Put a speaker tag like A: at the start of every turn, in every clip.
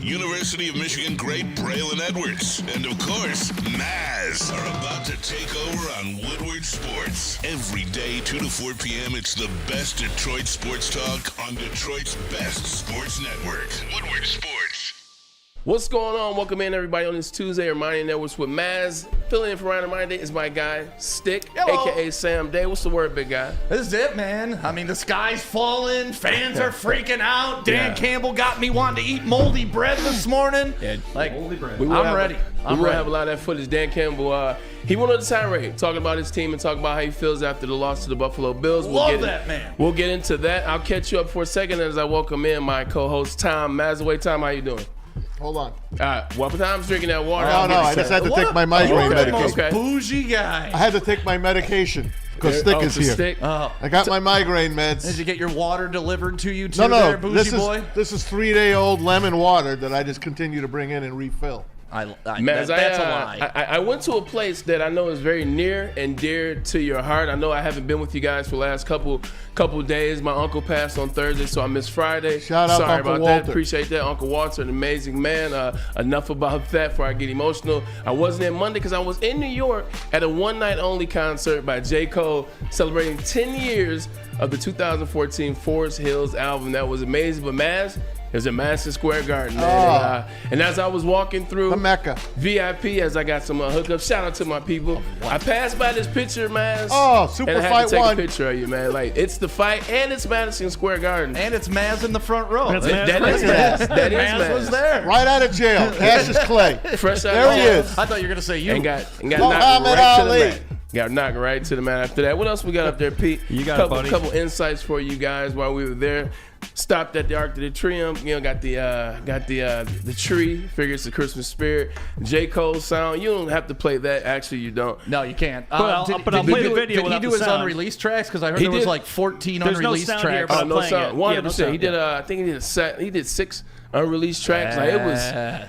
A: University of Michigan great Braylon Edwards, and of course, Maz are about to take over on Woodward Sports. Every day, 2 to 4 p.m., it's the best Detroit sports talk on Detroit's best sports network, Woodward Sports.
B: What's going on? Welcome in, everybody, on this Tuesday. Ermanni and Edwards with Maz. Filling in for Ryan Ermanni is my guy, Stick, a.k.a. Sam Day. What's the word, big guy?
C: This is it, man. I mean, the sky's falling. Fans are freaking out. Dan Campbell got me wanting to eat moldy bread this morning.
B: Moldy bread.
C: I'm ready.
B: We will have a lot of that footage. Dan Campbell, he went on the tirade, talking about his team and talking about how he feels after the loss to the Buffalo Bills.
C: Love that, man.
B: We'll get into that. I'll catch you up for a second as I welcome in my co-host, Tom Mazaway. Tom, how you doing?
D: Hold on.
B: Well, Tom's drinking that water.
D: No, I just had to take my migraine medication.
C: Okay. Bougie guy.
D: I had to take my medication because Stick is here.
B: Stick.
D: I got my migraine meds.
C: Did you get your water delivered to you too,
D: No.
C: there, bougie boy?
D: This is 3-day-old lemon water that I just continue to bring in and refill.
C: That's a lie.
B: I went to a place that I know is very near and dear to your heart. I know I haven't been with you guys for the last couple days. My uncle passed on Thursday, so I missed Friday.
D: Shout out
B: Sorry
D: Uncle
B: about
D: Walter.
B: that. Appreciate that. Uncle Walter, an amazing man. Enough about that before I get emotional. I wasn't there Monday because I was in New York at a one-night-only concert by J. Cole celebrating 10 years of the 2014 Forest Hills album. That was amazing. But Maz, it was at Madison Square Garden, man. And as I was walking through
D: The Mecca.
B: VIP, as I got some hookups, shout out to my people. I passed by this picture, man.
D: Super
B: and I had
D: fight
B: to take
D: one.
B: a picture of you, man. Like, it's the fight, and it's Madison Square Garden.
C: And it's Maz in the front row.
B: That is Maz. That is
C: Maz was there.
D: Right out of jail. Cassius Clay.
B: Fresh out
D: There
B: of
D: he
B: jail.
D: is.
C: I thought you were going to say you.
B: And got
D: Muhammad
B: knocked right
D: Ali.
B: to the mat. Got knocked right to the mat after that. What else we got up there, Pete?
E: You got it, buddy.
B: Couple insights for you guys while we were there. Stopped at the Arc de Triomphe. You know, got the tree. Figure it's the Christmas spirit. J. Cole sound. You don't have to play that. Actually, you don't.
C: No, you can't.
E: But I'll play the video
C: Did he
E: without
C: do
E: the
C: his
E: sound.
C: unreleased tracks? Because I heard there was like 14
E: There's no
C: unreleased
E: sound here,
C: tracks.
E: but I'm
B: No
E: playing
B: sound.
E: it.
B: 100%.
E: Yeah, no sound.
B: He did. I think he did a set. He did 6 unreleased tracks. Like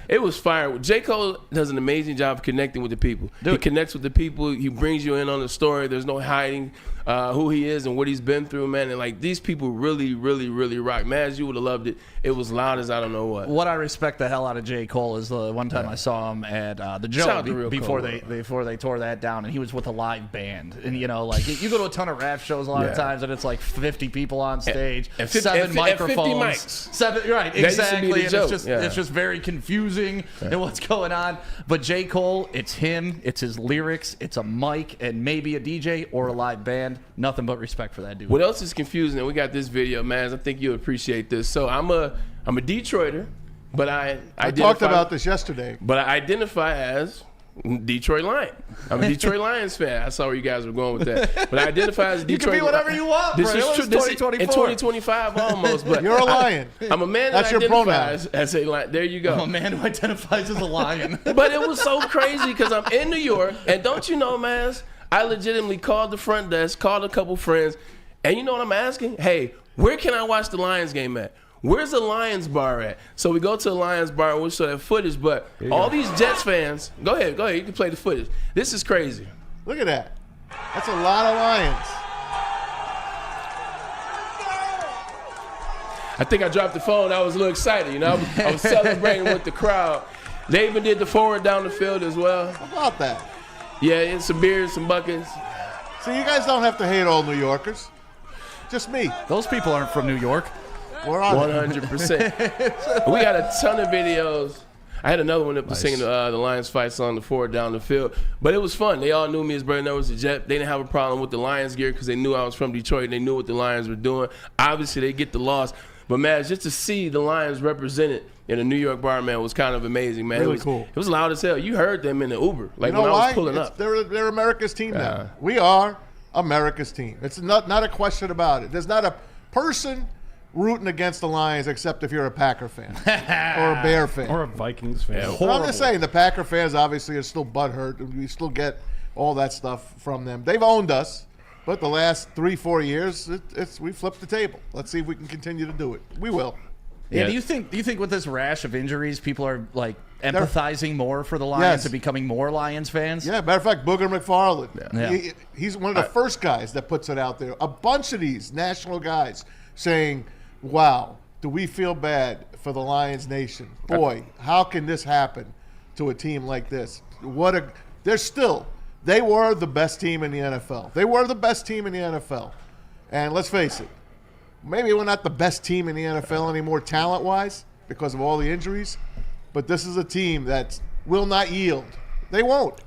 B: it was fire. J. Cole does an amazing job of connecting with the people. He connects with the people. He brings you in on the story. There's no hiding who he is and what he's been through, man. And like these people really, really, really rock. Maz, you would have loved it. It was loud as I don't know what.
C: What I respect the hell out of J. Cole is the one time I saw him at the
B: Shout
C: Joe
B: out to Real
C: before
B: Cole,
C: they tore that down, and he was with a live band. And you know, like you go to a ton of rap shows a lot of times, and it's like 50 people on stage,
B: and
C: 7 microphones,
B: 50 mics.
C: 7 right,
B: That used to be
C: exactly.
B: the
C: And
B: joke.
C: it's just very confusing in what's going on. But J. Cole, it's him, it's his lyrics, it's a mic, and maybe a DJ or a live band. Nothing but respect for that dude.
B: What else is confusing? And we got this video, Maz. I think you'll appreciate this. So I'm a Detroiter, but I
D: talked about this yesterday.
B: But I identify as Detroit Lion. I'm a Detroit Lions fan. I saw where you guys were going with that. But I identify as a Detroit.
C: You can be whatever you want,
B: This
C: bro.
B: is true.
C: It's
B: This
C: 2024.
B: in 2025 almost. But
D: You're a lion.
B: I'm a man
D: That's
B: that
D: your
B: identifies as a lion. There you go.
C: I'm a man who identifies as a lion.
B: But it was so crazy because I'm in New York, and don't you know, Maz, I legitimately called the front desk, called a couple friends, and you know what I'm asking? Hey, where can I watch the Lions game at? Where's the Lions bar at? So we go to the Lions bar and we'll show that footage, but all these Jets fans, go ahead, you can play the footage. This is crazy.
D: Look at that. That's a lot of lions.
B: I think I dropped the phone. I was a little excited, you know? I was celebrating with the crowd. They even did the forward down the field as well.
D: How about that?
B: Yeah, and some beers, some buckets.
D: So you guys don't have to hate all New Yorkers. Just me.
C: Those people aren't from New York.
D: We're on it.
B: 100%. We got a ton of videos. I had another one that was singing the Lions fight song, the forward down the field. But it was fun. They all knew me as Braylon Edwards, the Jet. They didn't have a problem with the Lions gear because they knew I was from Detroit. And they knew what the Lions were doing. Obviously, they get the loss. But, man, just to see the Lions represented in a New York bar, man, was kind of amazing, man.
D: Really cool.
B: It was loud as hell. You heard them in the Uber, like
D: You know
B: when
D: why?
B: I was pulling up.
D: They're America's team now. We are America's team. It's not a question about it. There's not a person rooting against the Lions except if you're a Packer fan or a Bear fan.
E: Or a Vikings fan.
B: Yeah,
D: But I'm just saying the Packer fans obviously are still butthurt. We still get all that stuff from them. They've owned us, but the last 3-4 years, we flipped the table. Let's see if we can continue to do it. We will.
C: Yeah.
B: Yeah.
C: Do you think with this rash of injuries, people are like empathizing more for the Lions and becoming more Lions fans?
D: Yeah, matter of fact, Booger McFarland.
C: Yeah.
D: He's one of the first guys that puts it out there. A bunch of these national guys saying, wow, do we feel bad for the Lions Nation? Boy, how can this happen to a team like this? They were the best team in the NFL. They were the best team in the NFL. And let's face it, maybe we're not the best team in the NFL anymore talent-wise because of all the injuries, but this is a team that will not yield. They won't.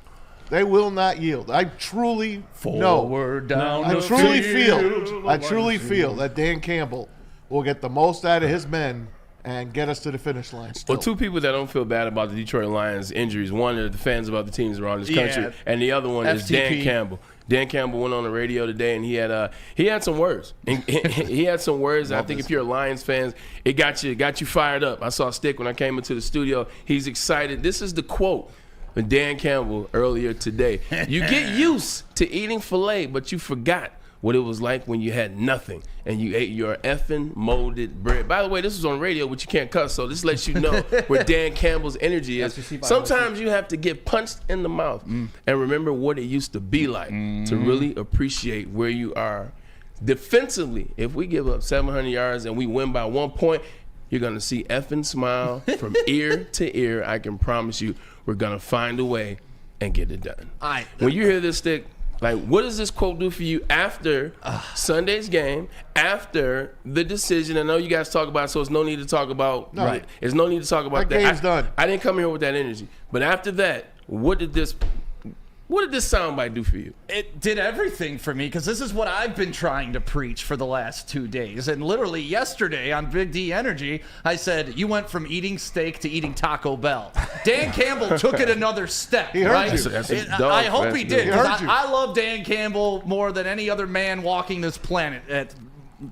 D: They will not yield. I truly
C: Forward down
D: I
C: the
D: truly
C: field.
D: feel that Dan Campbell will get the most out of his men and get us to the finish line still.
B: Well, two people that don't feel bad about the Detroit Lions injuries. One are the fans about the teams around this country,
C: Yeah.
B: and the other one is Dan
C: FTP.
B: Campbell. Dan Campbell went on the radio today, and he had some words. And he had some words. I think if you're a Lions fan, it got you fired up. I saw Stick when I came into the studio. He's excited. This is the quote from Dan Campbell earlier today. You get used to eating filet, but you forgot what it was like when you had nothing and you ate your effing molded bread. By the way, this was on radio, which you can't cuss, so this lets you know where Dan Campbell's energy is. Sometimes you have to get punched in the mouth and remember what it used to be like to really appreciate where you are. Defensively, if we give up 700 yards and we win by 1 point, you're going to see effing smile from ear to ear. I can promise you we're going to find a way and get it done. When you hear this, Stick, like, what does this quote do for you after Sunday's game, after the decision? I know you guys talk about it, so it's no need to talk about
D: Right.
B: There's no need to talk about that.
D: Game's done.
B: I didn't come here with that energy. But after that, what did this soundbite do for you?
C: It did everything for me because this is what I've been trying to preach for the last 2 days. And literally yesterday on Big D Energy, I said, you went from eating steak to eating Taco Bell. Dan Campbell took it another step.
D: He heard
C: right?
D: you.
B: That's a dog.
C: I hope he did.
D: He
C: 'Cause
D: heard you.
C: I love Dan Campbell more than any other man walking this planet.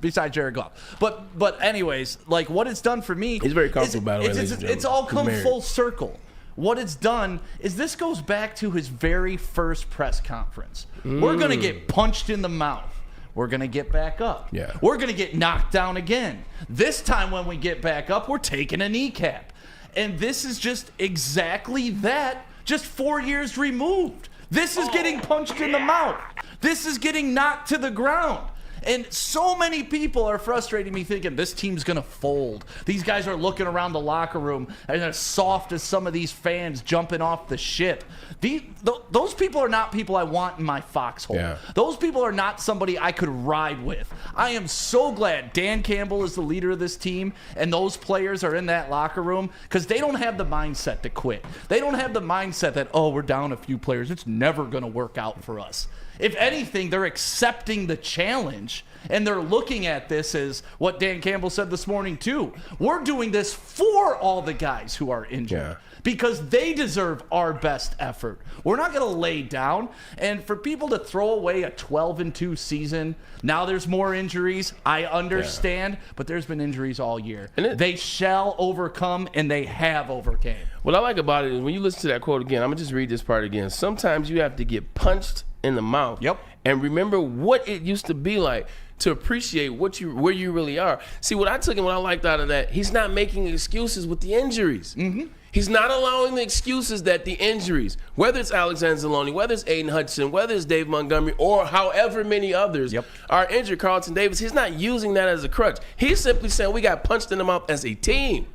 C: Besides Jared Goff. But anyways, like what it's done for me.
B: He's very comfortable, by the way, ladies and
C: It's all
B: gentlemen.
C: come
B: He's married.
C: full circle. What it's done is this goes back to his very first press conference. We're going to get punched in the mouth. We're going to get back up.
B: Yeah.
C: We're going to get knocked down again. This time when we get back up, we're taking a kneecap. And this is just exactly that, just 4 years removed. This is getting punched in the mouth. This is getting knocked to the ground. And so many people are frustrating me thinking this team's going to fold. These guys are looking around the locker room and as soft as some of these fans jumping off the ship. Those people are not people I want in my foxhole.
B: Yeah.
C: Those people are not somebody I could ride with. I am so glad Dan Campbell is the leader of this team and those players are in that locker room because they don't have the mindset to quit. They don't have the mindset that, oh, we're down a few players. It's never going to work out for us. If anything, they're accepting the challenge, and they're looking at this as what Dan Campbell said this morning, too. We're doing this for all the guys who are injured because they deserve our best effort. We're not going to lay down. And for people to throw away a 12-2 season, now there's more injuries. I understand, but there's been injuries all year.
B: And
C: they shall overcome, and they have overcame.
B: What I like about it is when you listen to that quote again, I'm going to just read this part again. Sometimes you have to get punched in the mouth.
C: Yep.
B: And remember what it used to be like to appreciate where you really are. See, what I took and what I liked out of that, he's not making excuses with the injuries. Mm-hmm. He's not allowing the excuses that the injuries, whether it's Alexander Zaloni, whether it's Aiden Hutchinson, whether it's Dave Montgomery, or however many others are injured, Carlton Davis, he's not using that as a crutch. He's simply saying we got punched in the mouth as a team,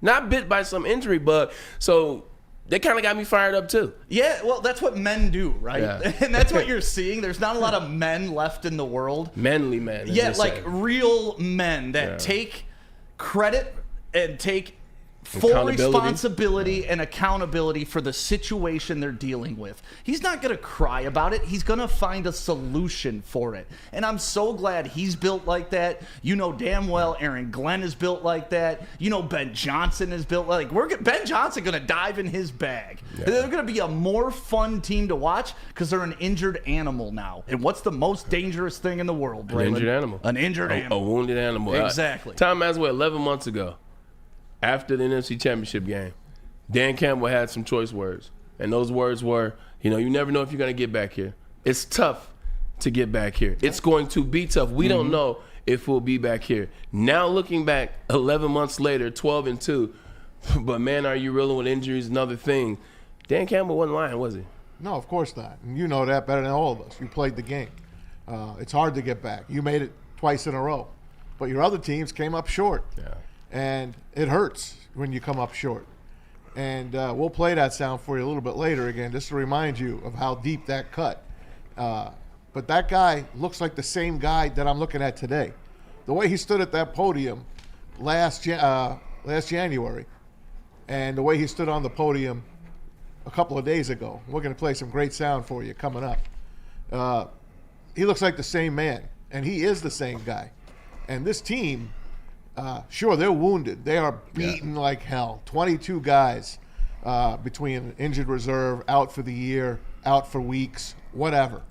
B: not bit by some injury bug. So they kind of got me fired up too.
C: Yeah, well, that's what men do, right?
B: Yeah.
C: And that's what you're seeing. There's not a lot of men left in the world.
B: Manly men. as
C: Yeah,
B: they
C: like
B: say.
C: real men that take credit and take full
B: Accountability.
C: responsibility and accountability for the situation they're dealing with. He's not going to cry about it. He's going to find a solution for it. And I'm so glad he's built like that. You know damn well Aaron Glenn is built like that. You know Ben Johnson is built like Ben Johnson going to dive in his bag.
B: Yeah.
C: They're going to be a more fun team to watch because they're an injured animal now. And what's the most dangerous thing in the world, Braylon?
B: An injured animal.
C: An injured
B: A
C: animal.
B: wounded animal.
C: Exactly.
B: Time as well, 11 months ago, after the NFC Championship game, Dan Campbell had some choice words. And those words were, you never know if you're going to get back here. It's tough to get back here. It's going to be tough. We don't know if we'll be back here. Now looking back 11 months later, 12-2, but man, are you reeling with injuries? Another thing. Dan Campbell wasn't lying, was he?
D: No, of course not. And you know that better than all of us. You played the game. It's hard to get back. You made it twice in a row. but your other teams came up short.
B: Yeah.
D: And it hurts when you come up short. And we'll play that sound for you a little bit later again, just to remind you of how deep that cut. But that guy looks like the same guy that I'm looking at today. The way he stood at that podium last January, and the way he stood on the podium a couple of days ago. We're going to play some great sound for you coming up. He looks like the same man, and he is the same guy. And this team, sure, they're wounded. They are beaten like hell. 22 guys between injured reserve, out for the year, out for weeks, whatever.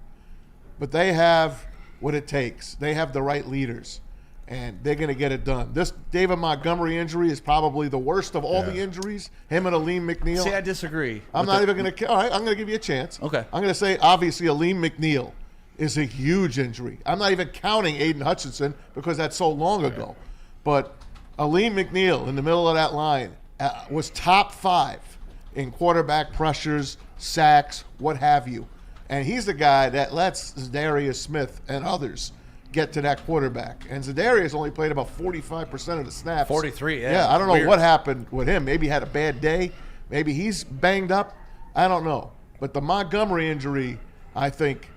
D: But they have what it takes. They have the right leaders, and they're going to get it done. This David Montgomery injury is probably the worst of all the injuries. Him and Aleem McNeil.
C: See, I disagree.
D: I'm not even going to – all right, I'm going to give you a chance.
C: Okay.
D: I'm going to say, obviously, Aleem McNeil is a huge injury. I'm not even counting Aiden Hutchinson because that's so long ago. But Aleem McNeil in the middle of that line was top 5 in quarterback pressures, sacks, what have you. And he's the guy that lets Zadarius Smith and others get to that quarterback. And Zadarius only played about 45% of the snaps.
C: 43, yeah.
D: Yeah, I don't know
C: Weird.
D: what happened with him. Maybe he had a bad day. Maybe he's banged up. I don't know. But the Montgomery injury, I think,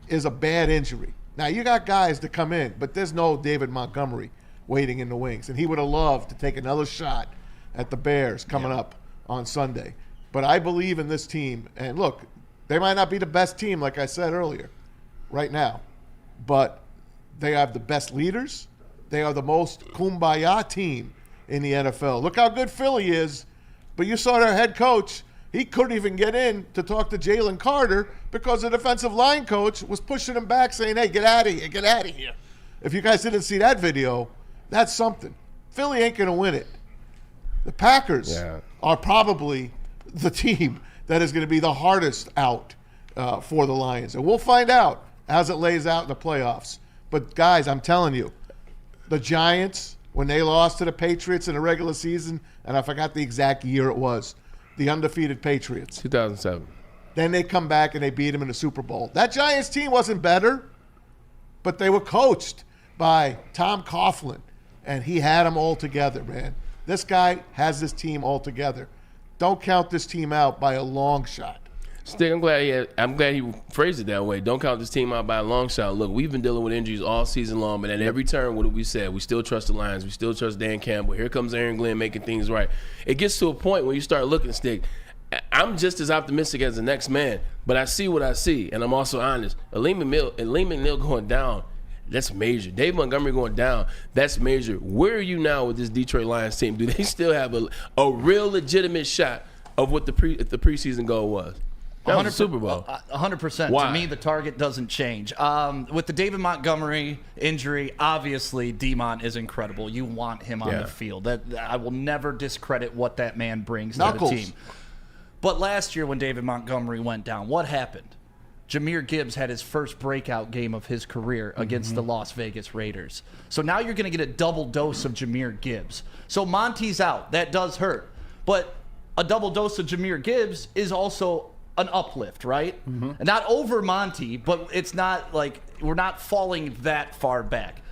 D: is a bad injury. Now, you got guys to come in, but there's no David Montgomery waiting in the wings. And he would have loved to take another shot at the Bears coming up on Sunday. But I believe in this team. And look, they might not be the best team, like I said earlier, right now. But they have the best leaders. They are the most kumbaya team in the NFL. Look how good Philly is. But you saw their head coach. He couldn't even get in to talk to Jalen Carter because the defensive line coach was pushing him back saying, hey, get out of here, get out of here. If you guys didn't see that video, that's something. Philly ain't going to win it. The Packers are probably the team that is going to be the hardest out for the Lions. And we'll find out as it lays out in the playoffs. But, guys, I'm telling you, the Giants, when they lost to the Patriots in the regular season, and I forgot the exact year it was, the undefeated Patriots.
B: 2007.
D: Then they come back and they beat them in the Super Bowl. That Giants team wasn't better, but they were coached by Tom Coughlin, and he had them all together, man. This guy has this team all together. Don't count this team out by a long shot.
B: Stick, I'm glad he phrased it that way. Don't count this team out by a long shot. Look, we've been dealing with injuries all season long, but at every turn, what have we said? We still trust the Lions. We still trust Dan Campbell. Here comes Aaron Glenn making things right. It gets to a point when you start looking, Stick, I'm just as optimistic as the next man, but I see what I see, and I'm also honest. Aleem McNeil going down, that's major. Dave Montgomery going down, that's major. Where are you now with this Detroit Lions team? Do they still have a real legitimate shot of what the preseason goal was? That was the Super Bowl.
C: 100%.
B: Why?
C: To me, the target doesn't change. With the David Montgomery injury, obviously, D-Mon is incredible. You want him on the field. That I will never discredit what that man brings to the team. But last year when David Montgomery went down, what happened? Jahmyr Gibbs had his first breakout game of his career against the Las Vegas Raiders. So now you're going to get a double dose of Jahmyr Gibbs. So Monty's out. That does hurt. But a double dose of Jahmyr Gibbs is also an uplift, right? And not over Monty, but it's not like we're not falling that far back.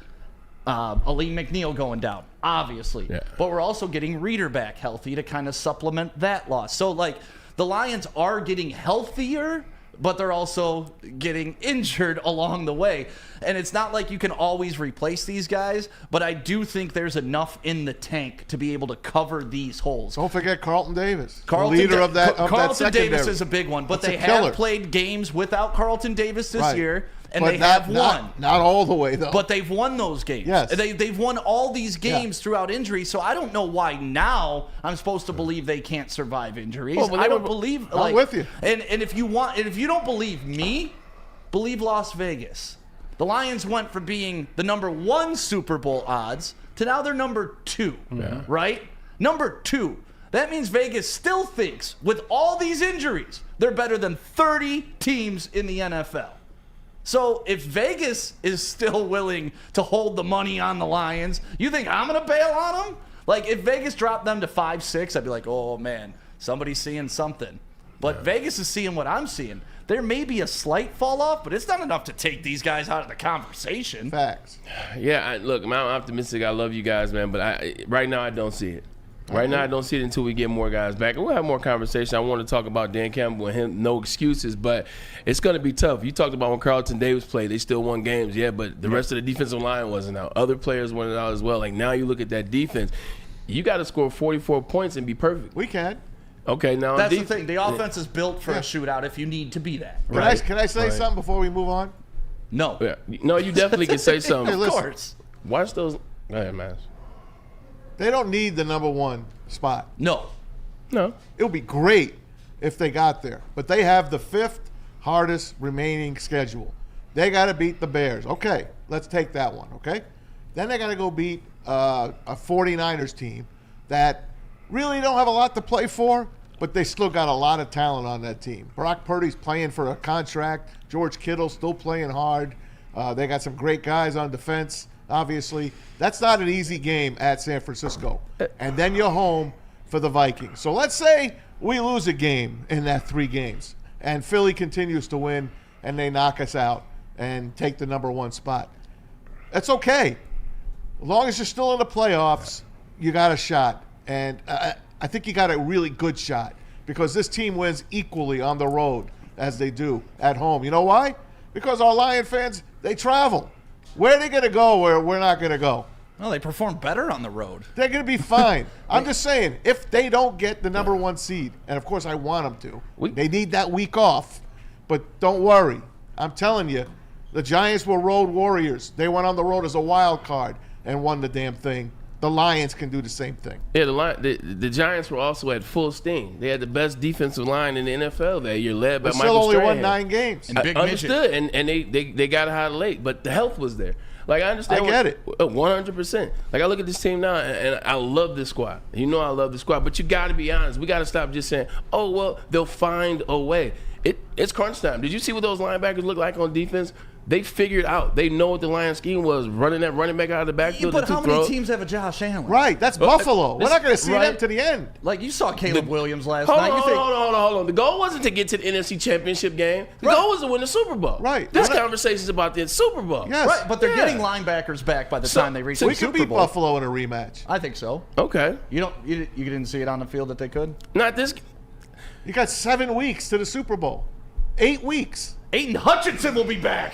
C: Aleem McNeil going down, obviously. Yeah. But we're also getting Reader back healthy to kind of supplement that loss. So, like, the Lions are getting healthier, but they're also getting injured along the way. And it's not like you can always replace these guys, but I do think there's enough in the tank to be able to cover these holes.
D: Don't forget Carlton Davis, the leader of that
C: Carlton
D: secondary.
C: Davis is a big one, but they have played games without Carlton Davis this year, and
D: but
C: they have won.
D: Not all the way, though.
C: But they've won those games.
D: Yes.
C: They've won all these games throughout injury, so I don't know why now I'm supposed to believe they can't survive injuries.
D: Well,
C: I don't believe.
D: I'm with you.
C: And if you don't believe me, believe Las Vegas. The Lions went from being the number 1 Super Bowl odds to now they're number 2, right? Number 2. That means Vegas still thinks, with all these injuries, they're better than 30 teams in the NFL. So if Vegas is still willing to hold the money on the Lions, you think I'm going to bail on them? Like, if Vegas dropped them to 5-6, I'd be like, oh, man, somebody's seeing something. But Vegas is seeing what I'm seeing. There may be a slight fall off, but it's not enough to take these guys out of the conversation.
D: Facts.
B: Yeah, look, I'm optimistic. I love you guys, man, but right now I don't see it. Right now I don't see it until we get more guys back. And we'll have more conversation. I want to talk about Dan Campbell and him, no excuses, but it's going to be tough. You talked about when Carlton Davis played, they still won games, but the rest of the defensive line wasn't out. Other players weren't out as well. Like, now you look at that defense, you got to score 44 points and be perfect.
D: We can.
B: Okay, now
C: That's the thing. The offense is built for a shootout if you need to be that.
D: Can I say something before we move on?
C: No.
B: Yeah. No, you definitely can say something.
D: Hey, listen.
C: Of course.
B: Watch those. Go ahead, man.
D: They don't need the number 1 spot.
C: No.
D: It would be great if they got there, but they have the 5th hardest remaining schedule. They got to beat the Bears. Okay, let's take that one, okay? Then they got to go beat a 49ers team that really don't have a lot to play for, but they still got a lot of talent on that team. Brock Purdy's playing for a contract. George Kittle's still playing hard. They got some great guys on defense, obviously. That's not an easy game at San Francisco. And then you're home for the Vikings. So let's say we lose a game in that 3 games, and Philly continues to win, and they knock us out and take the number 1 spot. That's okay. As long as you're still in the playoffs, you got a shot. And I think you got a really good shot because this team wins equally on the road as they do at home. You know why? Because our Lion fans, they travel. Where are they going to go where we're not going to go?
C: Well, they perform better on the road.
D: They're going to be fine. I'm just saying, if they don't get the number 1 seed, and of course I want them to, they need that week off. But don't worry. I'm telling you, the Giants were road warriors. They went on the road as a wild card and won the damn thing. The Lions can do the same thing.
B: Yeah, the Giants were also at full steam. They had the best defensive line in the NFL that year, led by
D: They
B: Michael
D: still only
B: Strahan.
D: won 9 games.
C: And big
B: Understood, and they got out late, but the health was there. Like, I understand.
D: I get it.
B: 100%. Like, I look at this team now, and I love this squad. You know I love the squad, but you got to be honest. We got to stop just saying, oh, well, they'll find a way. It's crunch time. Did you see what those linebackers look like on defense? They figured out. They know what the Lions scheme was, running that running back out of the backfield.
C: But how many teams have a Josh Allen?
D: Right, that's Buffalo. We're not going to see them to the end.
C: Like, you saw Caleb Williams last night.
B: Hold on. The goal wasn't to get to the NFC Championship game. The goal was to win the Super Bowl.
D: Right.
B: This conversation is about the Super Bowl.
D: Yes.
C: Right, but they're getting linebackers back by the time they reach the
D: We
C: Super
D: could beat
C: Bowl.
D: Buffalo in a rematch.
C: I think so.
B: Okay.
C: You didn't see it on the field that they could?
B: Not this.
D: You got 7 weeks to the Super Bowl. 8 weeks.
C: Aiden Hutchinson will be back.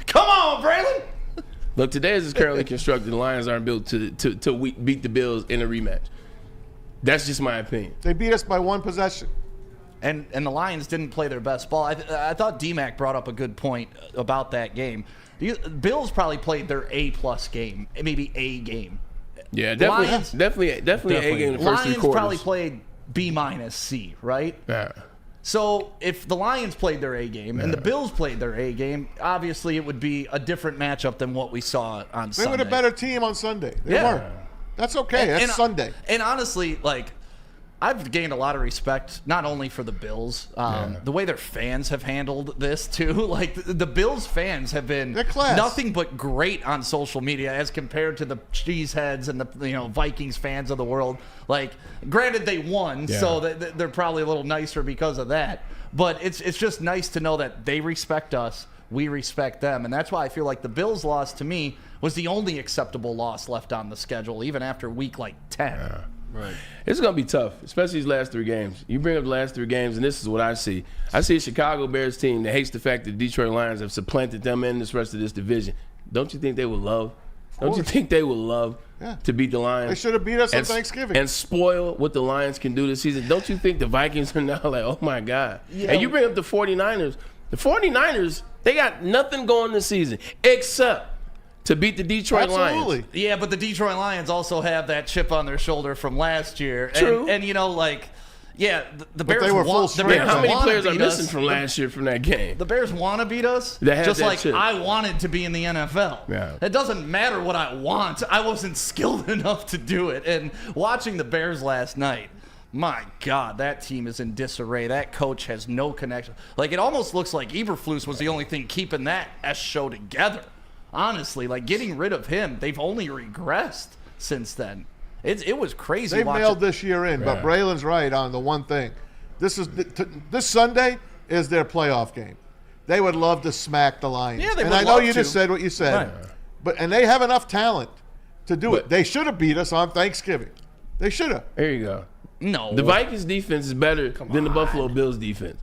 C: Come on, Braylon.
B: Look, today as it's currently constructed, the Lions aren't built to beat the Bills in a rematch. That's just my opinion.
D: They beat us by 1 possession.
C: And the Lions didn't play their best ball. I thought D-Mac brought up a good point about that game. The Bills probably played their A-plus game, maybe A game.
B: Yeah, definitely A game in the first 3
C: Lions
B: quarters.
C: probably played B-C, right?
B: Yeah.
C: So if the Lions played their A game and the Bills played their A game, obviously it would be a different matchup than what we saw on
D: They
C: Sunday.
D: were a better team on Sunday. They
C: Yeah.
D: weren't. That's okay. That's Sunday.
C: And honestly, like, I've gained a lot of respect, not only for the Bills, the way their fans have handled this, too. Like, the Bills fans have been
D: They're class.
C: nothing but great on social media as compared to the cheeseheads and the Vikings fans of the world. Like, granted, they won, so they're probably a little nicer because of that. But it's just nice to know that they respect us, we respect them. And that's why I feel like the Bills loss, to me, was the only acceptable loss left on the schedule, even after week, 10.
B: Right. It's going to be tough, especially these last 3 games. You bring up the last 3 games, and this is what I see. I see a Chicago Bears team that hates the fact that the Detroit Lions have supplanted them in this rest of this division. Don't you think they would love? Don't you think they would love to beat the Lions?
D: They should have beat us on Thanksgiving.
B: And spoil what the Lions can do this season. Don't you think the Vikings are now like, oh, my God. Yeah. And you bring up the 49ers. The 49ers, they got nothing going this season except to beat the Detroit Lions.
C: Yeah, but the Detroit Lions also have that chip on their shoulder from last year.
B: True.
C: And the Bears
D: they were full
C: want the
D: strength.
C: Bears
B: How many
C: wanna
B: players are
C: beat
B: missing
C: us.
B: from last year from that game?
C: The Bears want to beat us,
B: They have
C: just
B: that
C: like
B: chip.
C: I wanted to be in the NFL.
B: Yeah.
C: It doesn't matter what I want. I wasn't skilled enough to do it. And watching the Bears last night, my God, that team is in disarray. That coach has no connection. Like, it almost looks like Eberflus was the only thing keeping that show together. Honestly, like, getting rid of him, they've only regressed since then. It was crazy.
D: They
C: watching.
D: mailed this year in, but Braylon's right on the one thing. This Sunday is their playoff game. They would love to smack the Lions.
C: Yeah, they
D: and
C: would
D: I know
C: love
D: you
C: to.
D: just said what you said,
C: Right.
D: and they have enough talent to do it. They should have beat us on Thanksgiving. They should have.
B: There you go.
C: No.
B: The Vikings defense is better than the Buffalo Bills defense.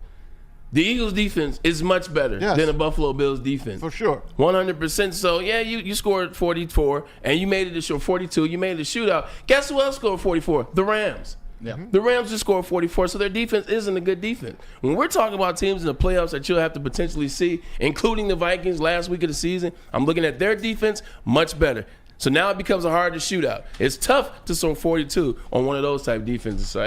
B: The Eagles defense is much better than the Buffalo Bills defense.
D: For sure.
B: 100%. So, yeah, you scored 44, and you made it a short 42. You made it a shootout. Guess who else scored 44? The Rams.
C: Yeah.
B: The Rams just scored 44, so their defense isn't a good defense. When we're talking about teams in the playoffs that you'll have to potentially see, including the Vikings last week of the season, I'm looking at their defense much better. So now it becomes a harder shootout. It's tough to score 42 on one of those type defenses. So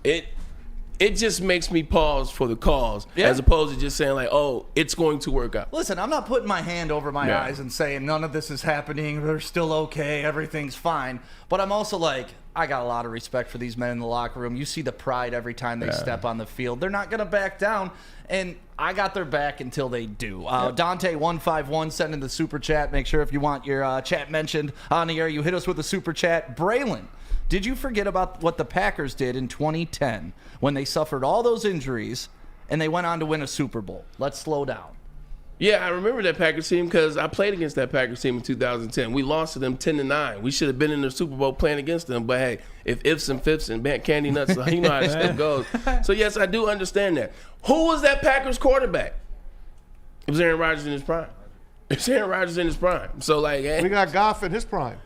B: it just makes me pause for the cause as opposed to just saying like, oh, it's going to work out.
C: Listen, I'm not putting my hand over my eyes and saying none of this is happening. They're still okay. Everything's fine. But I'm also like, I got a lot of respect for these men in the locker room. You see the pride every time they step on the field. They're not going to back down. And I got their back until they do. Dante151 sent in the super chat. Make sure if you want your chat mentioned on the air, you hit us with a super chat. Braylon, did you forget about what the Packers did in 2010 when they suffered all those injuries and they went on to win a Super Bowl? Let's slow down.
B: Yeah, I remember that Packers team because I played against that Packers team in 2010. We lost to them 10-9. We should have been in the Super Bowl playing against them. But hey, if ifs and fifths and candy nuts, you know how this stuff goes. So yes, I do understand that. Who was that Packers quarterback? It was Aaron Rodgers in his prime. It's Aaron Rodgers in his prime. So like,
D: We got Goff in his prime.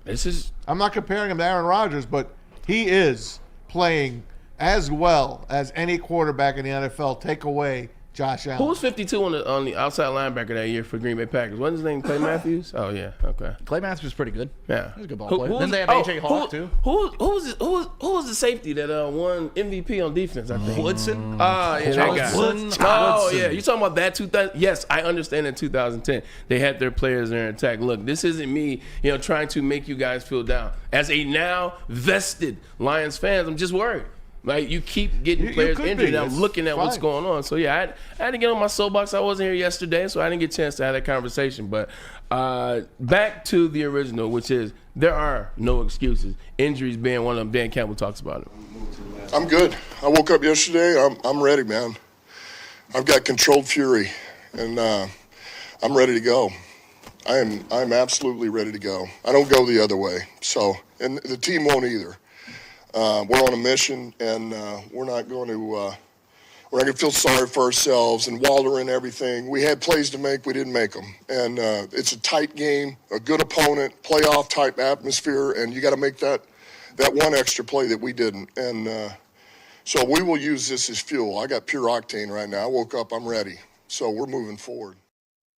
B: this is.
D: I'm not comparing him to Aaron Rodgers, but he is playing as well as any quarterback in the NFL. Take away Josh Allen.
B: Who was 52 on the outside linebacker that year for Green Bay Packers? Wasn't his name Clay Matthews? Oh yeah, okay.
C: Clay Matthews was pretty good.
B: Yeah,
C: He's a good ball player. Then they have A.J. Hawk, too.
B: Who was the safety that won MVP on defense? I think
C: Woodson.
B: Oh yeah, that guy.
C: Woodson.
B: Oh yeah, you talking about that 2000? Yes, I understand in 2010 they had their players in attack. Look, this isn't me, trying to make you guys feel down. As a now vested Lions fans, I'm just worried. Like, you keep getting players injured, and I'm looking at what's going on. So, yeah, I had to get on my soapbox. I wasn't here yesterday, so I didn't get a chance to have that conversation. But back to the original, which is there are no excuses. Injuries being one of them. Dan Campbell talks about it.
F: I'm good. I woke up yesterday. I'm ready, man. I've got controlled fury, and I'm ready to go. I'm absolutely ready to go. I don't go the other way. So, and the team won't either. We're on a mission, and we're not going to feel sorry for ourselves and wallow in everything. We had plays to make, we didn't make them, and it's a tight game, a good opponent, playoff type atmosphere, and you got to make that one extra play that we didn't. And so we will use this as fuel. I got pure octane right now. I woke up, I'm ready. So we're moving forward.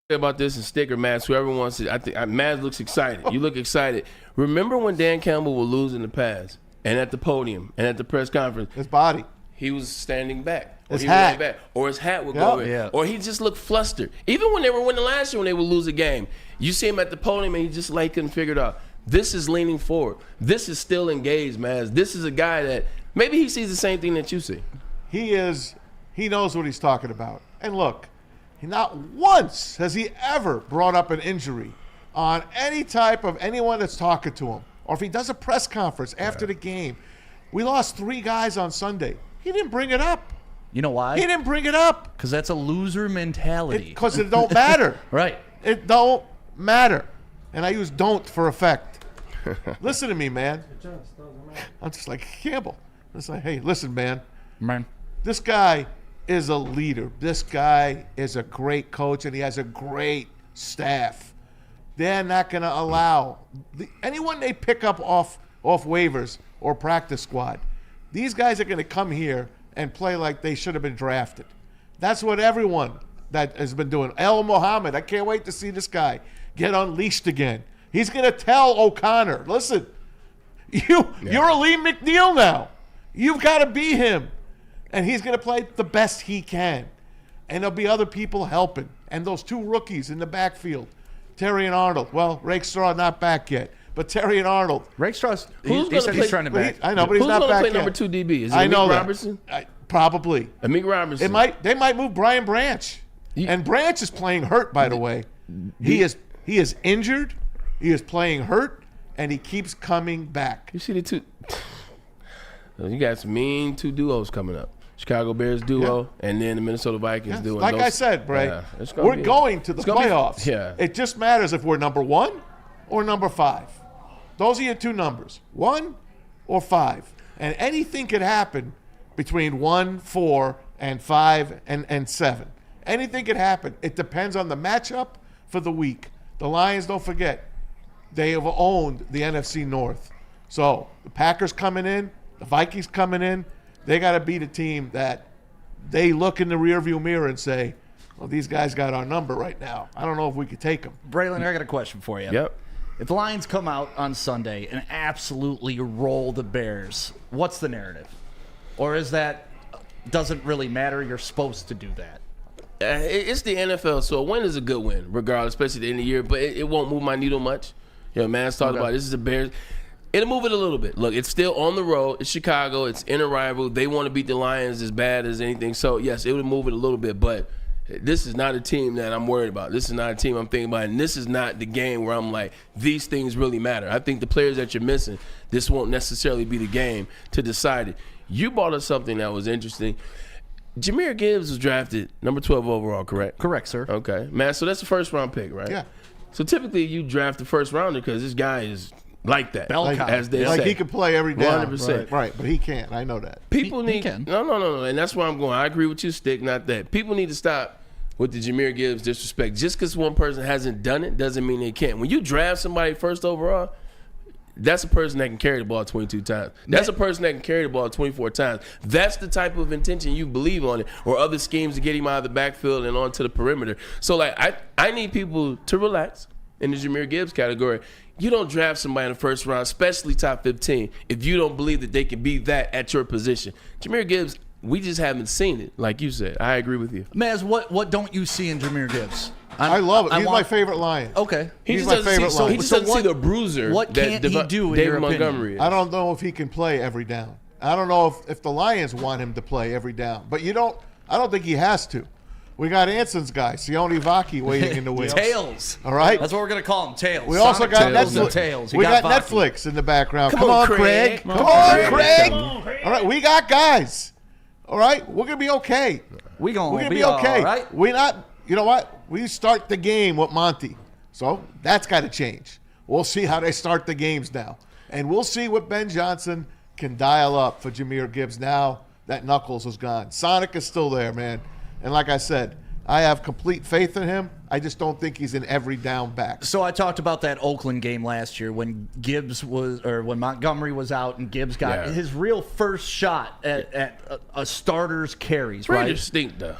B: About this and sticker Mads, whoever wants it. I think Mads looks excited. You look excited. Remember when Dan Campbell would lose in the past? And at the podium and at the press conference,
D: his body,
B: he was standing back.
D: His hat,
B: or his hat would go in, or he just looked flustered. Even when they were winning last year, when they would lose a game, you see him at the podium and he just like couldn't figure it out. This is leaning forward. This is still engaged, man. This is a guy that maybe he sees the same thing that you see.
D: He knows what he's talking about. And look, not once has he ever brought up an injury on any type of anyone that's talking to him. Or if he does a press conference after the game. We lost 3 guys on Sunday. He didn't bring it up.
C: You know why?
D: He didn't bring it up.
C: Because that's a loser mentality.
D: Because it don't matter.
C: Right.
D: It don't matter. And I use don't for effect. Listen to me, man. I'm just like Campbell. It's like, hey, listen, man. This guy is a leader. This guy is a great coach, and he has a great staff. They're not going to allow anyone they pick up off waivers or practice squad. These guys are going to come here and play like they should have been drafted. That's what everyone that has been doing. El Mohammed, I can't wait to see this guy get unleashed again. He's going to tell O'Connor, listen, you're a Lee McNeil now. You've got to be him. And he's going to play the best he can. And there'll be other people helping. And those 2 rookies in the backfield. Terry and Arnold. Well, Rakestraw not back yet, but Terry and Arnold.
C: Rakestraw's he's trying to back.
D: I know, but he's not back yet.
B: Who's going to play number 2 DB? Is it
D: I know
B: Amik Robertson?
D: Probably.
B: Amik Robertson.
D: They might move Brian Branch, and Branch is playing hurt. By the way, he is injured. He is playing hurt, and he keeps coming back.
B: You see the 2. So you got some mean two duos coming up. Chicago Bears duo, and then the Minnesota Vikings duo.
D: Like I said, Bray,
B: yeah,
D: we're going to the playoffs.
B: Yeah.
D: It just matters if we're number 1 or number 5. Those are your two numbers, 1 or 5. And anything could happen between 1, 4, and 5, and 7. Anything could happen. It depends on the matchup for the week. The Lions, don't forget, they have owned the NFC North. So the Packers coming in, the Vikings coming in, they got to beat a team that they look in the rearview mirror and say, well, these guys got our number right now. I don't know if we could take them.
C: Braylon, I got a question for you.
B: Yep.
C: If the Lions come out on Sunday and absolutely roll the Bears, what's the narrative? Or is that doesn't really matter? You're supposed to do that.
B: It's the NFL, so a win is a good win, regardless, especially at the end of the year. But it won't move my needle much. You know, man's talking about this is the Bears. It'll move it a little bit. Look, it's still on the road. It's Chicago. It's in a rival. They want to beat the Lions as bad as anything. So, yes, it would move it a little bit. But this is not a team that I'm worried about. This is not a team I'm thinking about. And this is not the game where I'm like, these things really matter. I think the players that you're missing, this won't necessarily be the game to decide it. You brought us something that was interesting. Jahmyr Gibbs was drafted number 12 overall, correct?
C: Correct, sir.
B: Okay. Man, so that's the first-round pick, right?
D: Yeah.
B: So typically you draft the first-rounder because this guy is like that, as they
D: Like
B: say.
D: he could play every down.
B: 100%.
D: Right, but he can't. I know that.
B: People
C: He
B: need
C: can.
B: no, and that's where I'm going. I agree with you, Stick. Not that people need to stop with the Jahmyr Gibbs disrespect. Just because one person hasn't done it doesn't mean they can't. When you draft somebody first overall, that's a person that can carry the ball 22 times. That's a person that can carry the ball 24 times. That's the type of intention you believe on it, or other schemes to get him out of the backfield and onto the perimeter. So, like, I need people to relax in the Jahmyr Gibbs category. You don't draft somebody in the first round, especially top 15, if you don't believe that they can be that at your position. Jahmyr Gibbs, we just haven't seen it, like you said. I agree with you.
C: Maz, what don't you see in Jahmyr Gibbs?
D: I love it. He's my favorite Lion.
C: Okay.
B: He
D: He's
B: just
D: my
B: doesn't
D: favorite
B: see, so
D: line.
B: he just
C: So
B: doesn't see the bruiser.
C: what
B: that
C: can't he do in
B: David
C: your opinion?
B: Montgomery is.
D: I don't know if he can play every down. I don't know if the Lions want him to play every down. But I don't think he has to. We got Anson's guy, Sione Vaki, waiting in the wings.
C: Tails.
D: All right?
C: That's what we're going to call him, Tails.
D: We also got
C: Tails
D: Netflix.
C: and Tails. You
D: We got
C: Vaki.
D: Netflix in the background.
B: Come
D: Come
B: on,
D: on,
B: Craig.
D: Craig. Come on, Craig. All right, we got guys. All right? We're going to be okay.
C: We're
D: We're
C: going to
D: be okay.
C: all right.
D: We're not, you know what? We start the game with Monty. So that's got to change. We'll see how they start the games now. And we'll see what Ben Johnson can dial up for Jahmyr Gibbs now that Knuckles is gone. Sonic is still there, man. And like I said, I have complete faith in him. I just don't think he's an every down back.
C: So I talked about that Oakland game last year when when Montgomery was out and Gibbs got his real first shot at a starter's carries, right?
B: Raiders stink, though.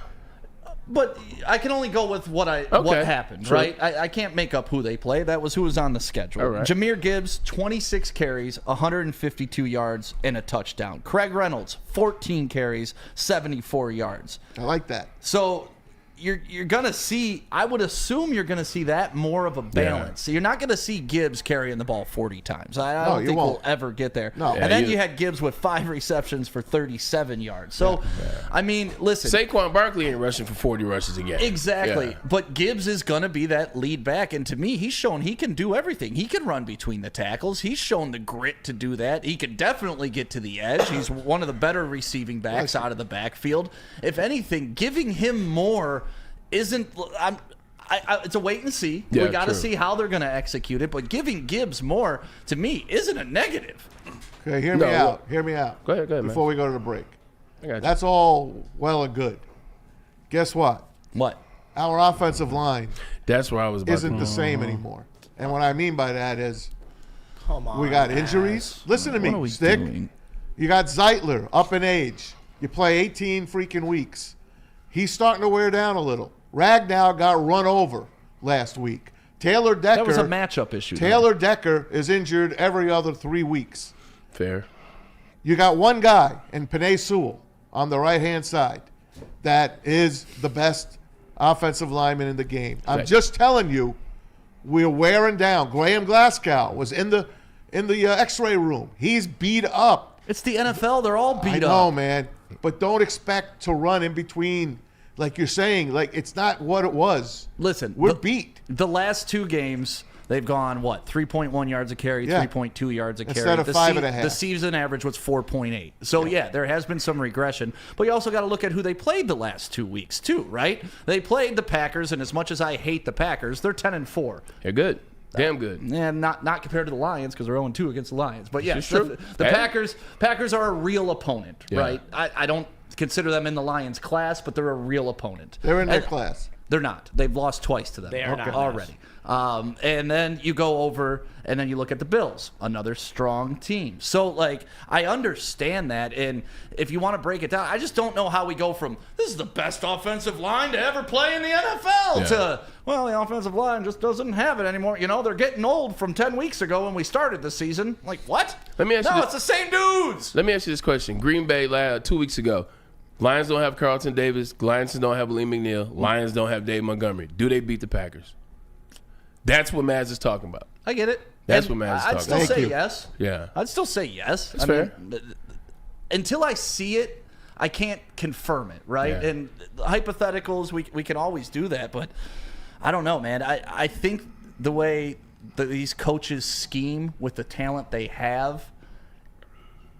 C: But I can only go with what happened,
B: True.
C: right? I can't make up who they play. That was who was on the schedule.
B: All right.
C: Jahmyr Gibbs, 26 carries, 152 yards, and a touchdown. Craig Reynolds, 14 carries, 74 yards.
D: I like that.
C: So you're gonna see. I would assume you're gonna see that more of a balance. So you're not gonna see Gibbs carrying the ball 40 times. I don't
D: you
C: think
D: won't.
C: we'll ever get there.
D: No.
C: And then you had Gibbs with 5 receptions for 37 yards. So I mean, listen.
B: Saquon Barkley ain't rushing for 40 rushes again.
C: Exactly.
B: Yeah.
C: But Gibbs is going to be that lead back. And to me, he's shown he can do everything. He can run between the tackles. He's shown the grit to do that. He can definitely get to the edge. He's one of the better receiving backs out of the backfield. If anything, giving him more isn't it's a wait and see.
B: Yeah,
C: we got to
B: true.
C: see how they're going to execute it. But giving Gibbs more, to me, isn't a negative.
D: Okay, hear me out. Hear me out.
B: Go ahead, man.
D: Before we go to the break.
B: I got you.
D: That's all well and good. Guess what?
C: What?
D: Our offensive line
B: That's where I was about
D: isn't
B: to.
D: the same anymore. And what I mean by that is
E: Come on.
D: we got injuries. Listen to
C: What are
D: me,
C: we
D: Stick.
C: doing?
D: You got Zeitler up in age. You play 18 freaking weeks. He's starting to wear down a little. Ragnow got run over last week. Taylor Decker.
C: That was a matchup issue.
D: Taylor Decker is injured every other 3 weeks.
B: Fair.
D: You got one guy in Penei Sewell on the right-hand side that is the best offensive lineman in the game. I'm
B: Right.
D: just telling you, we're wearing down. Graham Glasgow was in the X-ray room. He's beat up.
C: It's the NFL. They're all beat
D: I
C: up.
D: know, man. But don't expect to run in between, like you're saying. Like, it's not what it was.
C: Listen,
D: We're beat.
C: The last 2 games, They've gone, 3.1 yards a carry,
D: Yeah.
C: 3.2 yards a carry.
D: Instead of 5.5.
C: The season average was 4.8. So, yeah, there has been some regression. But you also got to look at who they played the last 2 weeks, too, right? They played the Packers, and as much as I hate the Packers, they're 10-4.
B: They're good. Damn good.
C: And not compared to the Lions, because they're 0-2 against the Lions. But, yes,
B: true.
C: the
B: Hey.
C: Packers are a real opponent,
B: Yeah.
C: right? I don't consider them in the Lions class, but they're a real opponent.
D: They're in their
C: And-
D: class.
C: They're not. They've lost twice to them
E: They are not.
C: already. And then you go over and then you look at the Bills, another strong team. So, I understand that. And if you want to break it down, I just don't know how we go from this is the best offensive line to ever play in the NFL to, the offensive line just doesn't have it anymore. They're getting old from 10 weeks ago when we started the season. What?
B: Let me ask you
C: it's the same dudes.
B: Let me ask you this question. Green Bay 2 weeks ago. Lions don't have Carlton Davis. Lions don't have Lee McNeil. Lions don't have Dave Montgomery. Do they beat the Packers? That's what Maz is talking about.
C: I get it.
B: That's
C: And
B: what Maz is
C: I'd
B: talking
C: still
B: about.
C: say
D: Thank you.
C: yes.
B: Yeah.
C: I'd still say yes.
B: That's fair.
C: Until I see it, I can't confirm it, right?
B: Yeah.
C: And hypotheticals, we can always do that, but I don't know, man. I think the way these coaches scheme with the talent they have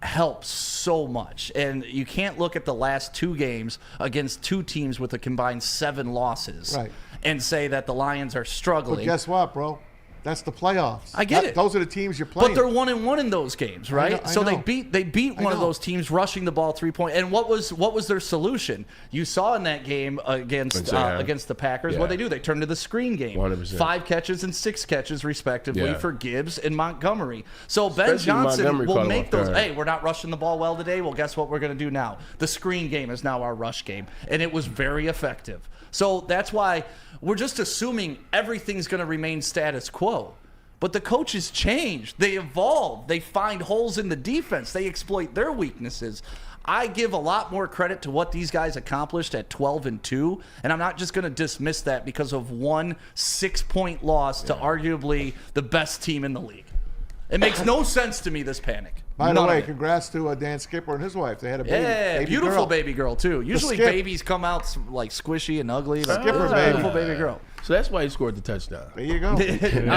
C: helps so much. And you can't look at the last 2 games against 2 teams with a combined 7 losses
D: Right.
C: and say that the Lions are struggling.
D: But guess what, bro? That's the playoffs.
C: I get it.
D: Those are the teams you're playing.
C: But they're 1-1 in those games, right?
D: I
C: So
D: know.
C: they beat one of
D: know.
C: those teams rushing the ball 3 point. And what was their solution? You saw in that game against the Packers,
B: Yeah.
C: what they do? They turned to the screen game.
B: 100%.
C: 5 catches and 6 catches respectively
B: Yeah.
C: for Gibbs and Montgomery. So Ben
B: Especially
C: Johnson
B: Montgomery
C: will
B: caught him
C: make
B: off
C: those.
B: guard.
C: Hey, we're not rushing the ball well today. Well, guess what we're going to do now? The screen game is now our rush game, and it was very effective. So that's why we're just assuming everything's going to remain status quo. But the coaches change. They evolve. They find holes in the defense. They exploit their weaknesses. I give a lot more credit to what these guys accomplished at 12-2, and I'm not just going to dismiss that because of one 6-point loss to arguably the best team in the league. It makes no sense to me, this panic.
D: By the
C: None
D: way,
C: of it.
D: congrats to Dan Skipper and his wife. They had a baby.
C: Yeah,
D: baby
C: beautiful
D: girl.
C: baby girl, too. Usually
D: skip.
C: babies come out squishy and ugly. But
D: Skipper
C: this is a
D: baby.
C: beautiful baby girl.
B: So that's why he scored the touchdown.
D: There you go.
B: Now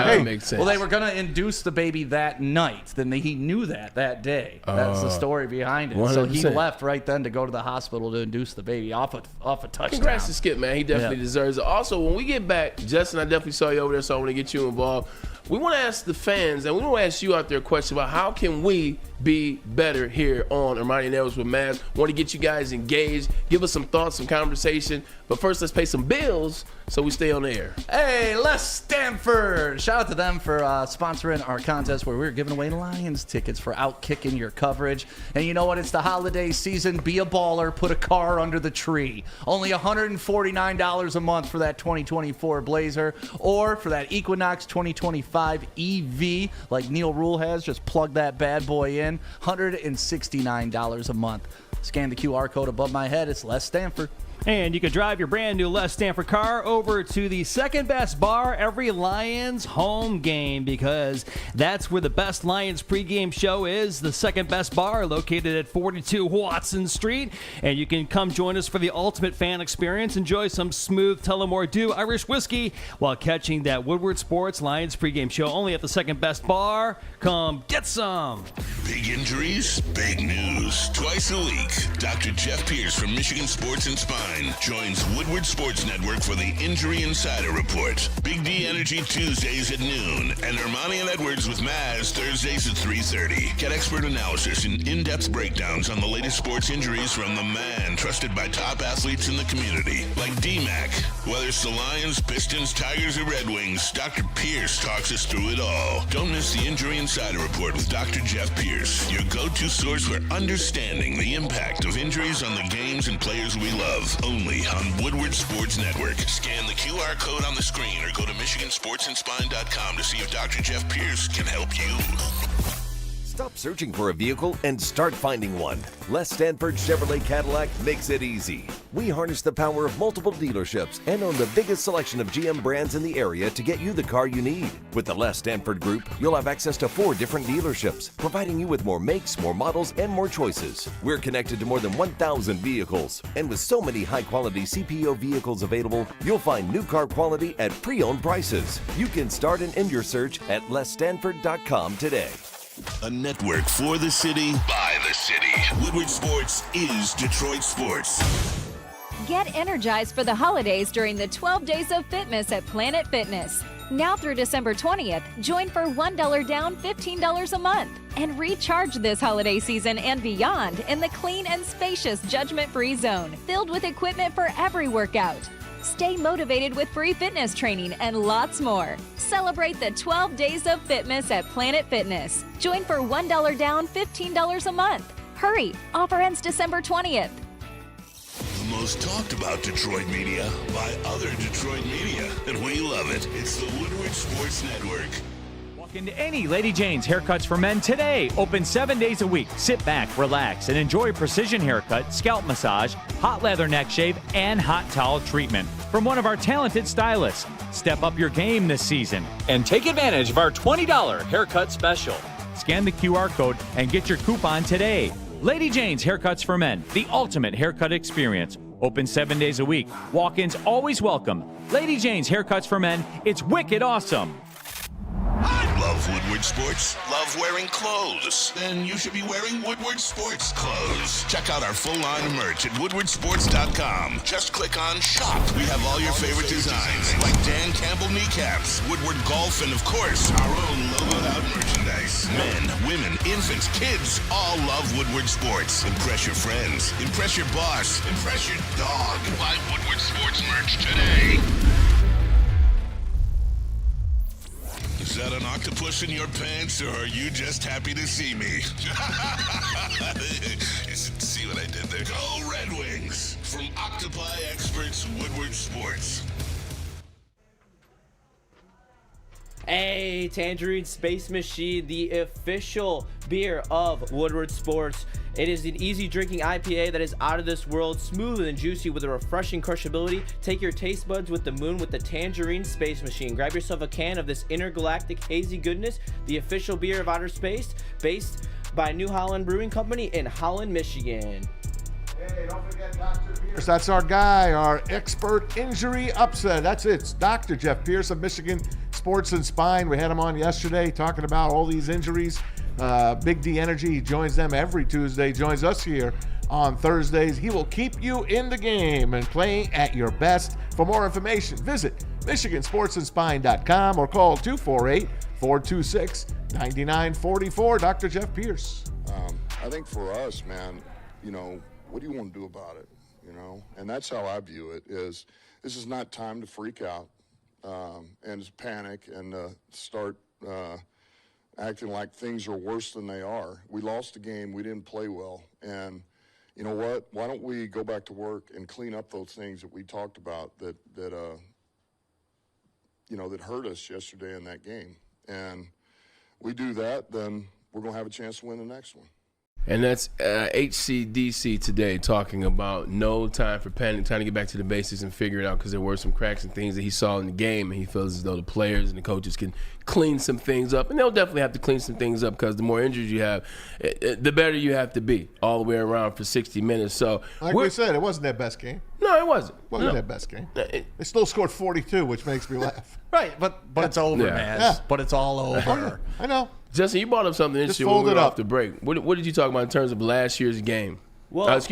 D: Hey,
B: it makes sense.
C: Well, they were going to induce the baby that night. Then he knew that day. That's the story behind it. So he
B: 100%.
C: left right then to go to the hospital to induce the baby off a touchdown.
B: Congrats to Skip, man. He definitely deserves it. Also, when we get back, Justin, I definitely saw you over there, so I want to get you involved. We want to ask the fans, and we want to ask you out there a question about how can we be better here on Ermanni Networks with Maz. Want to get you guys engaged, give us some thoughts, some conversation. But first, let's pay some bills so we stay on the air.
C: Hey, Les Stanford. Shout out to them for sponsoring our contest where we're giving away Lions tickets for outkicking your coverage. And you know what? It's the holiday season. Be a baller. Put a car under the tree. Only $149 a month for that 2024 Blazer or for that Equinox 2025 EV like Neil Rule has. Just plug that bad boy in. $169 a month. Scan the QR code above my head. It's Les Stanford.
E: And you can drive your brand new Les Stanford car over to the second best bar every Lions home game, because that's where the best Lions pregame show is. The second best bar located at 42 Watson Street. And you can come join us for the ultimate fan experience. Enjoy some smooth Tullamore Dew Irish whiskey while catching that Woodward Sports Lions pregame show only at the second best bar. Come get some.
A: Big injuries, big news. Twice a week, Dr. Jeff Pierce from Michigan Sports and Spine joins Woodward Sports Network for the Injury Insider Report. Big D Energy Tuesdays at noon, and Ermanni and Edwards with Maz Thursdays at 3:30. Get expert analysis and in-depth breakdowns on the latest sports injuries from the man trusted by top athletes in the community, like D-Mac. Whether it's the Lions, Pistons, Tigers, or Red Wings, Dr. Pierce talks us through it all. Don't miss the Injury Insider Report with Dr. Jeff Pierce, your go-to source for understanding the impact of injuries on the games and players we love. Only on Woodward Sports Network. Scan the QR code on the screen or go to MichiganSportsandSpine.com to see if Dr. Jeff Pierce can help you.
G: Stop searching for a vehicle and start finding one. Les Stanford Chevrolet Cadillac makes it easy. We harness the power of multiple dealerships and own the biggest selection of GM brands in the area to get you the car you need. With the Les Stanford Group, you'll have access to 4 different dealerships, providing you with more makes, more models, and more choices. We're connected to more than 1,000 vehicles. And with so many high-quality CPO vehicles available, you'll find new car quality at pre-owned prices. You can start and end your search at lesstanford.com today.
A: A network for the city, by the city. Woodward Sports is Detroit Sports.
H: Get energized for the holidays during the 12 Days of Fitness at Planet Fitness. Now through December 20th, join for $1 down, $15 a month. And recharge this holiday season and beyond in the clean and spacious judgment-free zone, filled with equipment for every workout. Stay motivated with free fitness training and lots more. Celebrate the 12 Days of Fitness at Planet Fitness. Join for $1 down, $15 a month. Hurry! Offer ends December 20th.
A: The most talked about Detroit media by other Detroit media, and we love it. It's the Woodward Sports Network.
I: Walk into any Lady Jane's Haircuts for Men today. Open 7 days a week. Sit back, relax, and enjoy precision haircut, scalp massage, hot leather neck shave, and hot towel treatment from one of our talented stylists. Step up your game this season and take advantage of our $20 haircut special. Scan the QR code and get your coupon today. Lady Jane's Haircuts for Men, the ultimate haircut experience. Open 7 days a week. Walk-ins always welcome. Lady Jane's Haircuts for Men. It's wicked awesome.
A: Love Woodward Sports? Love wearing clothes? Then you should be wearing Woodward Sports clothes. Check out our full line of merch at woodwardsports.com. Just click on shop. We have all your favorite designs, like Dan Campbell kneecaps, Woodward golf, and of course, our own logoed out merchandise. Men, women, infants, kids all love Woodward Sports. Impress your friends. Impress your boss. Impress your dog. Buy Woodward Sports merch today. Is that an octopus in your pants, or are you just happy to see me? See what I did there? Go Red Wings! From Octopi Experts, Woodward Sports.
J: Hey, Tangerine Space Machine, the official beer of Woodward Sports. It is an easy drinking IPA that is out of this world, smooth and juicy with a refreshing crushability. Take your taste buds with the moon with the Tangerine Space Machine. Grab yourself a can of this intergalactic hazy goodness, the official beer of outer space, based by New Holland Brewing Company in Holland, Michigan.
D: Hey, don't forget Dr. Pierce. That's our guy, our expert injury upset. That's it. It's Dr. Jeff Pierce of Michigan Sports and Spine. We had him on yesterday talking about all these injuries. Big D Energy, he joins them every Tuesday, joins us here on Thursdays. He will keep you in the game and playing at your best. For more information, visit MichiganSportsandSpine.com or call 248-426-9944. Dr. Jeff Pierce.
F: I think for us, man, you know, what do you want to do about it? You know, and that's how I view it. Is this is not time to freak out and panic and start acting like things are worse than they are. We lost the game. We didn't play well. And you know what? Why don't we go back to work and clean up those things that we talked about that hurt us yesterday in that game. And we do that, then we're going to have a chance to win the next one.
B: And that's HCDC today talking about no time for panic, trying to get back to the basics and figure it out because there were some cracks and things that he saw in the game, and he feels as though the players and the coaches can clean some things up. And they'll definitely have to clean some things up because the more injuries you have, the better you have to be all the way around for 60 minutes. So,
D: like we said, it wasn't their best game.
B: No, it wasn't.
D: Wasn't their best game. They still scored 42, which makes me laugh.
C: Right, but it's over, man.
D: Yeah.
C: But it's all over.
D: I know.
B: Justin, you brought up something interesting when we were off the break. What did you talk about in terms of last year's game?
J: Well,
B: last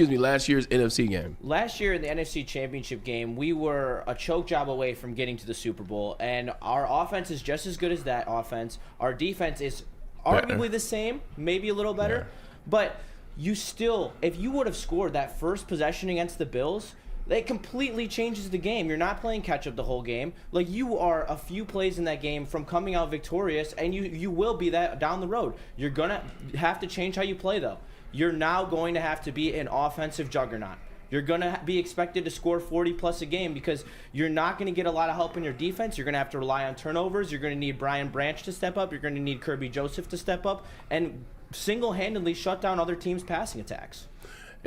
B: year's NFC game.
J: Last year in the NFC Championship game, we were a choke job away from getting to the Super Bowl, and our offense is just as good as that offense. Our defense is arguably the same, maybe a little better, but you still, if you would have scored that first possession against the Bills, that completely changes the game. You're not playing catch-up the whole game. Like, you are a few plays in that game from coming out victorious, and you will be that down the road. You're going to have to change how you play, though. You're now going to have to be an offensive juggernaut. You're going to be expected to score 40-plus a game because you're not going to get a lot of help in your defense. You're going to have to rely on turnovers. You're going to need Brian Branch to step up. You're going to need Kirby Joseph to step up. And single-handedly shut down other teams' passing attacks.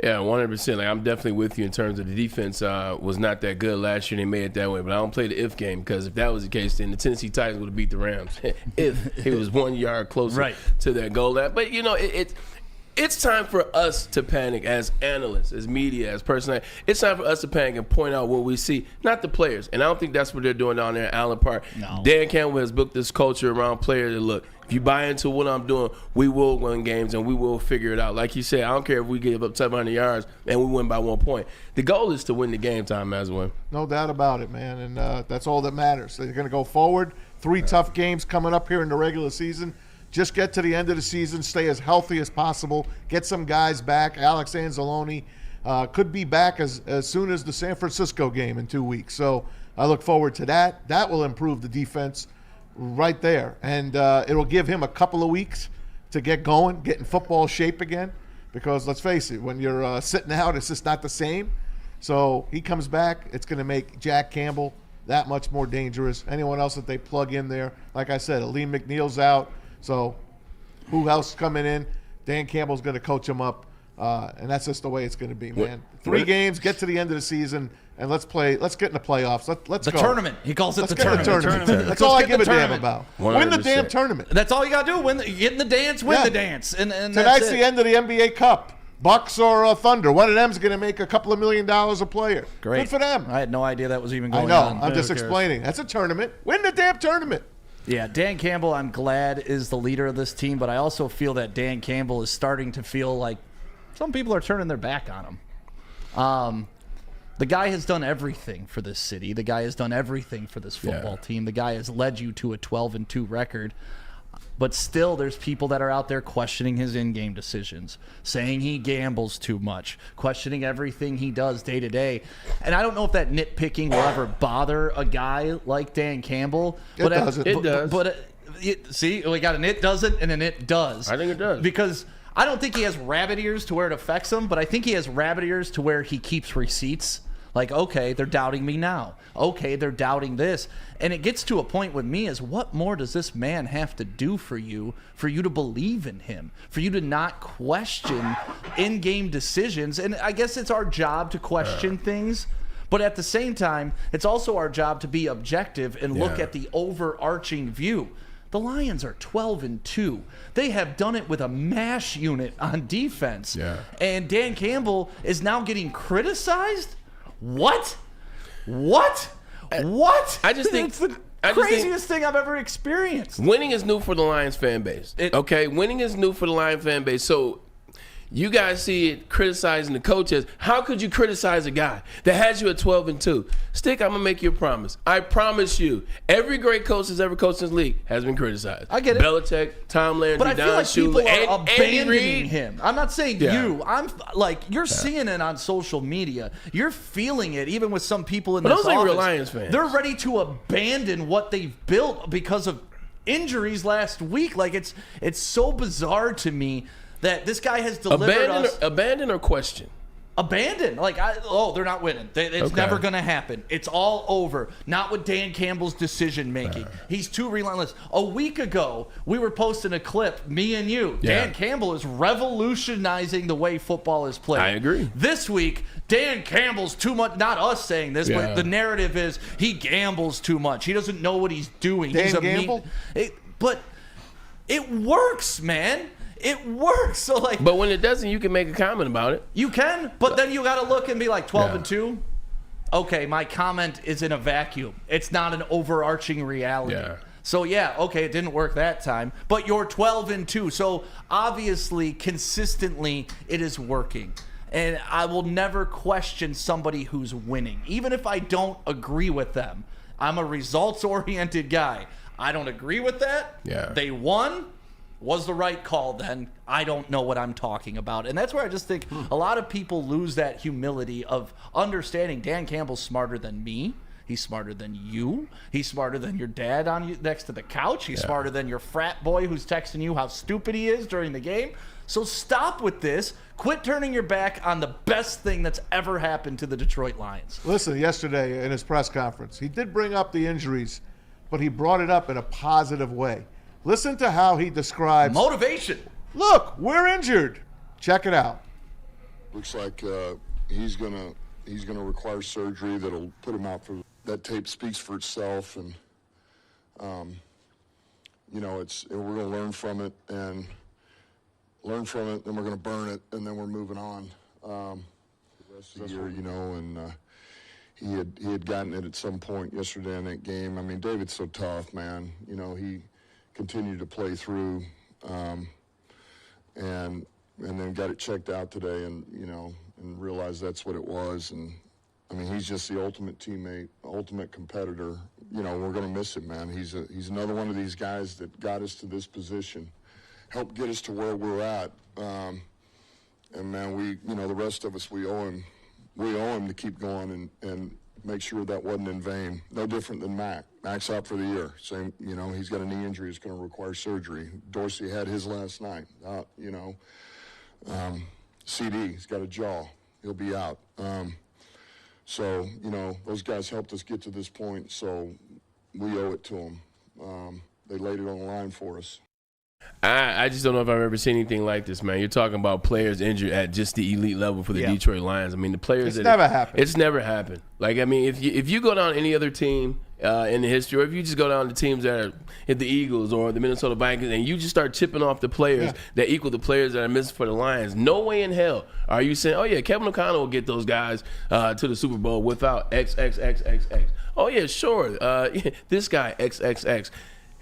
B: Yeah, 100%. Like, I'm definitely with you in terms of the defense was not that good last year. They made it that way, but I don't play the if game because if that was the case, then the Tennessee Titans would have beat the Rams if it was 1 yard closer to that goal line. But, it's time for us to panic as analysts, as media, as personnel. It's time for us to panic and point out what we see, not the players. And I don't think that's what they're doing down there at Allen Park.
C: No.
B: Dan Campbell has built this culture around players that, look, if you buy into what I'm doing, we will win games and we will figure it out. Like you said, I don't care if we give up 700 yards and we win by 1 point. The goal is to win the game time as well.
D: No doubt about it, man. And that's all that matters. They're going to go forward. 3 tough games coming up here in the regular season. Just get to the end of the season, stay as healthy as possible, get some guys back. Alex Anzalone could be back as soon as the San Francisco game in 2 weeks. So I look forward to that. That will improve the defense right there. And it'll give him a couple of weeks to get going, get in football shape again. Because let's face it, when you're sitting out, it's just not the same. So he comes back, it's going to make Jack Campbell that much more dangerous. Anyone else that they plug in there, like I said, Aleem McNeil's out. So who else is coming in? Dan Campbell's going to coach him up, and that's just the way it's going to be, man. 3 games, get to the end of the season, and let's play. Let's get in the playoffs. Let's go.
C: The tournament. He calls it
D: let's
C: the
D: get
C: tournament.
D: The That's all I give a damn about.
B: 100%.
D: Win the damn tournament.
C: That's all you got to do. Get in the dance, win the dance. And
D: tonight's the end of the NBA Cup. Bucks or Thunder. One of them's going to make a couple of $1 million a player.
C: Great.
D: Good for them.
C: I had no idea that was even going
D: on.
C: on.
D: I'm just explaining. That's a tournament. Win the damn tournament.
C: Yeah, Dan Campbell, I'm glad, is the leader of this team, but I also feel that Dan Campbell is starting to feel like some people are turning their back on him. The guy has done everything for this city. The guy has done everything for this football team. The guy has led you to a 12-2 record. But still, there's people that are out there questioning his in-game decisions, saying he gambles too much, questioning everything he does day to day. And I don't know if that nitpicking will ever bother a guy like Dan Campbell.
D: It doesn't.
B: It does.
C: But see, we got an it doesn't and an it does.
B: I think it does.
C: Because I don't think he has rabbit ears to where it affects him, but I think he has rabbit ears to where he keeps receipts. Like, okay, they're doubting me now. Okay, they're doubting this. And it gets to a point with me is what more does this man have to do for you to believe in him, for you to not question in-game decisions? And I guess it's our job to question things. But at the same time, it's also our job to be objective and look at the overarching view. The Lions are 12-2. They have done it with a MASH unit on defense.
B: Yeah.
C: And Dan Campbell is now getting criticized? What?
B: I just think
C: it's the craziest thing I've ever experienced.
B: Winning is new for the Lions fan base. Winning is new for the Lions fan base. So you guys see it criticizing the coaches. How could you criticize a guy that has you at 12-2? Stick, I'm gonna make you a promise. I promise you, every great coach that's ever coached in this league has been criticized.
C: I get it.
B: Belichick, Tom Landry,
C: But I feel
B: Don
C: like people
B: Shula,
C: are
B: Andy
C: abandoning
B: Reid.
C: him. I'm not saying
B: Yeah.
C: you. I'm like, you're seeing it on social media. You're feeling it, even with some people in
B: But
C: this
B: those ain't
C: office.
B: real Lions fans.
C: They're ready to abandon what they've built because of injuries last week. Like, it's so bizarre to me that this guy has delivered us.
B: Abandon or question?
C: Abandon. Like, they're not winning. It's never going to happen. It's all over. Not with Dan Campbell's decision making. He's too relentless. A week ago, we were posting a clip, me and you.
B: Yeah.
C: Dan Campbell is revolutionizing the way football is played.
B: I agree.
C: This week, Dan Campbell's too much. Not us saying this, but the narrative is he gambles too much. He doesn't know what he's doing.
D: Dan Campbell?
C: But it works, man. It works. So like,
B: But when it doesn't, you can make a comment about it.
C: you can, but then you got to look and be like 12-2. Okay, my comment is in a vacuum. It's not an overarching reality.
B: Yeah.
C: So yeah, okay, it didn't work that time, but you're 12-2. So obviously, consistently, it is working. And I will never question somebody who's winning, even if I don't agree with them. I'm a results-oriented guy. I don't agree with that.
B: Yeah.
C: They won. Was the right call then? I don't know what I'm talking about. And that's where I just think a lot of people lose that humility of understanding Dan Campbell's smarter than me. He's smarter than you. He's smarter than your dad on you next to the couch. He's smarter than your frat boy who's texting you how stupid he is during the game. So stop with this. Quit turning your back on the best thing that's ever happened to the Detroit Lions.
D: Listen, yesterday in his press conference, he did bring up the injuries, but he brought it up in a positive way. Listen to how he describes
C: Motivation.
D: Look, we're injured. Check it out.
F: Looks like he's gonna require surgery that'll put him out for. That tape speaks for itself, and we're gonna learn from it, then we're gonna burn it, and then we're moving on. The rest of the year, and he had gotten it at some point yesterday in that game. I mean, David's so tough, man. He continued to play through, and then got it checked out today, and realized that's what it was. And I mean, he's just the ultimate teammate, ultimate competitor. We're gonna miss him, man. He's another one of these guys that got us to this position, helped get us to where we're at. And man, the rest of us, we owe him to keep going and make sure that wasn't in vain. No different than Mac. Mac's out for the year. Same, he's got a knee injury. It's going to require surgery. Dorsey had his last night. CD, he's got a jaw. He'll be out. So, those guys helped us get to this point, so we owe it to them. They laid it on the line for us.
B: I just don't know if I've ever seen anything like this, man. You're talking about players injured at just the elite level for the Detroit Lions. I mean, the players.
D: It's never happened.
B: It's never happened. Like, I mean, if you go down any other team in the history, or if you just go down to teams that are at the Eagles or the Minnesota Vikings, and you just start chipping off the players that equal the players that are missing for the Lions, no way in hell are you saying, oh, yeah, Kevin O'Connell will get those guys to the Super Bowl without XXXXX. Oh, yeah, sure. This guy, XXX.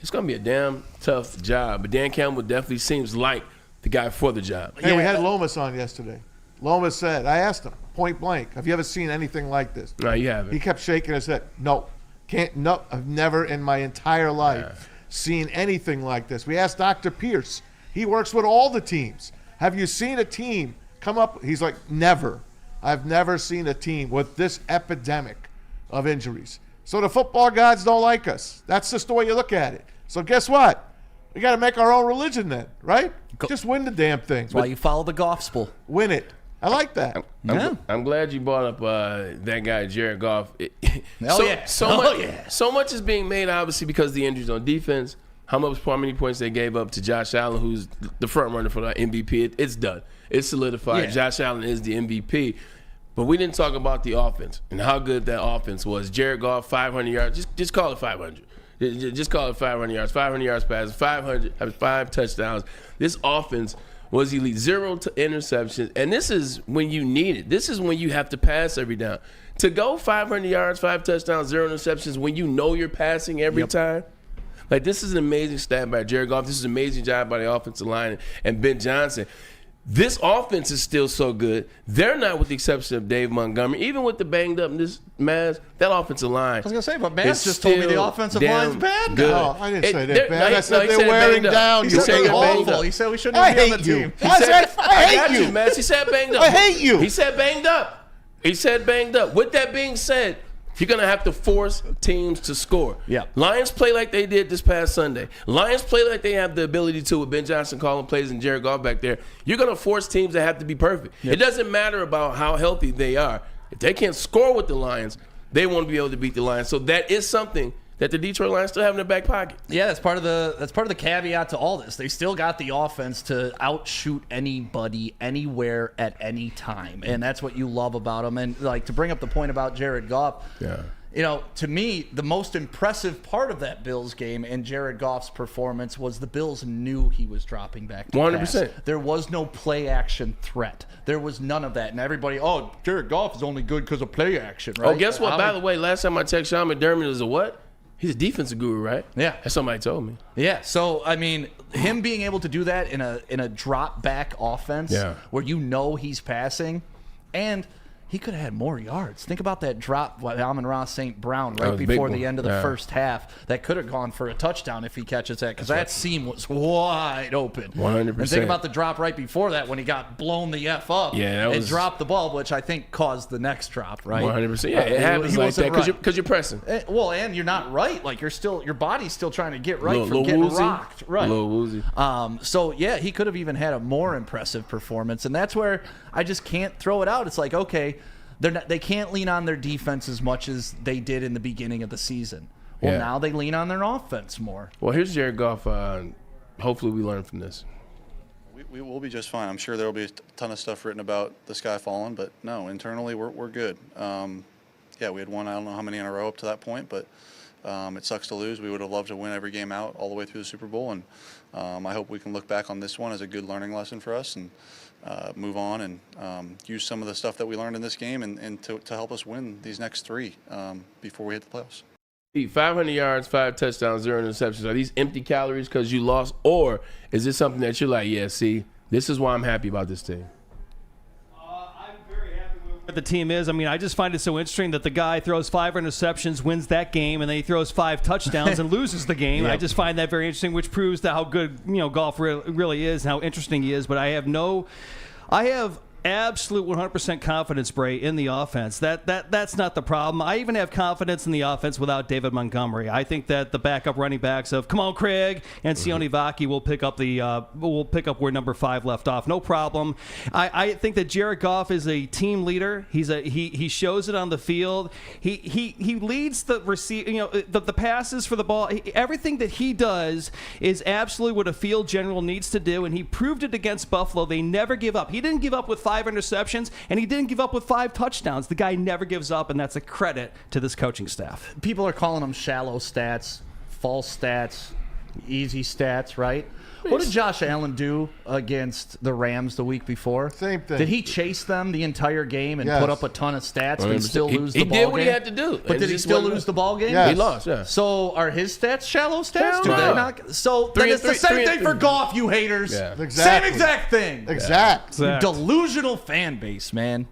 B: It's going to be a damn tough job. But Dan Campbell definitely seems like the guy for the job.
D: Hey, we had Lomas on yesterday. Lomas said, I asked him, point blank, have you ever seen anything like this?
B: No, you haven't.
D: He kept shaking his head. No, I've never in my entire life seen anything like this. We asked Dr. Pierce. He works with all the teams. Have you seen a team come up? He's like, never. I've never seen a team with this epidemic of injuries. So the football gods don't like us. That's just the way you look at it. So guess what? We got to make our own religion then, right? Just win the damn thing.
C: That's why you follow the gospel.
D: Win it. I like that.
B: I'm glad you brought up that guy, Jared Goff. So much is being made, obviously, because of the injuries on defense. How many points they gave up to Josh Allen, who's the front runner for the MVP. It's done. It's solidified. Yeah. Josh Allen is the MVP. But we didn't talk about the offense and how good that offense was. Jared Goff, 500 yards. Just call it 500. Just call it 500 yards. 500 yards passes, 5 touchdowns. This offense was elite. 0 interceptions. And this is when you need it. This is when you have to pass every down. To go 500 yards, 5 touchdowns, 0 interceptions when you know you're passing every time. Like, this is an amazing stat by Jared Goff. This is an amazing job by the offensive line and Ben Johnson. This offense is still so good. They're not, with the exception of Dave Montgomery. Even with the banged up Maz, that offensive line.
C: I was going to say, but Maz just told me the offensive line's bad now.
D: No, I didn't say that bad. I said they're wearing down.
C: He said they're awful. He said we shouldn't even be on the team.
D: I hate you,
B: Maz. He said banged up.
D: I hate you.
B: He said banged up. With that being said, you're going to have to force teams to score.
C: Yeah.
B: Lions play like they did this past Sunday. Lions play like they have the ability to with Ben Johnson calling plays and Jared Goff back there. You're going to force teams that have to be perfect. Yep. It doesn't matter about how healthy they are. If they can't score with the Lions, they won't be able to beat the Lions. So that is something that the Detroit Lions still have in their back pocket.
C: Yeah, that's part of the caveat to all this. They still got the offense to outshoot anybody, anywhere, at any time, and that's what you love about them. And like, to bring up the point about Jared Goff, to me, the most impressive part of that Bills game and Jared Goff's performance was the Bills knew he was dropping back to
B: 100%.
C: pass. There was no play action threat. There was none of that, and everybody, Jared Goff is only good because of play action, right?
B: Oh, guess what? By the way, last time I checked, Sean McDermott is a what? He's a defensive guru, right?
C: Yeah.
B: That's somebody told me.
C: Yeah. So, I mean, him being able to do that in a drop back offense where you know he's passing, and he could have had more yards. Think about that drop by Amon-Ra St. Brown right before the end of the first half. That could have gone for a touchdown if he catches that, because that seam was wide open.
B: 100%.
C: And think about the drop right before that when he got blown the F up and dropped the ball, which I think caused the next drop, right?
B: 100%. Yeah, it happens like that because you're pressing.
C: Well, and you're not right. Like, your body's still trying to get right from getting rocked. Right.
B: A little woozy.
C: So, yeah, he could have even had a more impressive performance, and that's where I just can't throw it out. It's like, okay, they can't lean on their defense as much as they did in the beginning of the season. Well, now they lean on their offense more.
B: Well, here's Jared Goff. Hopefully we learn from this.
K: We will be just fine. I'm sure there will be a ton of stuff written about the sky falling, but no, internally we're good. We had won I don't know how many in a row up to that point, but it sucks to lose. We would have loved to win every game out all the way through the Super Bowl, and I hope we can look back on this one as a good learning lesson for us and move on and use some of the stuff that we learned in this game and to help us win these next 3 before we hit the playoffs.
B: 500 yards, 5 touchdowns, 0 interceptions. Are these empty calories because you lost, or is this something that you're like, yeah, see, this is why I'm happy about this team?
E: I'm very happy with what the team is. I mean, I just find it so interesting that the guy throws 5 interceptions, wins that game, and then he throws 5 touchdowns and loses the game. Yep. I just find that very interesting, which proves how good Goff really is and how interesting he is. But I have absolute 100% confidence, Bray, in the offense. That's not the problem. I even have confidence in the offense without David Montgomery. I think that the backup running backs of Kamal Craig and Sione Vaki will pick up where number 5 left off. No problem. I think that Jared Goff is a team leader. He shows it on the field. He leads the the passes for the ball. Everything that he does is absolutely what a field general needs to do, and he proved it against Buffalo. They never give up. He didn't give up with 5 interceptions, and he didn't give up with 5 touchdowns. The guy never gives up, and that's a credit to this coaching staff.
C: People are calling them shallow stats, false stats, easy stats, right? What did Josh Allen do against the Rams the week before?
D: Same thing.
C: Did he chase them the entire game and put up a ton of stats but still lose the ball game?
B: He did what he had to do.
C: But did he still lose the ball game?
D: Yes.
B: He lost, yeah.
C: So are his stats shallow stats?
B: Do
C: they not? So then it's the same thing for Goff, you haters.
B: Yeah.
D: Exactly.
C: Same exact thing.
D: Exact.
C: You delusional fan base, man.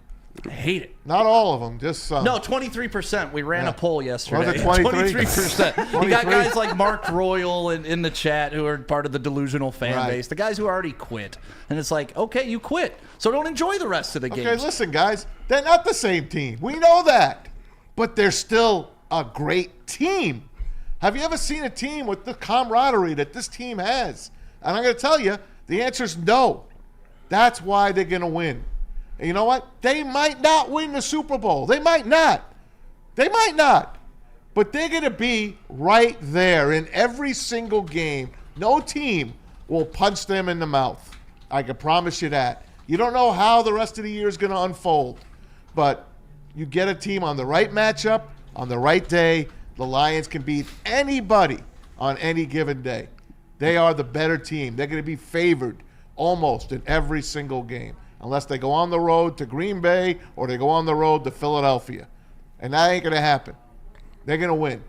C: I hate it.
D: Not all of them, just some.
C: No, 23%. We ran a poll yesterday.
D: Was it 23?
C: 23%. You got guys like Mark Royal in the chat who are part of the delusional fan base. The guys who already quit. And it's like, okay, you quit. So don't enjoy the rest of the game.
D: Okay, listen, guys. They're not the same team. We know that. But they're still a great team. Have you ever seen a team with the camaraderie that this team has? And I'm going to tell you, the answer is no. That's why they're going to win. And you know what? They might not win the Super Bowl. They might not. But they're going to be right there in every single game. No team will punch them in the mouth. I can promise you that. You don't know how the rest of the year is going to unfold. But you get a team on the right matchup, on the right day, the Lions can beat anybody on any given day. They are the better team. They're going to be favored almost in every single game, unless they go on the road to Green Bay or they go on the road to Philadelphia. And that ain't going to happen. They're going to win.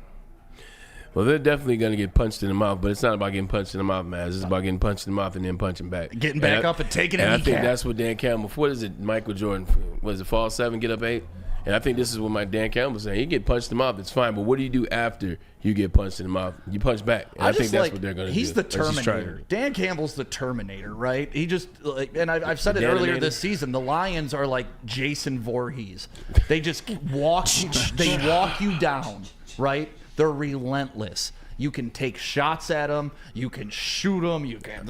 B: Well, they're definitely going to get punched in the mouth, but it's not about getting punched in the mouth, man. It's about getting punched in the mouth and then punching back.
C: Getting back up and taking a
B: kneecap.
C: kneecap.
B: I think that's what Dan Campbell, what is it, Michael Jordan, was it fall 7, get up 8? And I think this is what my Dan Campbell was saying. You get punched in the mouth, it's fine, but what do you do after you get punched in the mouth? You punch back. And I think that's what they're going to do.
C: He's the Terminator. Dan Campbell's the Terminator, right? He just, and I've said it earlier this season, the Lions are like Jason Voorhees. They just walk you down, right? They're relentless. You can take shots at him. You can shoot him. You can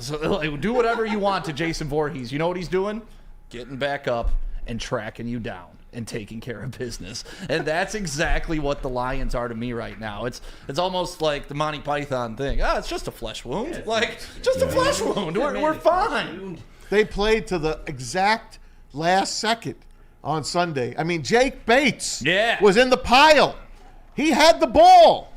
C: do whatever you want to Jason Voorhees. You know what he's doing? Getting back up and tracking you down and taking care of business. And that's exactly what the Lions are to me right now. It's almost like the Monty Python thing. It's just a flesh wound. Just a flesh wound. We're fine.
D: They played to the exact last second on Sunday. I mean, Jake Bates was in the pile. He had the ball.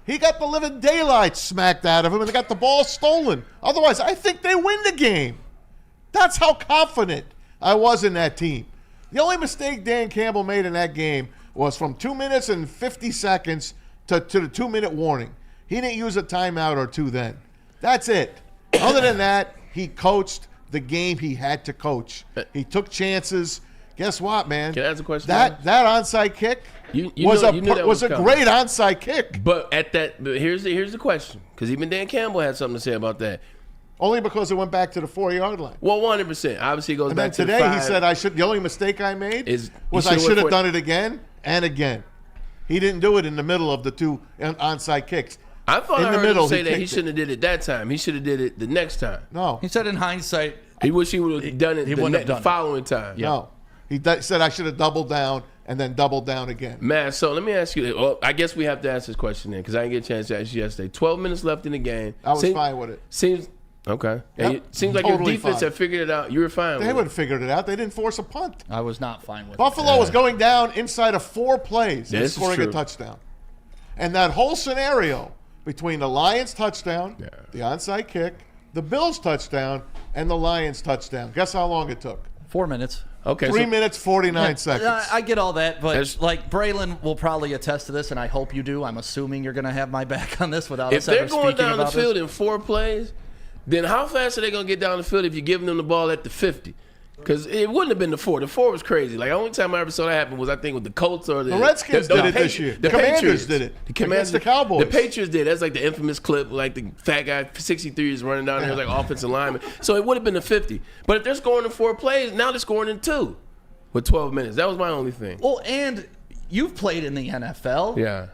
D: He got the living daylight smacked out of him, and they got the ball stolen. Otherwise, I think they win the game. That's how confident I was in that team. The only mistake Dan Campbell made in that game was from 2 minutes and 50 seconds to the 2-minute warning. He didn't use a timeout or two then. That's it. Other than that, he coached the game he had to coach. He took chances. Guess what, man?
B: Can I ask a question?
D: That onside kick was a great onside kick.
B: But here's the question, because even Dan Campbell had something to say about that.
D: Only because it went back to the 4-yard line.
B: Well, 100%. Obviously, it goes back to the 5.
D: And then today he said, the only mistake I made was I should have done it again and again. He didn't do it in the middle of the 2 onside kicks.
B: I thought I heard him say that he shouldn't have did it that time. He should have did it the next time.
D: No.
C: He said in hindsight.
B: He wish he would have done it the following time.
D: Yeah. No. He said I should have doubled down and then doubled down again.
B: Man, so let me ask you, well, I guess we have to ask this question then, because I didn't get a chance to ask you yesterday. 12 minutes left in the game.
D: I was fine with it.
B: Seems Okay.
D: Yep.
B: And it seems like
D: Totally
B: your defense
D: fine.
B: had figured it out. You were fine
D: They
B: with
D: would
B: it.
D: have figured it out. They didn't force a punt.
C: I was not fine with
D: Buffalo was going down inside of 4 plays and
B: This is
D: scoring a
B: true.
D: touchdown. And that whole scenario between the Lions touchdown, the onside kick, the Bills touchdown, and the Lions touchdown. Guess how long it took?
C: 4 minutes.
B: Okay.
D: 3 minutes, 49 seconds.
C: I get all that, but
B: There's-
C: like Braylon will probably attest to this, and I hope you do. I'm assuming you're going to have my back on this without
B: If
C: us
B: they're
C: ever
B: going
C: speaking
B: down the
C: about
B: field
C: this.
B: in 4 plays, then how fast are they going to get down the field if you're giving them the ball at the 50? Because it wouldn't have been the 4. The 4 was crazy. Like, the only time I ever saw that happen was, I think, with the Colts or the
D: Redskins did it this year. The Commanders did it against the Cowboys.
B: The Patriots did. That's like the infamous clip, like the fat guy, 63, is running down there like offensive lineman. So it would have been the 50. But if they're scoring in 4 plays, now they're scoring in 2 with 12 minutes. That was my only thing.
C: Well, and you've played in the NFL.
B: Yeah.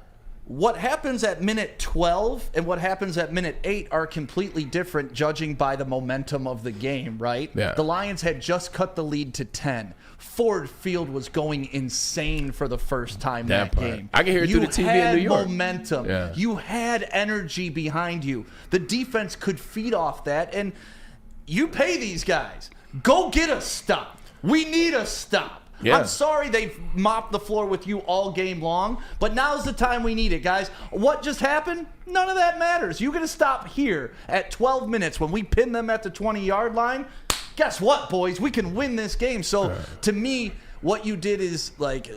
C: What happens at minute 12 and what happens at minute 8 are completely different, judging by the momentum of the game, right?
B: Yeah.
C: The Lions had just cut the lead to 10. Ford Field was going insane for the first time that
B: part.
C: game.
B: I can hear it through the TV in
C: had
B: New York.
C: momentum.
B: Yeah.
C: You had energy behind you. The defense could feed off that, and you pay these guys. Go get a stop. We need a stop.
B: Yeah.
C: I'm sorry they've mopped the floor with you all game long, but now's the time we need it, guys. What just happened? None of that matters. You're going to stop here at 12 minutes when we pin them at the 20-yard line. Guess what, boys? We can win this game. So, to me, what you did is, like,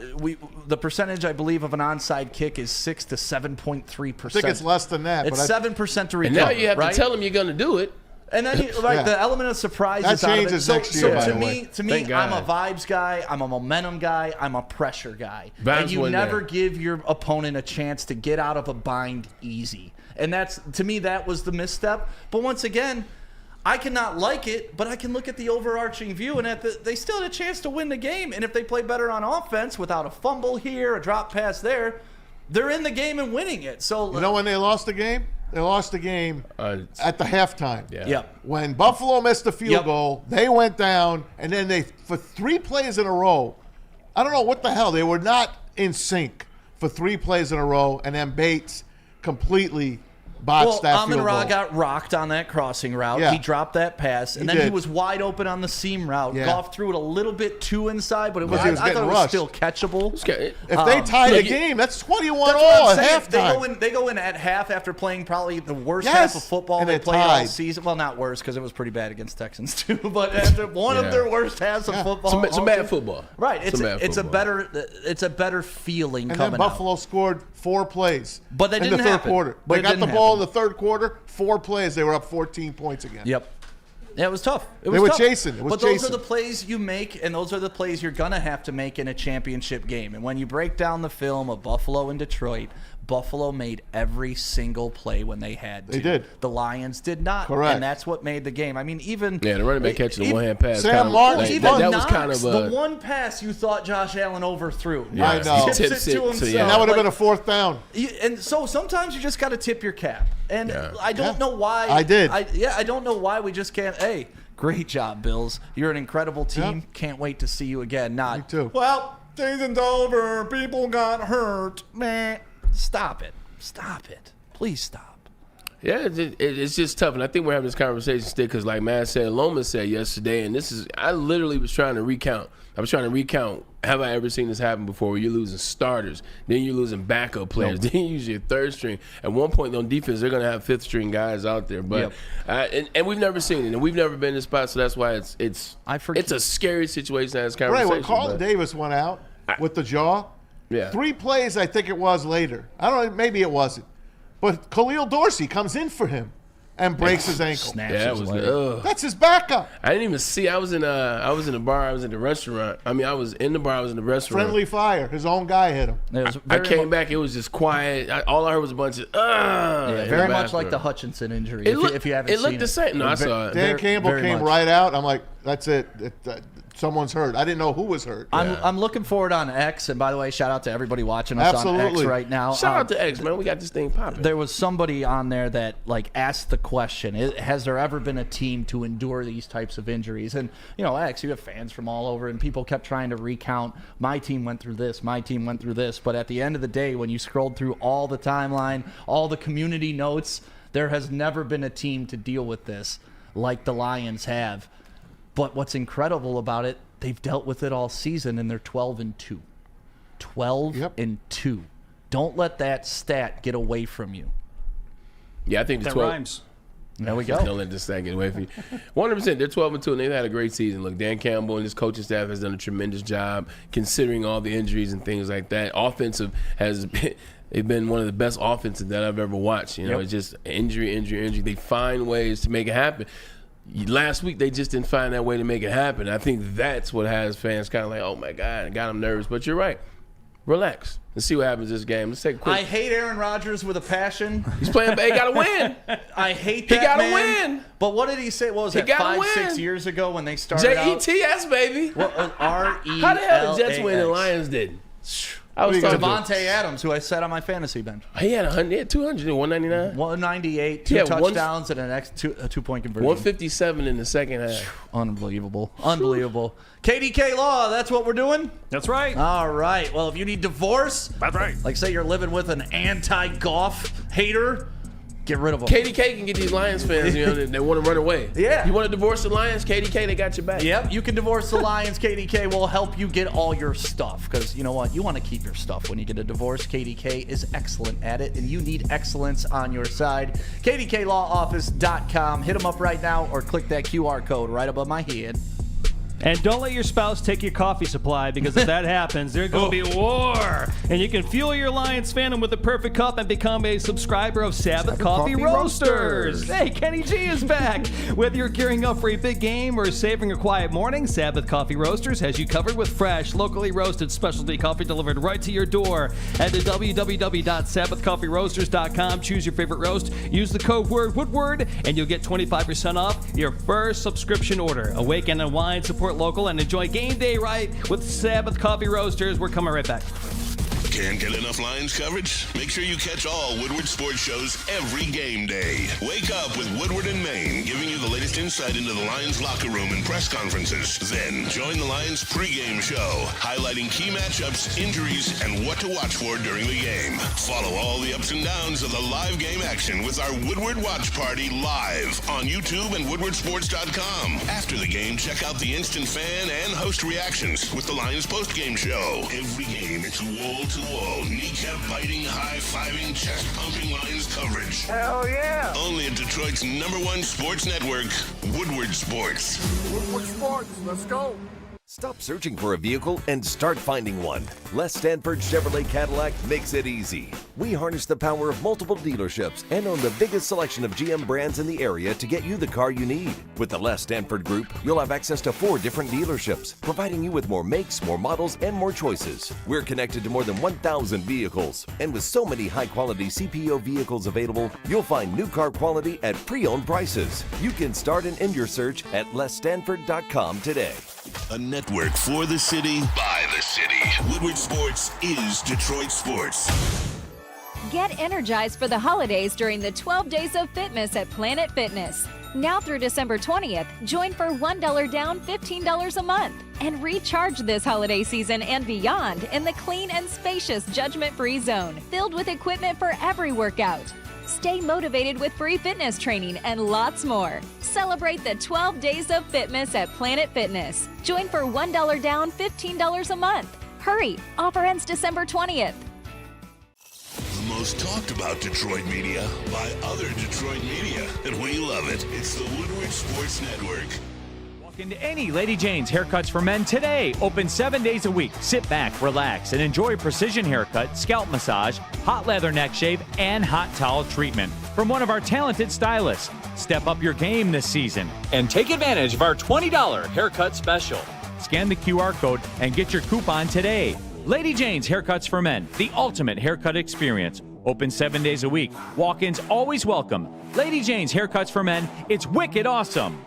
C: the percentage, I believe, of an onside kick is 6 to 7.3%.
D: I think it's less than that.
C: It's 7% to recover,
B: And now you have
C: right?
B: to tell them you're going to do it.
C: And then, the element of surprise
D: That
C: is out of it.
D: changes
C: So,
D: next year, by
C: to
D: the
C: me,
D: way.
C: to me,
B: Thank
C: I'm a
B: God.
C: vibes guy. I'm a momentum guy. I'm a pressure guy.
B: Vibes
C: And you
B: win
C: never
B: there.
C: give your opponent a chance to get out of a bind easy. And that's, to me, that was the misstep. But once again, I cannot like it, but I can look at the overarching view, and they still had a chance to win the game. And if they play better on offense without a fumble here, a drop pass there, they're in the game and winning it. So
D: You know when they lost the game? They lost the game at the halftime.
B: Yeah.
C: Yep.
D: When Buffalo missed the field
C: Yep.
D: goal, they went down, and then they, for 3 plays in a row, I don't know what the hell, they were not in sync for 3 plays in a row, and then Bates completely botched that field
C: Amon-Ra
D: goal.
C: got rocked on that crossing route.
D: Yeah.
C: He dropped that pass, and
D: He
C: then he
D: did.
C: was wide open on the seam route.
D: Yeah.
C: Goff threw it a little bit too inside, but it was,
D: Because he was
C: I thought
D: getting
C: it was
D: rushed.
C: still catchable.
B: Okay.
D: If they tie the
B: look,
D: game, that's 21
C: That's what
D: all
C: I'm
D: at
C: saying.
D: halftime.
C: They go in at half after playing probably the worst
D: Yes.
C: half of football
D: And
C: they
D: they
C: played all
D: tied.
C: season. Well, not worse because it was pretty bad against Texans too. But after one of
B: Yeah.
C: their worst halves of football,
B: Some
C: all
B: bad
C: season.
B: football.
C: Right. It's
B: Some bad
C: a
B: football.
C: it's a better feeling
D: And
C: coming
D: then Buffalo scored 4 plays
C: But that
D: in
C: didn't
D: the third
C: happen.
D: quarter.
C: But
D: They
C: it
D: got the
C: didn't
D: ball in
C: happen.
D: the third quarter, 4 plays. They were up 14 points again.
C: out. Yep. Yeah, it was tough. It was
D: They were
C: tough.
D: chasing. It was
C: but those
D: chasing.
C: are the plays you make, and those are the plays you're going to have to make in a championship game. And when you break down the film of Buffalo and Detroit, Buffalo made every single play when they had to.
D: They did.
C: The Lions did not.
D: Correct.
C: And that's what made the game. I mean, even...
B: Yeah, the running back catching the
C: even-
B: one-hand pass.
D: Sam
B: kind of,
D: Martin,
B: like,
D: even
B: that was kind
C: Knox,
B: of
C: the one pass you thought Josh Allen overthrew.
B: Yeah.
D: I know.
C: Tips
B: Tips
C: it to
B: it to-
C: himself.
B: yeah.
D: And that would have
C: Like,
D: been a 4th down.
C: and so sometimes you just got to tip your cap. And
B: Yeah.
C: I don't
D: Yeah.
C: know why.
D: I did.
C: I don't know why we just can't. Hey, great job, Bills. You're an incredible team.
D: Yeah.
C: Can't wait to see you again. Not,
D: Me too.
C: well, season's over. People got hurt. Man, stop it. Stop it. Please stop.
B: Yeah, it's just tough, and I think we're having this conversation still because, like Matt said, Loma said yesterday, and I literally was trying to recount. I was trying to recount. Have I ever seen this happen before? Where you're losing starters, then you're losing backup players, then you use your 3rd string. At one point on defense, they're going to have 5th string guys out there, but and we've never seen it, and we've never been in this spot, so that's why it's a scary situation as
D: Right,
B: conversation.
D: when Carlton
B: but-
D: Davis went out with the jaw,
B: Yeah.
D: 3 plays I think it was later. I don't know, maybe it wasn't. But Khalil Dorsey comes in for him and breaks his ankle.
C: Snaps
B: Yeah, it
C: his
B: was.
C: leg.
B: Ugh.
D: That's his backup.
B: I didn't even see. I was in the bar. I was in the restaurant. I mean, I was in the bar. I was in the restaurant.
D: Friendly fire. His own guy hit him.
C: It was
B: I
C: very
B: came
C: mu-
B: back. It was just quiet. All I heard was a bunch of
C: yeah, very much like the Hutchinson injury.
B: It
C: if you haven't seen
B: looked the same. No, I saw it.
D: Dan Campbell
C: very
D: came
C: much.
D: right out. I'm like, that's it. Someone's hurt. I didn't know who was hurt.
C: I'm looking forward on X, and by the way, shout out to everybody watching us on X
D: Absolutely.
C: right now.
B: Shout out to X, man. We got this thing popping.
C: There was somebody on there that asked the question: has there ever been a team to endure these types of injuries? And X, you have fans from all over, and people kept trying to recount. My team went through this. My team went through this. But at the end of the day, when you scrolled through all the timeline, all the community notes, there has never been a team to deal with this. like the Lions have. But what's incredible about it, they've dealt with it all season, and they're 12-2. 12-2. Don't let that stat get away from you.
B: Yeah, I think the
E: That
B: 12.
E: rhymes.
C: There we go.
B: Don't let this stat get away from you. 100%. They're 12-2, and they've had a great season. Look, Dan Campbell and his coaching staff has done a tremendous job considering all the injuries and things like that. Offensive has been. They've been one of the best offenses that I've ever watched. You know, It's just injury. They find ways to make it happen. Last week, they just didn't find that way to make it happen. I think that's what has fans kind of like, oh, my God, it got them nervous. But you're right. Relax. Let's see what happens this game. Let's take a quick.
C: I hate Aaron Rodgers with a passion.
B: He's playing, he got to win.
C: I hate that
B: He got to
C: man.
B: win.
C: But what did he say? What was
B: He
C: that,
B: gotta
C: 5-6
B: win.
C: years ago when they started out?
B: JETS, baby.
C: What was R-E-L-A-X?
B: How the hell did Jets win and Lions didn't? I was talking
C: Devontae Adams, who I set on my fantasy bench.
B: He had 100, he had 200, 199,
C: 198, two
B: Yeah,
C: touchdowns, and a two-point conversion.
B: 157 in the second half.
C: Unbelievable. KDK Law, that's what we're doing?
E: That's right.
C: All right. Well, if you need divorce,
E: That's right.
C: like say you're living with an anti-Goff hater, get rid of them.
B: KDK can get these Lions fans, you know, they want to run away.
C: Yeah.
B: You want to divorce the Lions, KDK, they got your back.
C: Yep, you can divorce the Lions. KDK will help you get all your stuff because you know what? You want to keep your stuff when you get a divorce. KDK is excellent at it, and you need excellence on your side. KDKLawOffice.com. Hit them up right now or click that QR code right above my head.
E: And don't let your spouse take your coffee supply, because if that happens, there's going to be war. And you can fuel your Lions fandom with the perfect cup and become a subscriber of Sabbath Coffee Roasters. Hey, Kenny G is back. Whether you're gearing up for a big game or savoring a quiet morning, Sabbath Coffee Roasters has you covered with fresh, locally roasted specialty coffee delivered right to your door. Head to www.sabbathcoffeeroasters.com. Choose your favorite roast. Use the code word Woodward, and you'll get 25% off your first subscription order. Awaken and wine, support local, and enjoy game day right with Sabbath Coffee Roasters. We're coming right back.
A: Can't get enough Lions coverage? Make sure you catch all Woodward sports shows every game day. Wake up with Woodward and Maine, giving you the latest insight into the Lions locker room and press conferences. Then join the Lions pregame show, highlighting key matchups, injuries, and what to watch for during the game. Follow all the ups and downs of the live game action with our Woodward Watch Party live on YouTube and woodwardsports.com. After the game, check out the instant fan and host reactions with the Lions postgame show. Every game, it's wall-to-wall, kneecap-biting, high-fiving, chest-pumping Lions coverage.
L: Hell yeah!
A: Only at Detroit's #1 sports network, Woodward Sports.
L: Woodward Sports, let's go!
G: Stop searching for a vehicle and start finding one. Les Stanford Chevrolet Cadillac makes it easy. We harness the power of multiple dealerships and own the biggest selection of GM brands in the area to get you the car you need. With the Les Stanford Group, you'll have access to 4 different dealerships, providing you with more makes, more models, and more choices. We're connected to more than 1,000 vehicles. And with so many high-quality CPO vehicles available, you'll find new car quality at pre-owned prices. You can start and end your search at lesstanford.com today.
A: A network for the city, by the city. Woodward Sports is Detroit sports.
H: Get energized for the holidays during the 12 Days of Fitness at Planet Fitness. Now through December 20th, join for $1 down, $15 a month. And recharge this holiday season and beyond in the clean and spacious judgment-free zone, filled with equipment for every workout. Stay motivated with free fitness training and lots more. Celebrate the 12 Days of Fitness at Planet Fitness. Join for $1 down, $15 a month. Hurry, offer ends December 20th.
A: The most talked about Detroit media by other Detroit media, and we love it. It's the Woodward Sports Network.
I: Walk into any Lady Jane's Haircuts for Men today. Open 7 days a week. Sit back, relax, and enjoy precision haircut, scalp massage, hot leather neck shave, and hot towel treatment from one of our talented stylists. Step up your game this season and take advantage of our $20 haircut special. Scan the QR code and get your coupon today. Lady Jane's Haircuts for Men, the ultimate haircut experience. Open 7 days a week. Walk-ins always welcome. Lady Jane's Haircuts for Men, it's wicked awesome.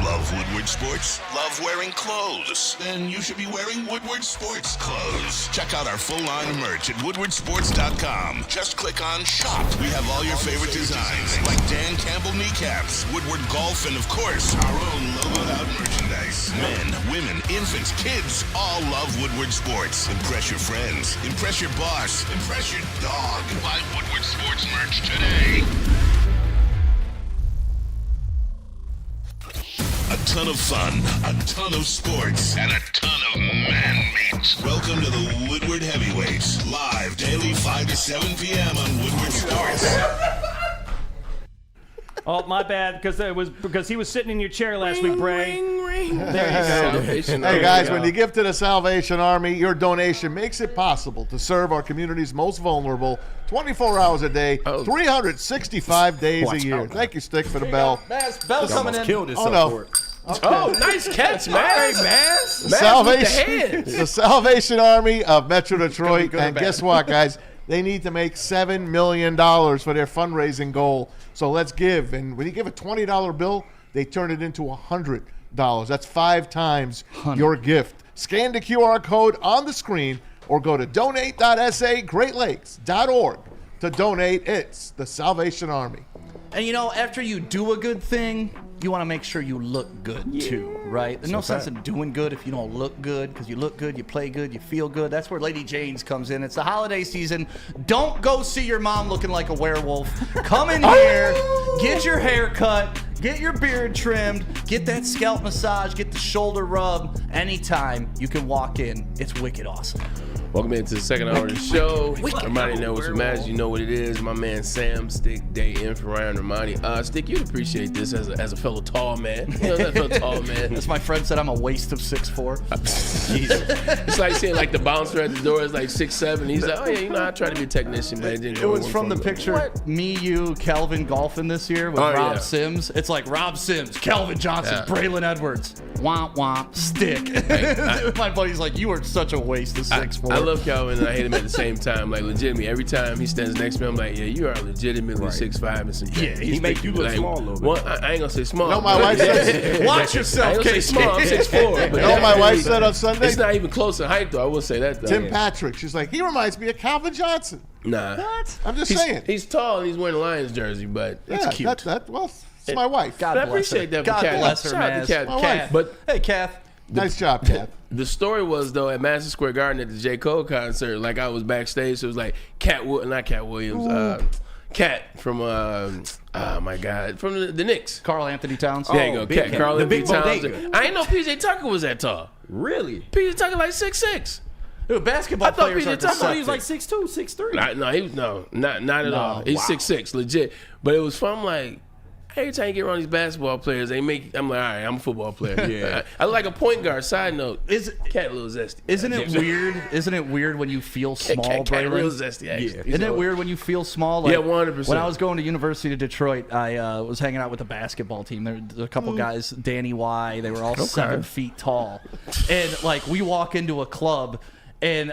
A: Love Woodward Sports? Love wearing clothes? Then you should be wearing Woodward Sports clothes. Check out our full line of merch at woodwardsports.com. Just click on Shop. We have all your favorite designs, like Dan Campbell kneecaps, Woodward Golf, and of course, our own logoed out merchandise. Men, women, infants, kids all love Woodward Sports. Impress your friends. Impress your boss. Impress your dog. Buy Woodward Sports merch today. ton of fun, a ton of sports, and a ton of man meat. Welcome to the Woodward Heavyweights, live daily 5 to 7 p.m. on Woodward Sports.
E: Oh, my bad, because he was sitting in your chair last week, Bray. There you go.
D: Hey, guys, when you give to the Salvation Army, your donation makes it possible to serve our community's most vulnerable 24 hours a day, 365 days a year. Thank you, Stick, for the bell.
C: Bell coming in.
B: Killed
D: Oh, no.
B: Okay. Oh, nice catch, man.
D: The Salvation Army of Metro Detroit. And guess what, guys? They need to make $7 million for their fundraising goal. So let's give. And when you give a $20 bill, they turn it into $100. That's 5 times your gift. Scan the QR code on the screen or go to donate.sagreatlakes.org to donate. It's the Salvation Army.
C: And, after you do a good thing, you want to make sure you look good, too, right? There's no sense in doing good if you don't look good, because you look good, you play good, you feel good. That's where Lady Jane's comes in. It's the holiday season. Don't go see your mom looking like a werewolf. Come in here, get your hair cut, get your beard trimmed, get that scalp massage, get the shoulder rub. Anytime you can walk in, it's wicked awesome.
B: Welcome into the second hour of the show. Ermanni knows what matters. You know what it is. My man Sam Stick Day in for Ryan Ermanni. Stick, you'd appreciate this as a fellow tall man.
C: As my friend said, I'm a waist of 6'4".
B: Jesus. It's like seeing the bouncer at the door is 6'7". He's like, oh yeah, I try to be a technician, man.
C: It was from the picture, me, you, Calvin golfing this year with Rob Sims. It's like Rob Sims, Calvin Johnson, Braylon Edwards, womp womp, Stick. My buddy's like, you are such a waste of 6'4".
B: I love Calvin and I hate him at the same time. Legitimately, every time he stands next to me, I'm like, yeah, you are legitimately 6'5" and some.
C: Yeah, he make you look small a little bit.
B: Well, I ain't gonna say small.
D: No, my wife said,
C: watch yourself.
B: I ain't gonna say small. I'm 6'4". But
D: my wife said on Sunday,
B: it's not even close in height though. I will say that though.
D: Tim Patrick. She's like, he reminds me of Calvin Johnson.
B: Nah.
C: What?
D: I'm just saying.
B: He's tall and he's wearing a Lions jersey, but
D: it's cute. It's my wife.
C: God
B: I appreciate that.
C: God bless her, man.
D: My wife.
B: But
C: hey, Kath.
D: Nice job, Kath.
B: The story was, though, at Madison Square Garden at the J. Cole concert, I was backstage, so it was Cat Williams, Cat from, oh my God, from the Knicks.
C: Karl Anthony Towns.
B: There you go, Cat. Karl Anthony Towns. I didn't know PJ Tucker was that tall.
E: Really?
B: PJ Tucker 6'6".
C: Dude, basketball players are deceptive.
E: He was 6'2", 6'3".
B: Not at all. He's 6'6", legit. But it was from every time you get around these basketball players, I'm like, all right, I'm a football player.
E: Yeah.
B: I like a point guard. Side note, Cat a little zesty.
C: Isn't it weird? Isn't it weird when you feel small,
B: Cat real
C: Braylon?
B: zesty, actually.
C: Isn't it weird when you feel small?
B: 100%.
C: When I was going to University of Detroit, I was hanging out with the basketball team. There were a couple guys, Danny Y. They were all 7 feet tall, and we walk into a club, and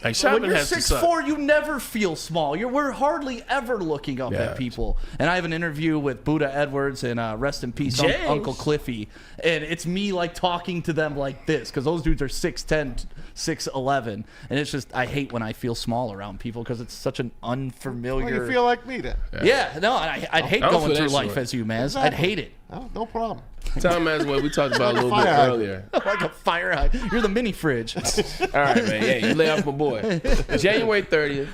C: when you're 6'4", you never feel small. We're hardly ever looking up at people. And I have an interview with Buddha Edwards and rest in peace, Uncle Cliffy. And it's me talking to them like this because those dudes are 6'10", 6'11". And it's just, I hate when I feel small around people because it's such an unfamiliar.
D: Well, you feel like me then.
C: Yeah, no, I'd hate going through life as you, Maz. Exactly. I'd hate it.
D: No problem.
B: Tom Maswell, we talked about a little bit earlier.
C: Like a fire hydrant. You're the mini fridge.
B: All right, man. Yeah, you lay off my boy. January 30th,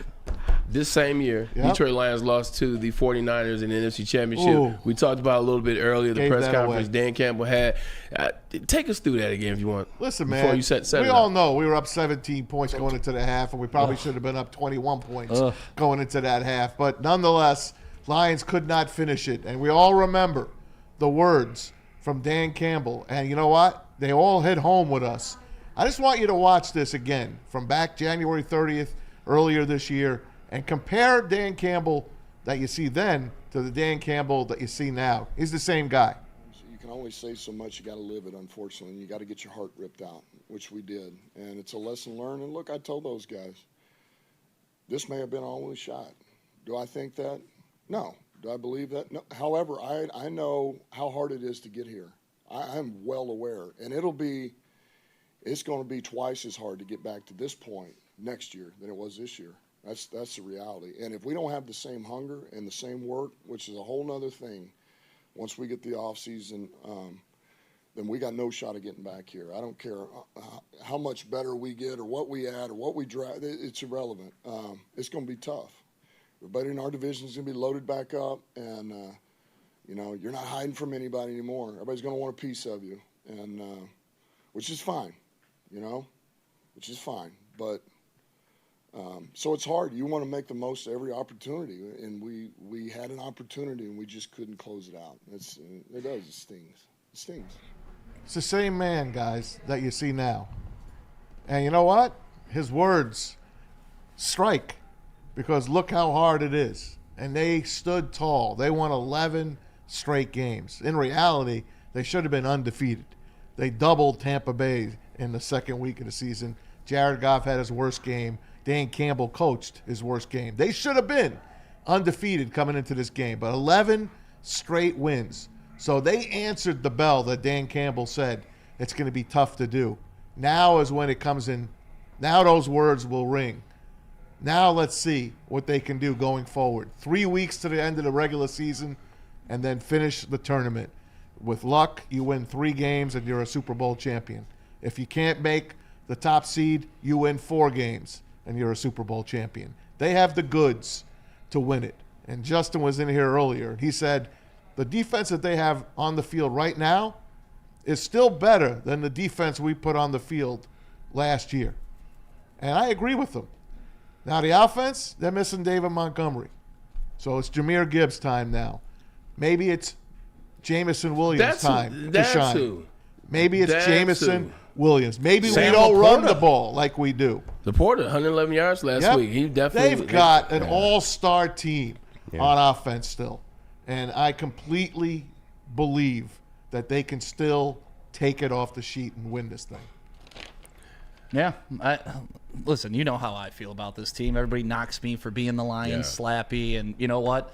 B: this same year, Detroit Lions lost to the 49ers in the NFC Championship.
D: Ooh.
B: We talked about a little bit earlier the press conference
D: away.
B: Dan Campbell had. Take us through that again if you want.
D: Listen,
B: before
D: man,
B: you set
D: we
B: it
D: all
B: up.
D: know we were up 17 points going into the half, and we probably should have been up 21 points going into that half. But nonetheless, Lions could not finish it. And we all remember the words from Dan Campbell. And you know what? They all hit home with us. I just want you to watch this again from back January 30th, earlier this year, and compare Dan Campbell that you see then to the Dan Campbell that you see now. He's the same guy.
F: You can only say so much. You got to live it, unfortunately. And you got to get your heart ripped out, which we did. And it's a lesson learned. And look, I told those guys, this may have been our only shot. Do I think that? No. Do I believe that? No. However, I know how hard it is to get here. I'm well aware. And it's going to be twice as hard to get back to this point next year than it was this year. That's the reality. And if we don't have the same hunger and the same work, which is a whole nother thing, once we get the offseason, then we got no shot of getting back here. I don't care how much better we get or what we add or what we drive. It's irrelevant. It's going to be tough. Everybody in our division is going to be loaded back up, and You know, you're not hiding from anybody anymore. Everybody's going to want a piece of you, and which is fine, you know, which is fine. But so it's hard. You want to make the most of every opportunity, and we had an opportunity, and we just couldn't close it out. It does. It stings. It stings.
D: It's the same man, guys, that you see now. And you know what? His words strike, because look how hard it is. And they stood tall. They won 11 straight games. In reality, they should have been undefeated. They doubled Tampa Bay in the second week of the season. Jared Goff had his worst game. Dan Campbell coached his worst game. They should have been undefeated coming into this game, but 11 straight wins. So they answered the bell that Dan Campbell said it's going to be tough to do. Now is when it comes in. Now those words will ring. Now let's see what they can do going forward. 3 weeks to the end of the regular season, and then finish the tournament. With luck, you win 3 games and you're a Super Bowl champion. If you can't make the top seed, you win 4 games and you're a Super Bowl champion. They have the goods to win it. And Justin was in here earlier. He said the defense that they have on the field right now is still better than the defense we put on the field last year. And I agree with them. Now the offense, they're missing David Montgomery. So it's Jahmyr Gibbs' time now. Maybe it's Jamison Williams' time to shine. Maybe it's Jamison Williams. Maybe we don't run the ball like we do.
B: Laporta, 111 yards last week. He definitely.
D: They've got an all-star team on offense still. And I completely believe that they can still take it off the sheet and win this thing.
C: Yeah. Listen, you know how I feel about this team. Everybody knocks me for being the Lions slappy. And you know what?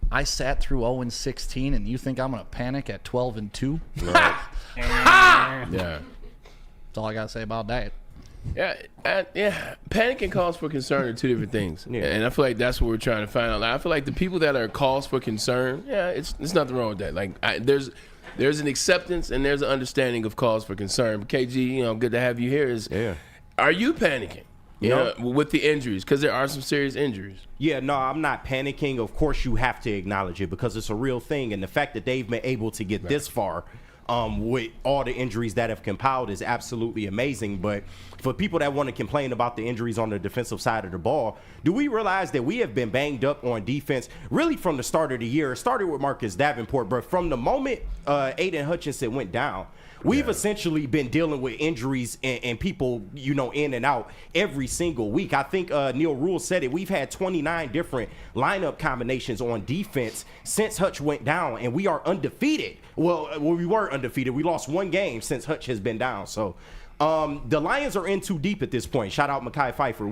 C: I sat through 0-16, and you think I'm going to panic at 12-2?
B: Right.
C: Yeah.
B: That's
C: all I got to say about that.
B: Yeah, panic and cause for concern are two different things. And I feel like that's what we're trying to find out. I feel like the people that are cause for concern, it's nothing wrong with that. Like there's an acceptance and there's an understanding of cause for concern. But KG, you know, good to have you here. Are you panicking? You know, with the injuries, because there are some serious injuries.
M: Yeah, no, I'm not panicking. Of course, you have to acknowledge it because it's a real thing, and the fact that they've been able to get this far with all the injuries that have compiled is absolutely amazing. But for people that want to complain about the injuries on the defensive side of the ball, do we realize that we have been banged up on defense really from the start of the year? It started with Marcus Davenport, but from the moment Aiden Hutchinson went down, we've essentially been dealing with injuries and people, you know, in and out every single week. I think Neil Rule said it. We've had 29 different lineup combinations on defense since Hutch went down, and we are undefeated. Well, we were undefeated. We lost 1 game since Hutch has been down. So the Lions are in too deep at this point. Shout out Mekhi Phifer.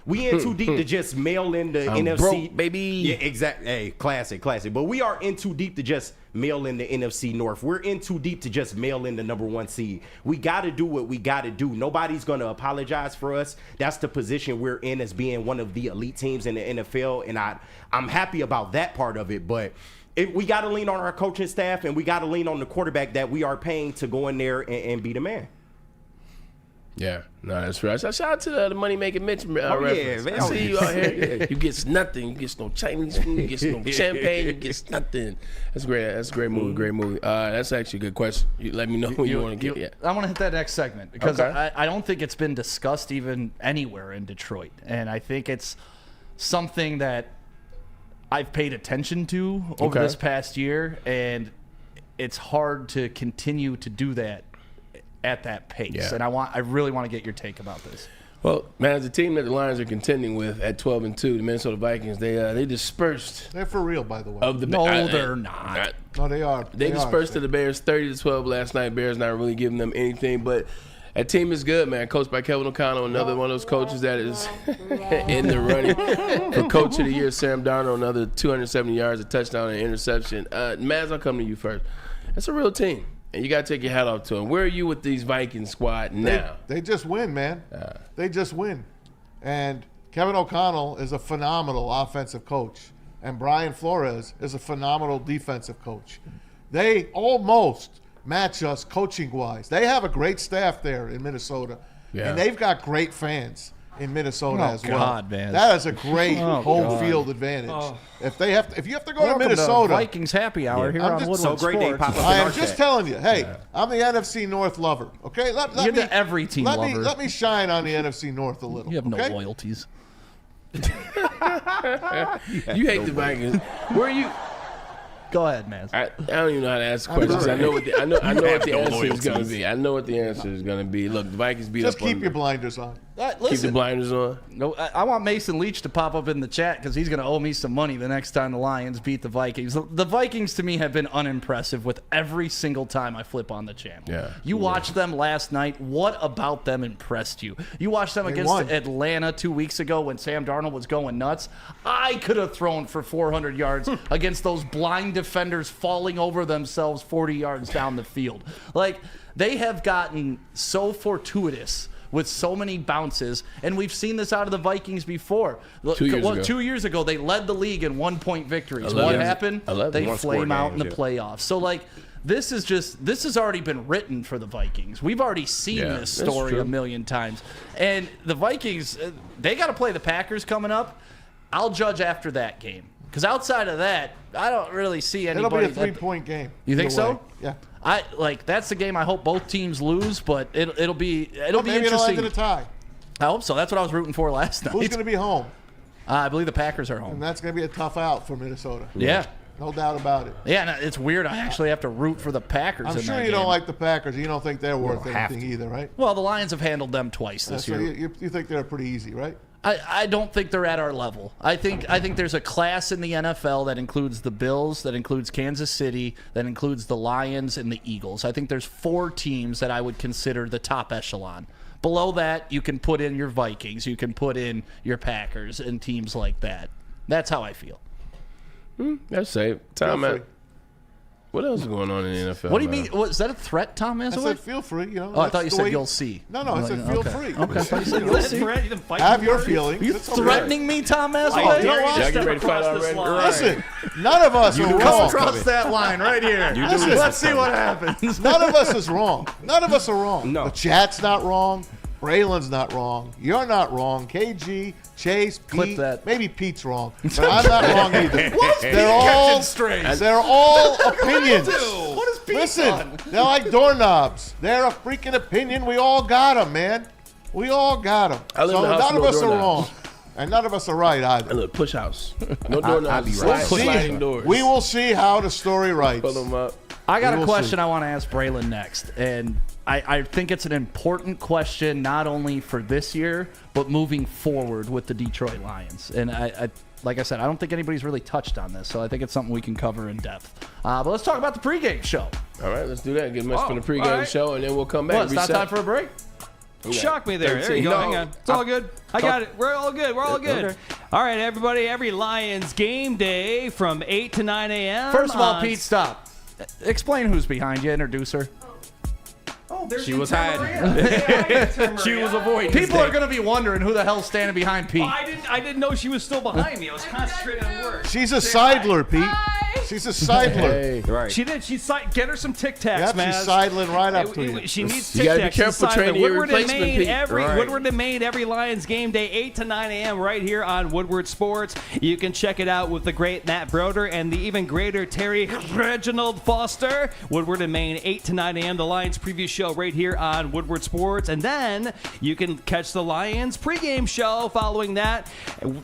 M: We in too deep to just mail in the NFC.
B: Broke, baby.
M: Yeah, exactly. Hey, classic. But we are in too deep to just mail in the NFC North. We're in too deep to just mail in the number 1 seed. We got to do what we got to do. Nobody's going to apologize for us. That's the position we're in as being one of the elite teams in the NFL, and I'm happy about that part of it, but we got to lean on our coaching staff, and we got to lean on the quarterback that we are paying to go in there and be the man.
B: Yeah, no, that's right. Shout out to the Money Making Mitch reference.
M: Man.
B: I see you out here. You get nothing. You get no Chinese food. You get no champagne. You get nothing. That's great. That's a great movie. Great movie. That's actually a good question. You let me know when you want to get.
C: I want to hit that next segment because I don't think it's been discussed even anywhere in Detroit, and I think it's something that I've paid attention to over this past year, and it's hard to continue to do that at that pace. And I really want to get your take about this.
B: Well, man, as a team that the Lions are contending with at 12-2, the Minnesota Vikings, they dispersed.
D: They're for real, by the way.
C: They're not.
D: No, they are.
B: They dispersed to the Bears 30-12 last night. Bears not really giving them anything, but that team is good, man. Coached by Kevin O'Connell, another one of those coaches that is in the running for Coach of the Year. Sam Darnold, another 270 yards, a touchdown, and an interception. Maz, I'll come to you first. That's a real team. And you got to take your hat off to them. Where are you with these Vikings squad now?
D: They just win, man. They just win. And Kevin O'Connell is a phenomenal offensive coach. And Brian Flores is a phenomenal defensive coach. They almost match us coaching-wise. They have a great staff there in Minnesota. Yeah. And they've got great fans. in Minnesota as well.
C: God, man.
D: That is a great home field advantage. If you have to go to Minnesota,
C: Vikings happy hour here on Woodward
M: so great
C: Sports.
M: they pop up
D: I
M: in
D: am
M: our
D: just
M: chat.
D: telling you. Hey, I'm the NFC North lover. Okay, let
C: You're
D: me,
C: the every team lover.
D: Let me shine on the NFC North a little.
C: You have no
D: okay?
C: loyalties.
B: You hate the Vikings. Where are you?
C: Go ahead, man.
B: I don't even know how to ask questions. I know what the answer is going to be. I know what the answer is going to be. Look, the Vikings beat
D: Just
B: up on
D: keep your blinders on.
B: Keep the
C: Listen,
B: blinders on.
C: no, I want Mason Leach to pop up in the chat because he's going to owe me some money the next time the Lions beat the Vikings. The Vikings, to me, have been unimpressive with every single time I flip on the channel.
B: Yeah.
C: You watched them last night. What about them impressed you? You watched them against
D: won.
C: Atlanta 2 weeks ago when Sam Darnold was going nuts. I could have thrown for 400 yards against those blind defenders falling over themselves 40 yards down the field. Like, they have gotten so fortuitous with so many bounces, and we've seen this out of the Vikings before.
B: 2 years ago.
C: 2 years ago, they led the league in 1-point victories.
B: 11.
C: What happened?
B: 11.
C: They
M: One-score
C: flame out in
M: games,
C: the playoffs. So, like, this has already been written for the Vikings. We've already seen
B: Yeah,
C: this
B: that's
C: story
B: true.
C: a million times. And the Vikings, they got to play the Packers coming up. I'll judge after that game. Because outside of that, I don't really see anybody.
D: It'll be a 3-point game.
C: You think
D: either
C: so?
D: way. Yeah.
C: That's the game I hope both teams lose, but it'll be
D: Maybe it'll
C: interesting.
D: end in a tie.
C: I hope so. That's what I was rooting for last night.
D: Who's going to be home?
C: I believe the Packers are home.
D: And that's going to be a tough out for Minnesota.
C: Yeah.
D: No doubt about it.
C: Yeah, and it's weird. I actually have to root for the Packers.
D: I'm
C: in
D: sure
C: that
D: you don't
C: game.
D: like the Packers. You don't think they're worth
M: don't have
D: anything either, right?
C: Well, the Lions have handled them twice this
D: So
C: year.
D: you think they're pretty easy, right?
C: I don't think they're at our level. I think there's a class in the NFL that includes the Bills, that includes Kansas City, that includes the Lions and the Eagles. I think there's 4 teams that I would consider the top echelon. Below that, you can put in your Vikings, you can put in your Packers and teams like that. That's how I feel.
B: That's safe. Time
D: Feel
B: out.
D: free.
B: What else is going on in the NFL?
C: What do you
B: man?
C: mean? Was that a threat, Tom
D: I
C: Mazzoli?
D: said feel free. You know.
C: Oh, I thought you
D: that's the
C: said
D: way-
C: you'll see.
D: No, I said feel free.
C: Okay, I thought you said
D: You
C: you'll
D: know,
C: see.
E: Threat, you done fight
D: Have
E: the
D: your
E: word?
D: feelings.
C: You
D: It's okay.
C: threatening me, Tom
E: I
C: Mazzoli?
E: dare you
D: what?
E: to
B: Y'all
E: step
B: get ready to fight
E: across this
B: already?
E: line.
D: Listen, none of us are
C: Come
D: wrong.
C: across that line right here.
D: Listen.
C: Let's see what happens.
D: None of us is wrong. None of us are wrong.
M: No.
D: The chat's not wrong. Braylon's not wrong. You're not wrong. KG, Chase, Pete.
C: Clip that.
D: Maybe Pete's wrong, but I'm not wrong either. They're all
C: Catching strays.
D: They're all opinions.
C: What is Pete
D: Listen,
C: on?
D: they're like doorknobs. They're a freaking opinion. We all got them, man. We all got them.
B: I live
D: So
B: in a house
D: none of
B: with
D: us
B: no
D: are wrong,
B: doorknobs.
D: and none of us are right
B: And
D: either.
B: look, push house. No doorknobs.
M: be
B: Slide-
M: right.
B: Sliding doors.
D: We will see how the story writes.
B: Pull them up.
C: I got
D: We
C: a
D: will
C: question
D: see.
C: I want to ask Braylon next, and I think it's an important question not only for this year but moving forward with the Detroit Lions. And I like I said, I don't think anybody's really touched on this, so I think it's something we can cover in depth. But let's talk about the pregame show.
B: All right, let's do that. Get much from the pregame
E: all right.
B: show, and then we'll come back.
C: Well, it's not
B: reset.
C: time for a break.
E: Shock me there. There
B: 13.
E: you go.
B: No.
E: Hang on. It's all good. I got it. We're all good. We're all good.
B: Okay.
E: All right, everybody. Every Lions game day from 8 to 9 a.m.
C: First of all,
E: on-
C: Pete, stop. Explain who's behind you. Introduce her.
E: Oh, there's
M: She was
E: Intern
M: hiding.
E: Maria.
C: She was avoiding. People are going to be wondering who the hell's standing behind Pete.
E: I didn't know she was still behind me. I was concentrating on work.
D: She's a sidler, Pete. She's a sidler.
B: Hey.
M: Right.
E: She did. Get her some Tic Tacs,
D: Yep,
E: man.
D: she's sidling right up to you.
E: She needs
B: You
E: Tic
B: gotta be
E: Tacs.
B: careful
E: She's
B: training
E: silent.
B: your
E: Woodward and
B: replacement,
E: Maine
B: Pete.
E: every
M: Right.
E: Woodward and Maine every Lions game day 8 to 9 a.m. right here on Woodward Sports. You can check it out with the great Matt Broder and the even greater Terry Reginald Foster. Woodward and Maine 8 to 9 a.m. The Lions preview show right here on Woodward Sports, and then you can catch the Lions pregame show following that,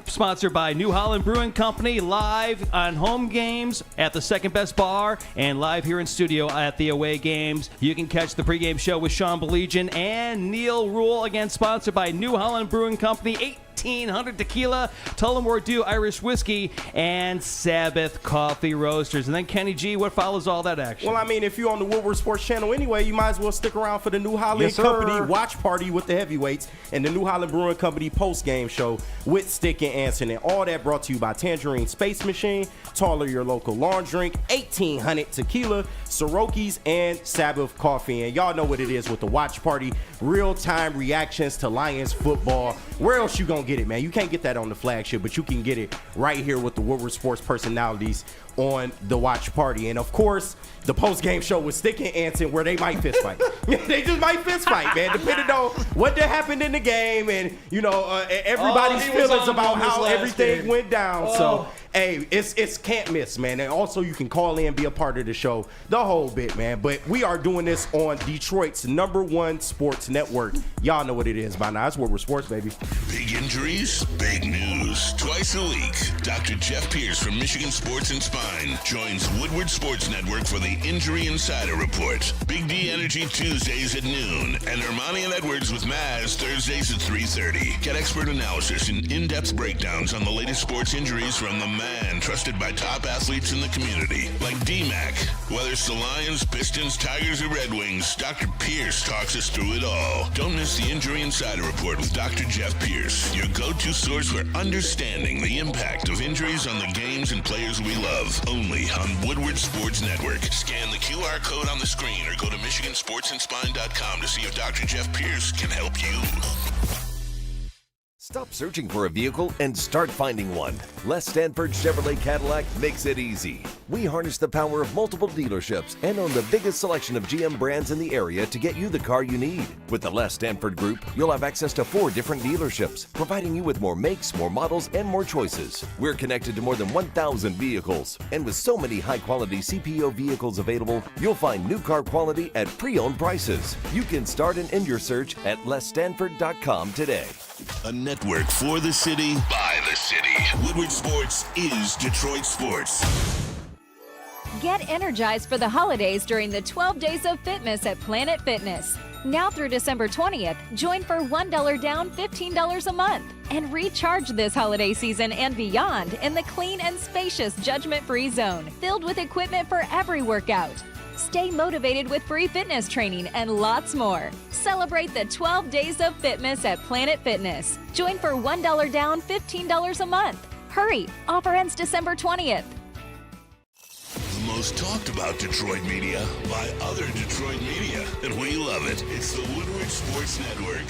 E: sponsored by New Holland Brewing Company, live on home games at the Second Best Bar and live here in studio at the away games. You can catch the pregame show with Sean Belegian and Neil Rule, again sponsored by New Holland Brewing Company, 1800 Tequila, Tullamore Dew Irish Whiskey, and Sabbath Coffee Roasters. And then Kenny G, what follows all that action?
M: Well, I mean, if you're on the Woodward Sports Channel anyway, you might as well stick around for the New Holland
C: Yes, sir.
M: Company watch party with the heavyweights and the New Holland Brewing Company post-game show with Stick and Anson. And all that brought to you by Tangerine Space Machine, Taller Your Local Lawn Drink, 1800 Tequila, Soroki's, and Sabbath Coffee. And y'all know what it is with the watch party. Real-time reactions to Lions football. Where else you gonna get it, man? You can't get that on the flagship, but you can get it right here with the Woodward Sports personalities on the watch party. And of course, the post-game show was Stick and Anson, where they might fist fight. They just might fist fight, man, depending on what happened in the game and, everybody's feelings about how everything went down. So, hey, it's can't miss, man. And also, you can call in, be a part of the show, the whole bit, man. But we are doing this on Detroit's #1 sports network. Y'all know what it is by now. It's Woodward Sports, baby.
A: Big injuries, big news. Twice a week, Dr. Jeff Pierce from Michigan Sports and Spine joins Woodward Sports Network for the Injury Insider Report. Big D Energy Tuesdays at noon, and Ermanni and Edwards with Maz Thursdays at 3:30. Get expert analysis and in-depth breakdowns on the latest sports injuries from the man trusted by top athletes in the community, like D-Mac. Whether it's the Lions, Pistons, Tigers, or Red Wings, Dr. Pierce talks us through it all. Don't miss the Injury Insider Report with Dr. Jeff Pierce, your go-to source for understanding the impact of injuries on the games and players we love. Only on Woodward Sports Network. Scan the QR code on the screen or go to MichiganSportsandSpine.com to see if Dr. Jeff Pierce can help you.
G: Stop searching for a vehicle and start finding one. Les Stanford Chevrolet Cadillac makes it easy. We harness the power of multiple dealerships and own the biggest selection of GM brands in the area to get you the car you need. With the Les Stanford Group, you'll have access to 4 different dealerships, providing you with more makes, more models, and more choices. We're connected to more than 1,000 vehicles. And with so many high-quality CPO vehicles available, you'll find new car quality at pre-owned prices. You can start and end your search at lesstanford.com today.
A: A network for the city, by the city. Woodward Sports is Detroit Sports.
H: Get energized for the holidays during the 12 Days of Fitness at Planet Fitness. Now through December 20th, join for $1 down, $15 a month. And recharge this holiday season and beyond in the clean and spacious judgment-free zone, filled with equipment for every workout. Stay motivated with free fitness training and lots more. Celebrate the 12 Days of Fitness at Planet Fitness. Join for $1 down, $15 a month. Hurry! Offer ends December 20th.
A: The most talked about Detroit media by other Detroit media. And we love it. It's the Woodward Sports Network.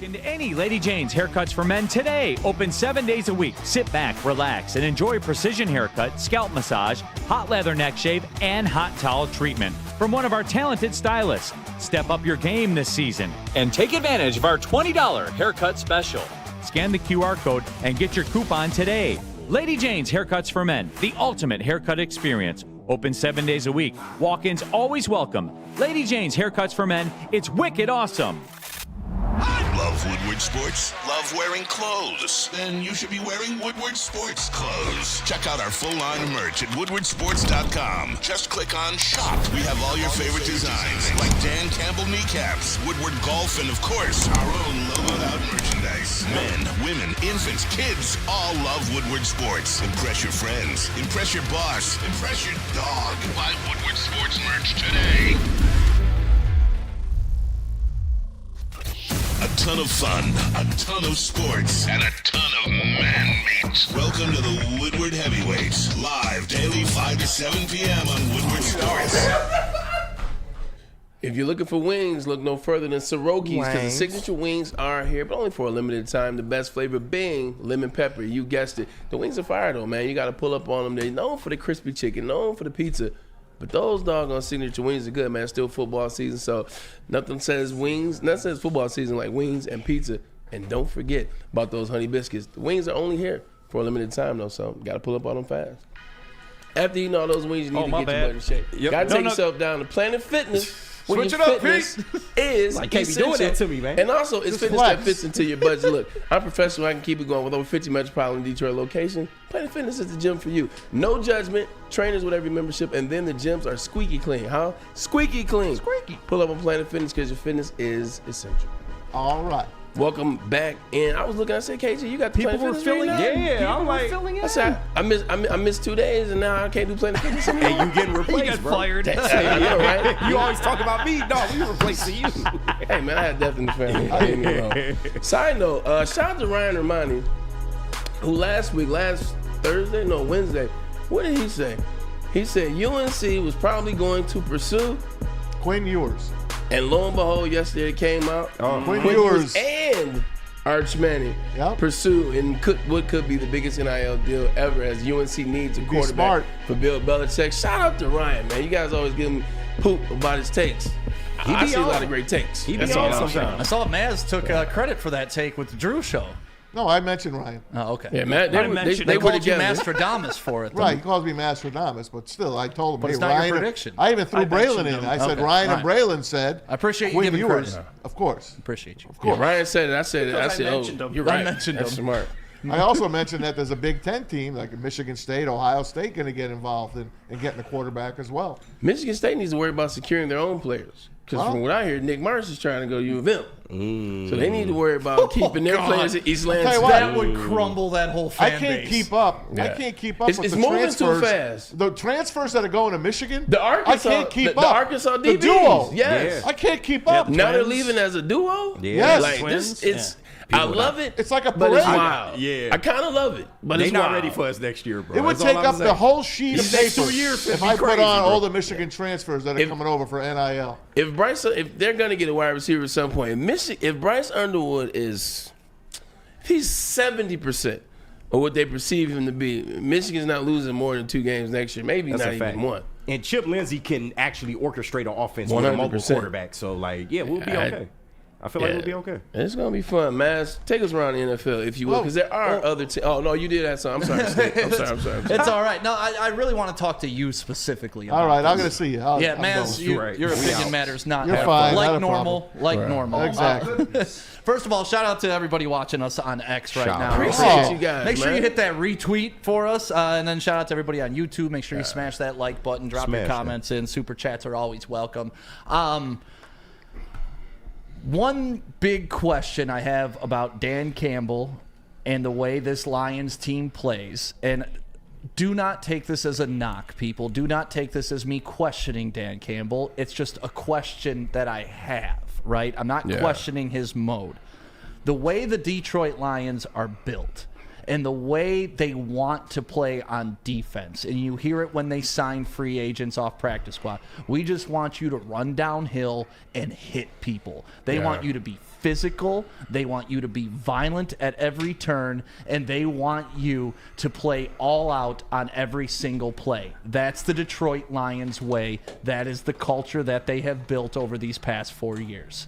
I: Into any Lady Jane's Haircuts for Men today. Open 7 days a week. Sit back, relax, and enjoy precision haircut, scalp massage, hot leather neck shave, and hot towel treatment from one of our talented stylists. Step up your game this season and take advantage of our $20 haircut special. Scan the QR code and get your coupon today. Lady Jane's Haircuts for Men, the ultimate haircut experience. Open 7 days a week. Walk-ins always welcome. Lady Jane's Haircuts for Men. It's wicked awesome.
A: Love Woodward Sports? Love wearing clothes? Then you should be wearing Woodward Sports clothes. Check out our full line of merch at woodwardsports.com. Just click on Shop. We have all your favorite designs, like Dan Campbell kneecaps, Woodward Golf, and of course, our own logoed out merchandise. Men, women, infants, kids all love Woodward Sports. Impress your friends. Impress your boss. Impress your dog. Buy Woodward Sports merch today. A ton of fun, a ton of sports, and a ton of man meat. Welcome to the Woodward Heavyweights, live daily 5 to 7 p.m. on Woodward Sports.
B: If you're looking for wings, look no further than Soroki's, because the signature wings are here, but only for a limited time. The best flavor being lemon pepper. You guessed it. The wings are fire, though, man. You got to pull up on them. They're known for the crispy chicken, known for the pizza. But those doggone signature wings are good, man. Still football season, so nothing says football season like wings and pizza. And don't forget about those honey biscuits. The wings are only here for a limited time, though, so you got to pull up on them fast. After eating all those wings, you need to get your butt in shape. Yep. Got to take yourself down to Planet Fitness.
D: Switch it up, Pete.
B: Is
M: I can't be doing that to me, man.
B: And also, it's fitness that fits into your budget. Look, I'm professional. I can keep it going with over 50 metropolitan Detroit locations. Planet Fitness is the gym for you. No judgment. Trainers with every membership. And then the gyms are squeaky clean. How? Squeaky clean. Squeaky. Pull up on Planet Fitness because your fitness is essential.
D: All right.
B: Welcome back. And I was looking, I said, KG, you got the
M: People
B: Planet
M: were
B: Fitness
M: filling
B: right now?
M: Yeah, I'm like,
B: I said, I missed 2 days, and now I can't do Planet Fitness anymore.
M: Hey, you getting replaced,
E: You got
M: bro.
E: fired.
B: I know, right?
M: You always talk about me. No, we replacing you.
B: Hey, man, I had death in the family. Don't get me wrong. Side note, shout out to Ryan Ermanni, who last Wednesday, what did he say? He said UNC was probably going to pursue
D: Quinn Ewers.
B: And lo and behold, yesterday it came out.
D: Quinn Ewers.
B: And Arch Manning pursue and what could be the biggest NIL deal ever, as UNC needs a quarterback for Bill Belichick. Shout out to Ryan, man. You guys always give him poop about his takes. I see a lot of great takes.
C: That's all I'm saying. I saw Maz took credit for that take with the Drew show.
D: No, I mentioned Ryan.
C: Oh, okay.
B: Yeah, Matt, they were
C: called you
B: together.
C: Mastradamus for it. Though.
D: Right, he calls me Mastradamus, but still, I told him,
C: But
D: hey,
C: it's not
D: Ryan.
C: your prediction.
D: I even threw Braylon in. I said Ryan and Braylon said.
C: I appreciate you
D: win
C: giving
D: yours.
C: credit.
D: Of course.
C: Appreciate you.
D: Of course.
B: Yeah, Ryan said it. I said it. I said, you're right. That's smart.
D: I also mentioned that there's a Big Ten team like Michigan State, Ohio State, going to get involved in getting a quarterback as well.
B: Michigan State needs to worry about securing their own players. Because from what I hear, Nick Marsh is trying to go to U of M. So they need to worry about keeping their players at East Lansing.
C: That would crumble that whole fan
D: I can't
C: base.
D: keep up.
B: Yeah.
D: I can't keep up with
B: It's
D: the
B: moving
D: transfers.
B: too fast.
D: The transfers that are going to Michigan,
B: The Arkansas,
D: I can't keep
B: the
D: up.
B: Arkansas
D: the
B: DBs,
D: duo.
B: yes.
D: I can't keep up.
B: Now they're leaving as a duo.
D: Yes.
B: Like
E: Twins?
B: this, I love it.
D: It's like a
B: but it's
D: parade.
B: wild.
M: Yeah.
B: I kind of love it, but
M: They
B: it's
M: not
B: wild.
M: ready for us next year, bro.
D: It would
M: That's all
D: take
M: I'm
D: up the
M: saying.
D: whole sheet of
M: These
D: paper
M: 2 years
D: if
M: would
D: I
M: be
D: put
M: crazy,
D: on
M: bro.
D: all the Michigan transfers that are coming over for NIL.
B: If they're gonna get a wide receiver at some point, if Bryce Underwood he's 70% of what they perceive him to be, Michigan's not losing more than 2 games next year, maybe
M: That's
B: not
M: a fact.
B: even one.
M: And Chip Lindsey can actually orchestrate an offense with a mobile
B: 100%.
M: quarterback. So, like, yeah, we'll be okay. I feel like we'll be okay.
B: It's gonna be fun, Maz. Take us around the NFL, if you will, because there are other teams. Oh no, you did that. I'm sorry, Steve. I'm sorry.
C: It's all right. No, I really want to talk to you specifically. About
D: All right, I'm
C: this.
D: going to see you.
C: Yeah, Maz, your opinion matters not.
D: You're fine.
C: Like
D: not a
C: normal.
D: problem.
C: Like normal.
D: Exactly.
C: First of all, shout out to everybody watching us on X right now.
B: Appreciate you guys.
C: Make sure
B: man.
C: you hit that retweet for us, and then shout out to everybody on YouTube. Make sure you smash that like button, drop your comments in. Super chats are always welcome. One big question I have about Dan Campbell and the way this Lions team plays, and do not take this as a knock, people. Do not take this as me questioning Dan Campbell. It's just a question that I have, right? I'm not questioning his mode. The way the Detroit Lions are built and the way they want to play on defense, and you hear it when they sign free agents off practice squad. We just want you to run downhill and hit people. They want you to be physical. They want you to be violent at every turn, and they want you to play all out on every single play. That's the Detroit Lions way. That is the culture that they have built over these past 4 years.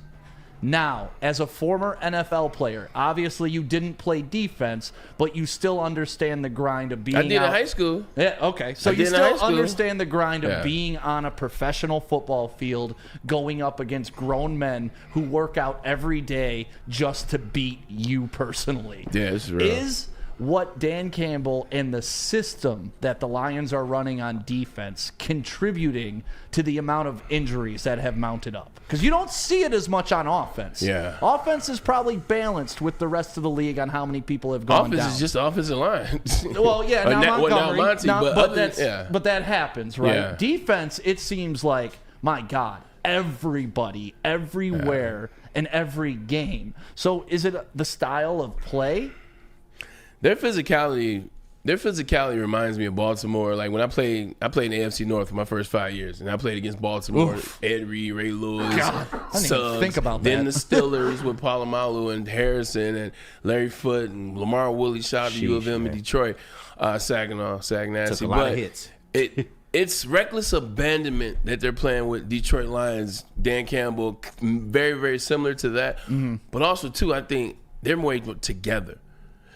C: Now, as a former NFL player, obviously you didn't play defense, but you still understand the grind of being
B: I did in high school.
C: Yeah, okay. So
B: I
C: you
B: did in high
C: still
B: school.
C: understand the grind of being on a professional football field, going up against grown men who work out every day just to beat you personally.
B: Yeah, it's real.
C: Is what Dan Campbell and the system that the Lions are running on defense contributing to the amount of injuries that have mounted up? Because you don't see it as much on offense.
B: Yeah.
C: Offense is probably balanced with the rest of the league on how many people have gone down.
B: Offense is just the offensive line.
C: Well, yeah, now Montgomery,
B: Monty,
C: but that happens, right?
B: Yeah.
C: Defense, it seems like, my God, everybody, everywhere, in every game. So is it the style of play?
B: Their physicality reminds me of Baltimore. Like when I played in the AFC North for my first 5 years, and I played against Baltimore. Ed Reed, Ray Lewis,
C: God, I didn't even think about
B: then
C: that.
B: the Steelers with Palomalu and Harrison and Larry Foote and Lamar Woolley. Shout out to U of M in Detroit, Saginaw, Sagnasty.
M: Took a lot of hits.
B: It's reckless abandonment that they're playing with Detroit Lions. Dan Campbell, very, very similar to that. Mm-hmm. But also, too, I think they're more together.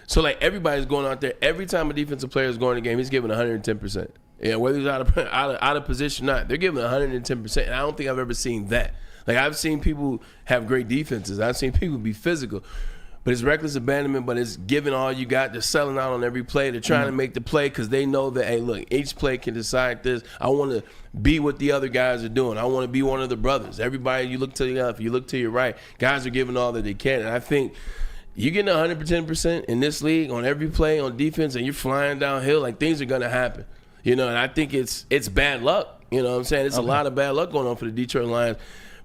B: So, like, everybody's going out there. Every time a defensive player is going to the game, he's giving 110%. Yeah, whether he's out of position or not, they're giving 110%. And I don't think I've ever seen that. Like, I've seen people have great defenses. I've seen people be physical. But it's reckless abandonment, but it's giving all you got. They're selling out on every play. They're trying to make the play because they know that, hey, look, each play can decide this. I want to be what the other guys are doing. I want to be one of the brothers. Everybody, you look to your left, you look to your right. Guys are giving all that they can. And I think you're getting 110% in this league on every play on defense, and you're flying downhill, like things are going to happen. You know, and I think it's bad luck. You know what I'm saying? It's a lot of bad luck going on for the Detroit Lions.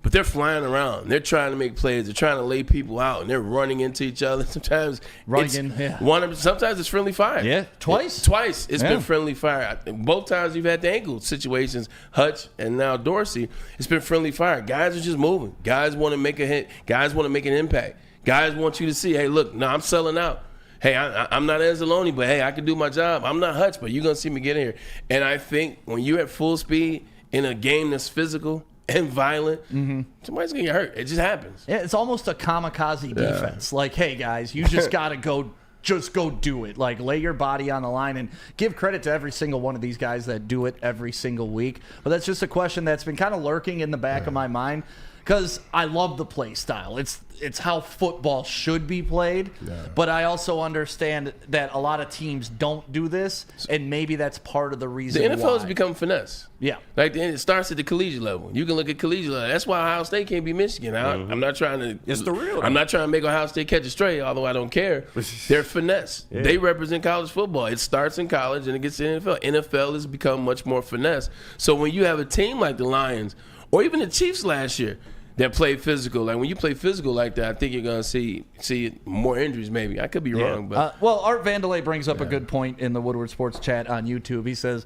B: But they're flying around. They're trying to make plays. They're trying to lay people out, and they're running into each other. Sometimes sometimes it's friendly fire.
C: Yeah, twice.
B: Twice it's been friendly fire. Both times you've had the ankle situations, Hutch and now Dorsey, it's been friendly fire. Guys are just moving. Guys want to make a hit. Guys want to make an impact. Guys want you to see, hey, look, no, I'm selling out. Hey, I'm not Anzalone, but hey, I can do my job. I'm not Hutch, but you're going to see me get in here. And I think when you're at full speed in a game that's physical and violent, somebody's going to get hurt. It just happens.
C: Yeah, it's almost a kamikaze defense. Like, hey, guys, you just got to go do it. Like, lay your body on the line, and give credit to every single one of these guys that do it every single week. But that's just a question that's been kind of lurking in the back of my mind, because I love the play style. It's how football should be played. But I also understand that a lot of teams don't do this, and maybe that's part of the reason
B: The NFL has become finesse.
C: Yeah.
B: Like, it starts at the collegiate level. You can look at collegiate level. That's why Ohio State can't be Michigan. I'm not trying to.
M: It's the real.
B: I'm not trying to make Ohio State catch a stray, although I don't care. They're finesse. They represent college football. It starts in college and it gets to the NFL. NFL has become much more finesse. So when you have a team like the Lions, or even the Chiefs last year, that play physical. Like, when you play physical like that, I think you're going to see more injuries maybe. I could be wrong. But
C: well, Art Vandelay brings up a good point in the Woodward Sports chat on YouTube. He says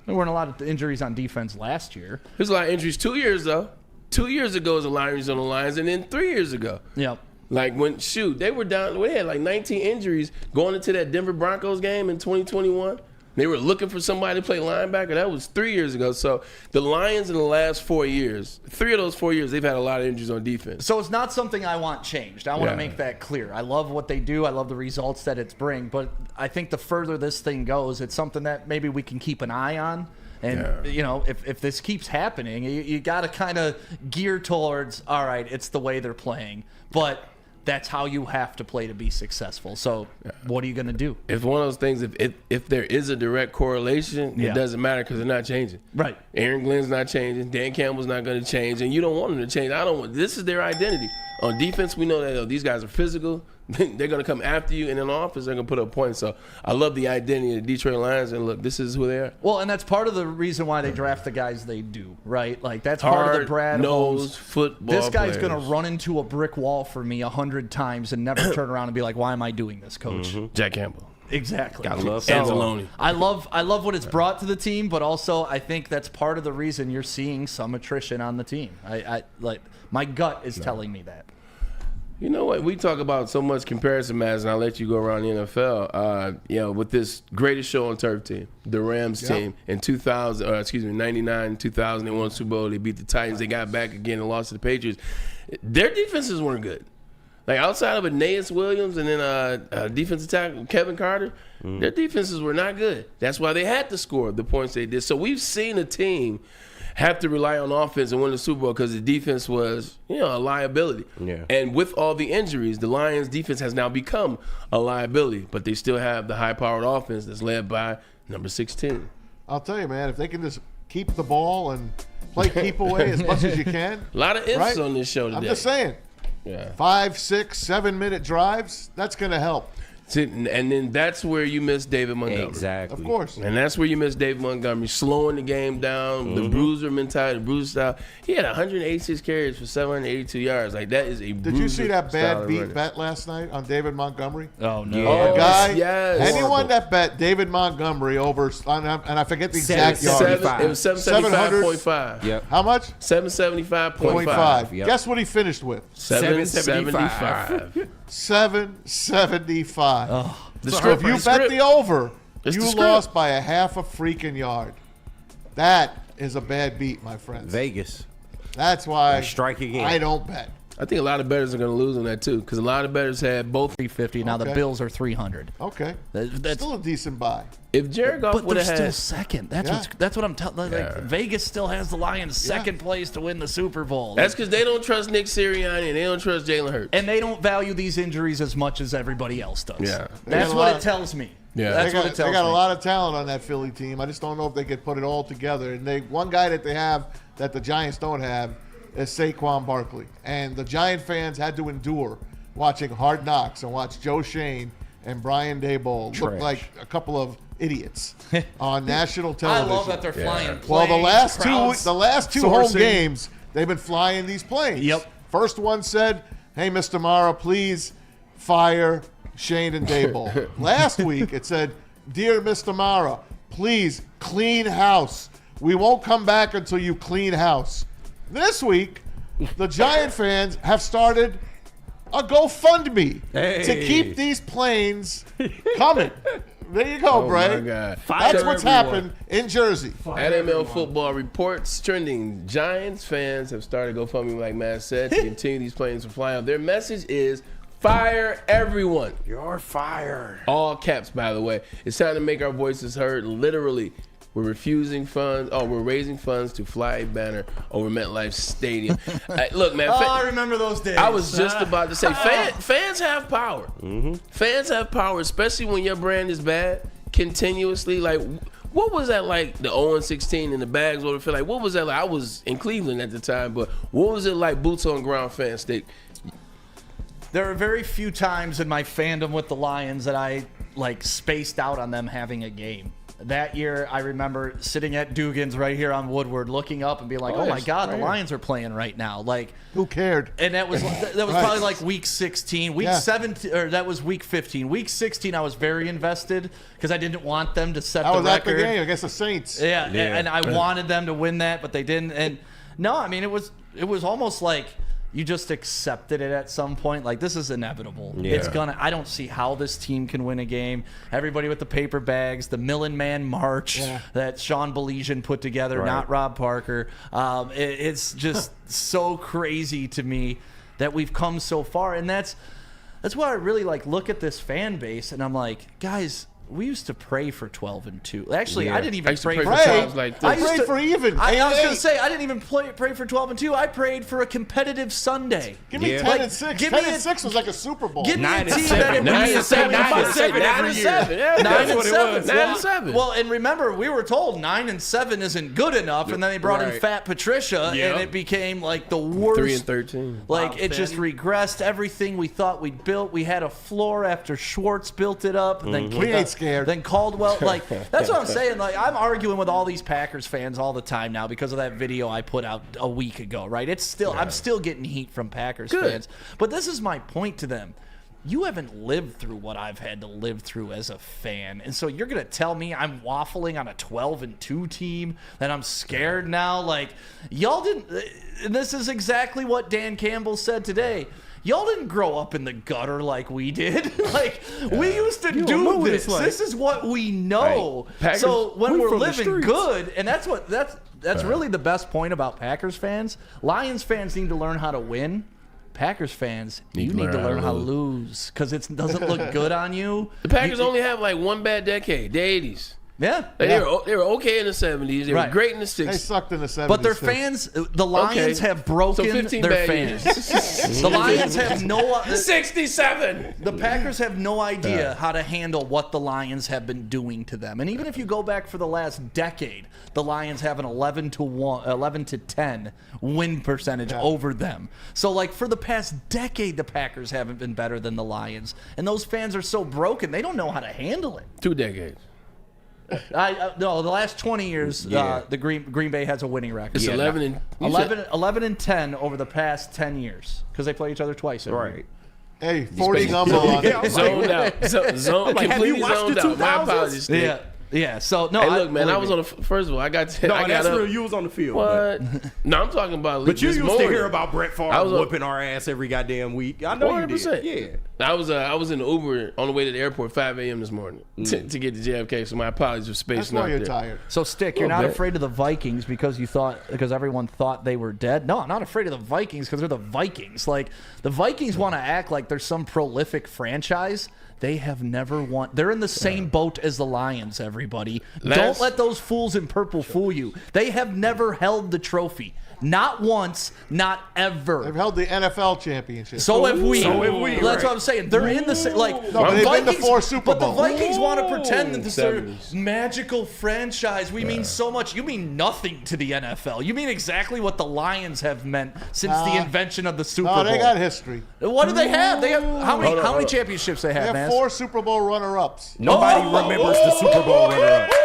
C: there weren't a lot of injuries on defense last year.
B: There's a lot of injuries 2 years, though. 2 years ago was a lot of injuries on the Lions, and then 3 years ago.
C: Yep.
B: Like, they were down. They had like 19 injuries going into that Denver Broncos game in 2021. They were looking for somebody to play linebacker. That was 3 years ago. So the Lions in the last 4 years, 3 of those 4 years, they've had a lot of injuries on defense.
C: So it's not something I want changed. I want to make that clear. I love what they do. I love the results that it's bring. But I think the further this thing goes, it's something that maybe we can keep an eye on. And, you know, if this keeps happening, you got to kind of gear towards, all right, it's the way they're playing. But that's how you have to play to be successful. So what are you going to do?
B: It's one of those things, if there is a direct correlation, it doesn't matter because they're not changing.
C: Right.
B: Aaron Glenn's not changing. Dan Campbell's not going to change. And you don't want them to change. This is their identity. On defense, we know that these guys are physical. They're going to come after you. And in offense, they're going to put up points. So I love the identity of the Detroit Lions. And look, this is who they are.
C: Well, and that's part of the reason why they draft the guys they do, right? Like, that's part of the Brad Holmes
B: football.
C: This guy's going to run into a brick wall for me 100 times and never turn around and be like, why am I doing this, coach?
B: Jack Campbell.
C: Exactly.
M: Gotta love
B: Anzalone.
C: I love what it's brought to the team, but also I think that's part of the reason you're seeing some attrition on the team. I like, my gut is telling me that.
B: You know what? We talk about so much comparison, Maz, and I'll let you go around the NFL. With this greatest show on turf team, the Rams team, in 99, 2000, they won the Super Bowl. They beat the Titans. They got back again and lost to the Patriots. Their defenses weren't good. Like, outside of Aeneas Williams and then defensive tackle Kevin Carter, their defenses were not good. That's why they had to score the points they did. So we've seen a team have to rely on offense and win the Super Bowl because the defense was, a liability. Yeah. And with all the injuries, the Lions' defense has now become a liability, but they still have the high-powered offense that's led by number 16.
D: I'll tell you, man, if they can just keep the ball and play keep away as much as you can.
B: A lot of ifs on this show today.
D: I'm just saying. 5, 6, 7-minute drives, that's going to help.
B: And then that's where you miss David Montgomery.
M: Exactly.
D: Of course.
B: And that's where you miss David Montgomery, slowing the game down, the bruiser mentality, the bruiser style. He had 186 carries for 782 yards. Like, that is a
D: Did you see that bad beat bet last night on David Montgomery?
C: Oh, no.
B: Yeah.
D: A guy,
B: Horrible.
D: anyone that bet David Montgomery over, and I forget the exact yards.
B: It was 775.5.
M: Yep.
D: How much?
B: 775.5.
M: Yep.
D: Guess what he finished with?
B: 775.
D: 775.
C: Oh.
D: So if you bet the over, you lost by a half a freaking yard. That is a bad beat, my friends.
M: Vegas.
D: That's why
M: strike again.
D: I don't bet.
B: I think a lot of bettors are going to lose on that, too, because a lot of bettors had both
C: 350. Now the Bills are 300.
D: Okay.
C: That's
D: still a decent buy.
B: If Jared Goff would have had...
C: But they're still second. That's what I'm telling you. Like, Vegas still has the Lions second place to win the Super Bowl.
B: That's because they don't trust Nick Sirianni and they don't trust Jalen Hurts.
C: And they don't value these injuries as much as everybody else does.
B: Yeah.
C: That's what it tells me.
B: Yeah.
C: That's what it tells me.
D: They got a lot of talent on that Philly team. I just don't know if they could put it all together. And one guy that they have that the Giants don't have is Saquon Barkley. And the Giant fans had to endure watching Hard Knocks and watch Joe Shane and Brian Daboll look like a couple of idiots on national television.
C: I love that they're flying planes.
D: Well, the last two home games, they've been flying these planes.
C: Yep.
D: First one said, hey, Mr. Mara, please fire Shane and Daboll. Last week it said, dear Mr. Mara, please clean house. We won't come back until you clean house. This week, the Giant fans have started a GoFundMe
M: Hey.
D: to keep these planes coming. There you go,
B: Oh,
D: Bray.
B: my God.
D: That's what's happened in Jersey.
B: At ML Football reports trending. Giants fans have started GoFundMe, like Matt said, to continue these planes from flying. Their message is fire everyone.
M: You're fired.
B: All caps, by the way. It's time to make our voices heard. Literally, we're raising funds to fly a banner over MetLife Stadium. Look, man.
C: I remember those days.
B: I was just about to say, fans have power. Fans have power, especially when your brand is bad continuously. Like, what was that like? The 0-16 in the bags, what it feel like? What was that like? I was in Cleveland at the time, but what was it like? Boots on ground fan stick.
C: There are very few times in my fandom with the Lions that I spaced out on them having a game. That year, I remember sitting at Dugan's right here on Woodward, looking up and being like, "Oh my God, the Lions are playing right now!" Like,
D: who cared?
C: And that was probably like week 16, week 17, or that was week 15. Week 16, I was very invested because I didn't want them to set the record.
D: I was at the game against the Saints.
C: Yeah, and I wanted them to win that, but they didn't. And no, I mean it was almost like you just accepted it at some point. Like, this is inevitable.
B: Yeah.
C: It's gonna. I don't see how this team can win a game. Everybody with the paper bags, the Millen Man March that Sean Belizean put together, not Rob Parker. It's just so crazy to me that we've come so far, and that's why I really look at this fan base, and I'm like, guys, we used to pray for 12-2. Actually, I didn't even pray for 12.
D: I prayed for even.
C: I was going to say, I didn't even pray for 12-2. I prayed for a competitive Sunday.
D: Give me 10-6. 10-6 was like a Super Bowl.
C: Give me a team
B: 9-7. 9-7.
C: Well, and remember, we were told 9-7 isn't good enough, and then they brought in Fat Patricia, and it became like the worst.
B: 3-13.
C: Like, it just regressed. Everything we thought we'd built. We had a floor after Schwartz built it up, and then
D: we ain't scared.
C: Then Caldwell, that's what I'm saying. Like, I'm arguing with all these Packers fans all the time now because of that video I put out a week ago. Right? It's still I'm still getting heat from Packers fans, but this is my point to them. You haven't lived through what I've had to live through as a fan. And so you're going to tell me I'm waffling on a 12-2 team, that I'm scared now? Like, y'all didn't. And this is exactly what Dan Campbell said today. Y'all didn't grow up in the gutter like we did. We used to do this. This is what we know.
B: Packers,
C: so when we're living good, and that's really the best point about Packers fans. Lions fans need to learn how to win. Packers fans, you need to learn how to lose because it doesn't look good on you.
B: The Packers only have one bad decade, the 80s.
C: Yeah.
B: They were okay in the 70s. They were great in the 60s.
D: They sucked in the 70s.
C: But their fans, the Lions have broken their fans. The Lions have no...
B: 67!
C: The Packers have no idea how to handle what the Lions have been doing to them. And even if you go back for the last decade, the Lions have an 11-10 win percentage over them. So, for the past decade, the Packers haven't been better than the Lions. And those fans are so broken, they don't know how to handle it.
B: 2 decades.
C: No, the last 20 years, the Green Bay has a winning record.
B: It's 11
C: and 10 over the past 10 years because they play each other twice.
M: Right.
D: Hey, 40 gumbo on it.
B: Zoned out. Completely zoned out. My apologies.
C: Yeah. So no.
B: Hey, look, man. I was on the first of all. I got
M: that's real. You was on the field.
B: What? No, I'm talking about.
M: But you
B: this
M: used
B: morning.
M: to hear about Brett Favre whooping our ass every goddamn week. I know
B: 100%.
M: you did. Yeah.
B: I was in the Uber on the way to the airport 5 a.m. this morning to get to JFK. So my apologies for spacing out there.
D: That's why you're tired.
C: So Stick, you're not afraid of the Vikings because everyone thought they were dead. No, I'm not afraid of the Vikings because they're the Vikings. Like, the Vikings want to act like they're some prolific franchise. They have never won. They're in the same boat as the Lions, everybody. Don't let those fools in purple fool you. They have never held the trophy. Not once, not ever.
D: They've held the NFL championship.
C: So have we. That's what I'm saying. They're in the same.
D: But they've been to 4 Super Bowls.
C: But the Vikings want to pretend that this is a magical franchise. We mean so much. You mean nothing to the NFL. You mean exactly what the Lions have meant since the invention of the Super Bowl.
D: No, they got history.
C: What do they have? They have how many championships they have?
D: They have 4 Super Bowl runner-ups.
M: Nobody remembers the Super Bowl runner-ups.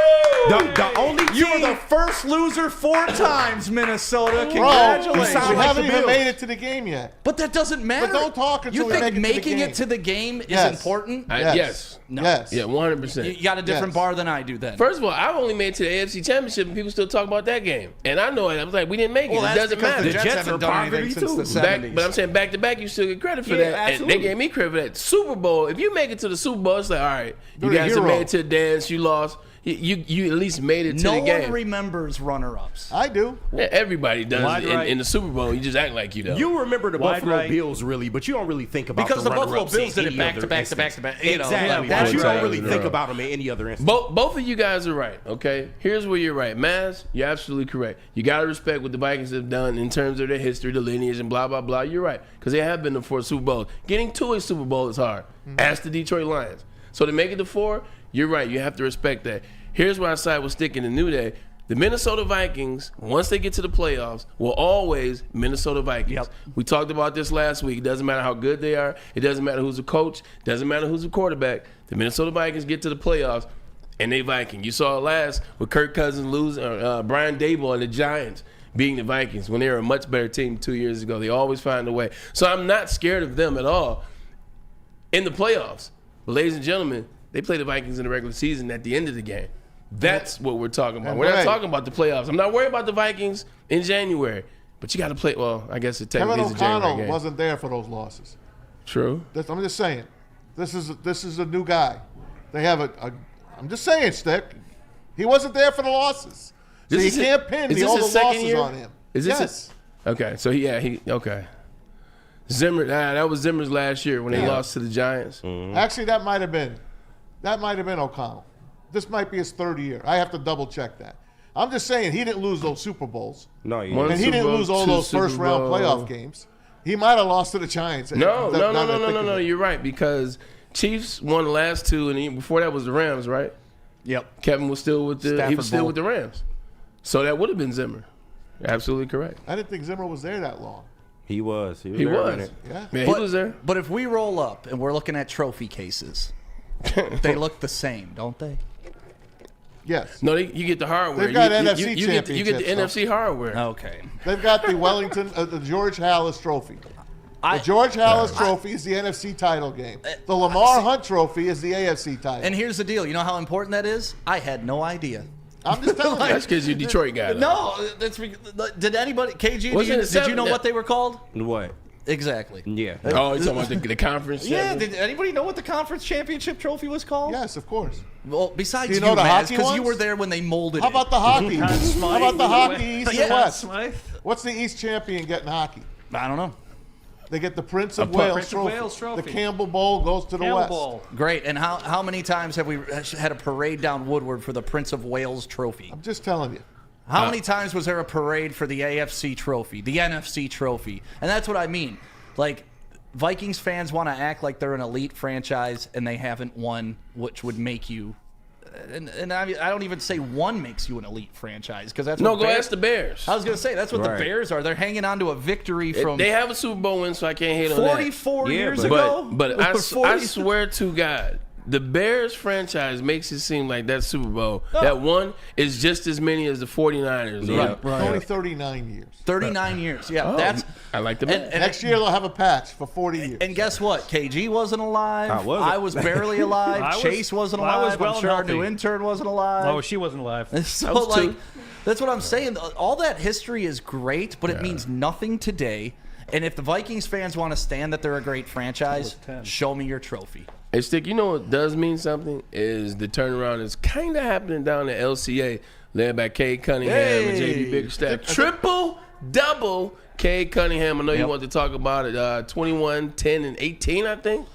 M: The only team.
C: You were the first loser 4 times, Minnesota. Congratulations.
D: Bro, we haven't even made it to the game yet.
C: But that doesn't matter.
D: But don't talk until
C: you
D: we
C: think
D: make it to the game.
C: it to the game is important?
B: Yes.
C: No.
D: Yes.
B: Yeah, 100%.
C: You got a different bar than I do then.
B: First of all, I've only made it to the AFC Championship, and people still talk about that game. And I know it. I was like, we didn't make it.
C: Well,
B: It
C: that's
B: doesn't
C: because
B: matter.
C: the Jets haven't done anything since the 70s.
B: But I'm saying back to back, you still get credit for
M: Yeah,
B: that. And
M: absolutely.
B: they gave me credit for that. Super Bowl, if you make it to the Super Bowl, it's like, all right, you
D: You're a
B: guys have
D: hero.
B: made it to the dance, you lost. You at least made it to
C: No
B: the
C: one
B: game.
C: remembers runner-ups.
D: I do.
B: Yeah, everybody does
E: Wide right.
B: in the Super Bowl. You just act like you don't.
M: You remember the
E: Wide
M: Buffalo
E: right.
M: Bills, really, but you don't really think about
C: Because the Buffalo
M: runner-ups
C: Bills
M: in
C: did it
M: any
C: back to
M: other
C: back to back
M: instance.
C: to back. You know,
M: Exactly.
C: yeah,
M: But you
B: right.
M: don't really
B: Right.
M: think about them in any other instance.
B: Both of you guys are right, okay? Here's where you're right. Maz, you're absolutely correct. You got to respect what the Vikings have done in terms of their history, the lineage, and blah, blah, blah. You're right, because they have been to 4 Super Bowls. Getting to a Super Bowl is hard. Ask the Detroit Lions. So to make it to 4, you're right. You have to respect that. Here's where I side with Stick in the New Day. The Minnesota Vikings, once they get to the playoffs, will always Minnesota Vikings.
C: Yep.
B: We talked about this last week. It doesn't matter how good they are. It doesn't matter who's a coach. It doesn't matter who's a quarterback. The Minnesota Vikings get to the playoffs, and they Viking. You saw it last with Kirk Cousins losing, Brian Daboll and the Giants beating the Vikings when they were a much better team 2 years ago. They always find a way. So I'm not scared of them at all in the playoffs. But ladies and gentlemen, they play the Vikings in the regular season at the end of the game. That's what we're talking about.
D: And
B: We're not
D: right.
B: talking about the playoffs. I'm not worried about the Vikings in January. But you got to play. Well, I guess it technically
D: Kevin
B: is a January
D: O'Connell
B: game.
D: wasn't there for those losses.
B: True.
D: I'm just saying. This is a new guy. They have I'm just saying, Stick. He wasn't there for the losses. So
B: This
D: you
B: is
D: can't
B: his-
D: pin
B: is this
D: all
B: his
D: the
B: second
D: losses
B: year?
D: on him.
B: Is this
D: yes.
B: Okay. So okay. Zimmer. That was Zimmer's last year when they
D: Yeah.
B: lost to the Giants.
D: Actually, that might have been O'Connell. This might be his third year. I have to double check that. I'm just saying he didn't lose those Super Bowls.
M: No, you
B: One
M: didn't.
D: And he
B: Super
D: didn't
B: Bowl,
D: lose all
B: 2
D: those
B: Super
D: first round
B: Bowl.
D: playoff games. He might have lost to the Giants.
B: No.
D: Now that I think of it.
B: You're right, because Chiefs won the last 2, and before that was the Rams, right?
C: Yep.
B: Kevin was still with he
C: Stafford
B: was still
C: Bowl.
B: with the Rams, so that would have been Zimmer. Absolutely correct.
D: I didn't think Zimmer was there that long.
M: He was.
B: He
M: there a
B: was.
M: minute.
D: Yeah.
B: Yeah, he was there.
C: But if we roll up and we're looking at trophy cases, they look the same, don't they?
D: Yes.
B: No, you get the hardware.
D: They've got
B: you,
D: NFC
B: you get the
D: championships,
B: NFC hardware.
C: Okay.
D: They've got the Wellington, the George Hallis Trophy. The George Hallis Trophy is the NFC title game. The Lamar Hunt Trophy is the AFC title.
C: And here's the deal. You know how important that is? I had no idea.
D: I'm just telling you.
B: That's because you're a Detroit guy. though.
C: No, did anybody, KG,
B: Wasn't it
C: did you
B: seven-
C: know what they were called?
M: What?
C: Exactly.
M: Yeah.
B: Oh, you're talking about the conference?
C: Yeah,
B: champion?
C: did anybody know what the conference championship trophy was called?
D: Yes, of course.
C: Well, besides
D: Do you know the
C: Maz,
D: hockey
C: because you
D: ones?
C: were there when they molded
D: How
C: it.
D: about the hockey? How about the hockey East and West?
E: Smythe.
D: What's the East champion get in hockey?
C: I don't know.
D: They get the Prince of
B: puck.
D: Wales
E: Prince of
D: trophy.
E: Wales trophy.
D: The Campbell Bowl goes to the
E: Campbell
D: West.
E: Bowl.
C: Great. And how many times have we had a parade down Woodward for the Prince of Wales trophy?
D: I'm just telling you.
C: How many times was there a parade for the AFC trophy, the NFC trophy? And that's what I mean. Like, Vikings fans want to act like they're an elite franchise and they haven't won, which would make you. And I don't even say one makes you an elite franchise because that's
B: No,
C: what
B: go
C: Bears,
B: ask the Bears.
C: I was going to say that's what
M: Right.
C: the Bears are. They're hanging on to a victory from
B: They have a Super Bowl win, so I can't hate on that.
C: 44 years
M: but-
C: ago.
B: But I
C: 40
B: swear to God, the Bears franchise makes it seem like that Super Bowl, that one is just as many as the 49ers.
C: Right.
D: It's only 39 years.
C: 39 years. Yeah,
B: Oh,
C: that's.
B: I like the
C: And,
B: math.
C: and,
D: Next year they'll have a patch for 40 years.
C: and guess what? KG wasn't alive.
M: I wasn't.
C: I was barely alive.
E: I was-
C: Chase wasn't
E: I
C: alive.
E: was well
C: I'm sure our
E: healthy.
C: new intern wasn't alive.
E: Oh, she wasn't alive.
C: So
B: was
C: like,
B: two.
C: that's what I'm saying. All that history is great, but it means nothing today. And if the Vikings fans want to stand that they're a great franchise,
E: 10.
C: show me your trophy.
B: Hey, Stick, you know what does mean something is the turnaround is kind of happening down at LCA, led by Cade Cunningham and
C: Hey.
B: JB Biggerstaff. Triple-double Cade Cunningham. I know you want to talk about it. 21, 10, and 18, I think.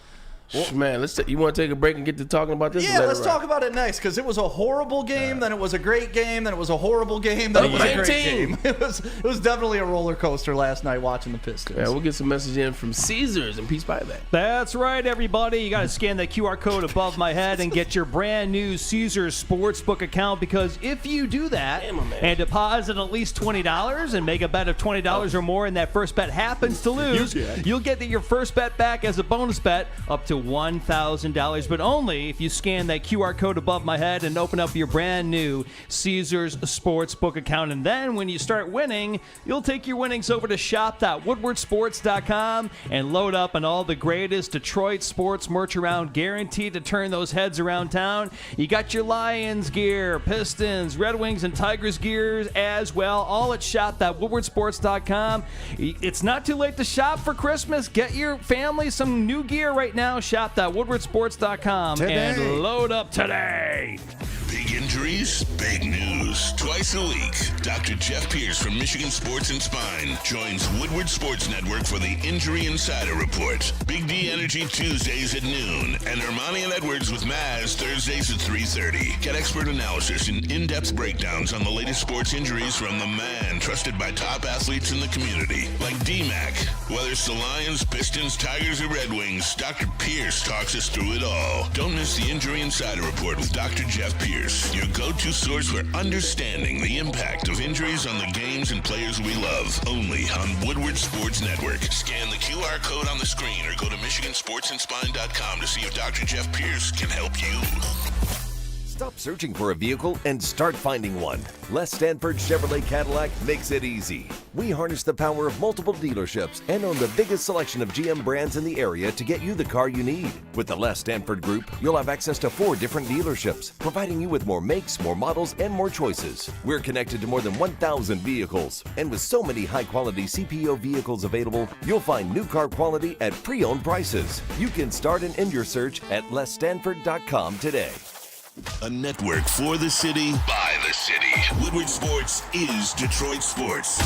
B: Man, you want to take a break and get to talking about this?
C: Yeah, let's talk about it next because it was a horrible game, then it was a great game, then it was a horrible game, then it was a great
B: 18.
C: game. It was definitely a roller coaster last night watching the Pistons.
B: Yeah, we'll get some message in from Caesars and Peace Buyback.
E: That's right, everybody. You got to scan that QR code above my head and get your brand new Caesars Sportsbook account because if you do that and deposit at least $20 and make a bet of $20 or more and that first bet happens to lose, you'll get your first bet back as a bonus bet up to $1,000, but only if you scan that QR code above my head and open up your brand new Caesars Sportsbook account. And then when you start winning, you'll take your winnings over to shop.woodwardsports.com and load up on all the greatest Detroit sports merch around, guaranteed to turn those heads around town. You got your Lions gear, Pistons, Red Wings, and Tigers gears as well, all at shop.woodwardsports.com. It's not too late to shop for Christmas. Get your family some new gear right now. Shop.woodwardsports.com and load up today.
A: Big injuries, big news. Twice a week, Dr. Jeff Pierce from Michigan Sports and Spine joins Woodward Sports Network for the Injury Insider Report. Big D Energy Tuesdays at noon, and Ermanni and Edwards with Maz Thursdays at 3:30. Get expert analysis and in-depth breakdowns on the latest sports injuries from the man trusted by top athletes in the community, like D-Mac. Whether it's the Lions, Pistons, Tigers, or Red Wings, Dr. Pierce talks us through it all. Don't miss the Injury Insider Report with Dr. Jeff Pierce, your go-to source for understanding the impact of injuries on the games and players we love. Only on Woodward Sports Network. Scan the QR code on the screen or go to MichiganSportsandSpine.com to see if Dr. Jeff Pierce can help you.
G: Stop searching for a vehicle and start finding one. Les Stanford Chevrolet Cadillac makes it easy. We harness the power of multiple dealerships and own the biggest selection of GM brands in the area to get you the car you need. With the Les Stanford Group, you'll have access to 4 different dealerships, providing you with more makes, more models, and more choices. We're connected to more than 1,000 vehicles, and with so many high-quality CPO vehicles available, you'll find new car quality at pre-owned prices. You can start and end your search at lesstanford.com today.
A: A network for the city, by the city. Woodward Sports is Detroit sports.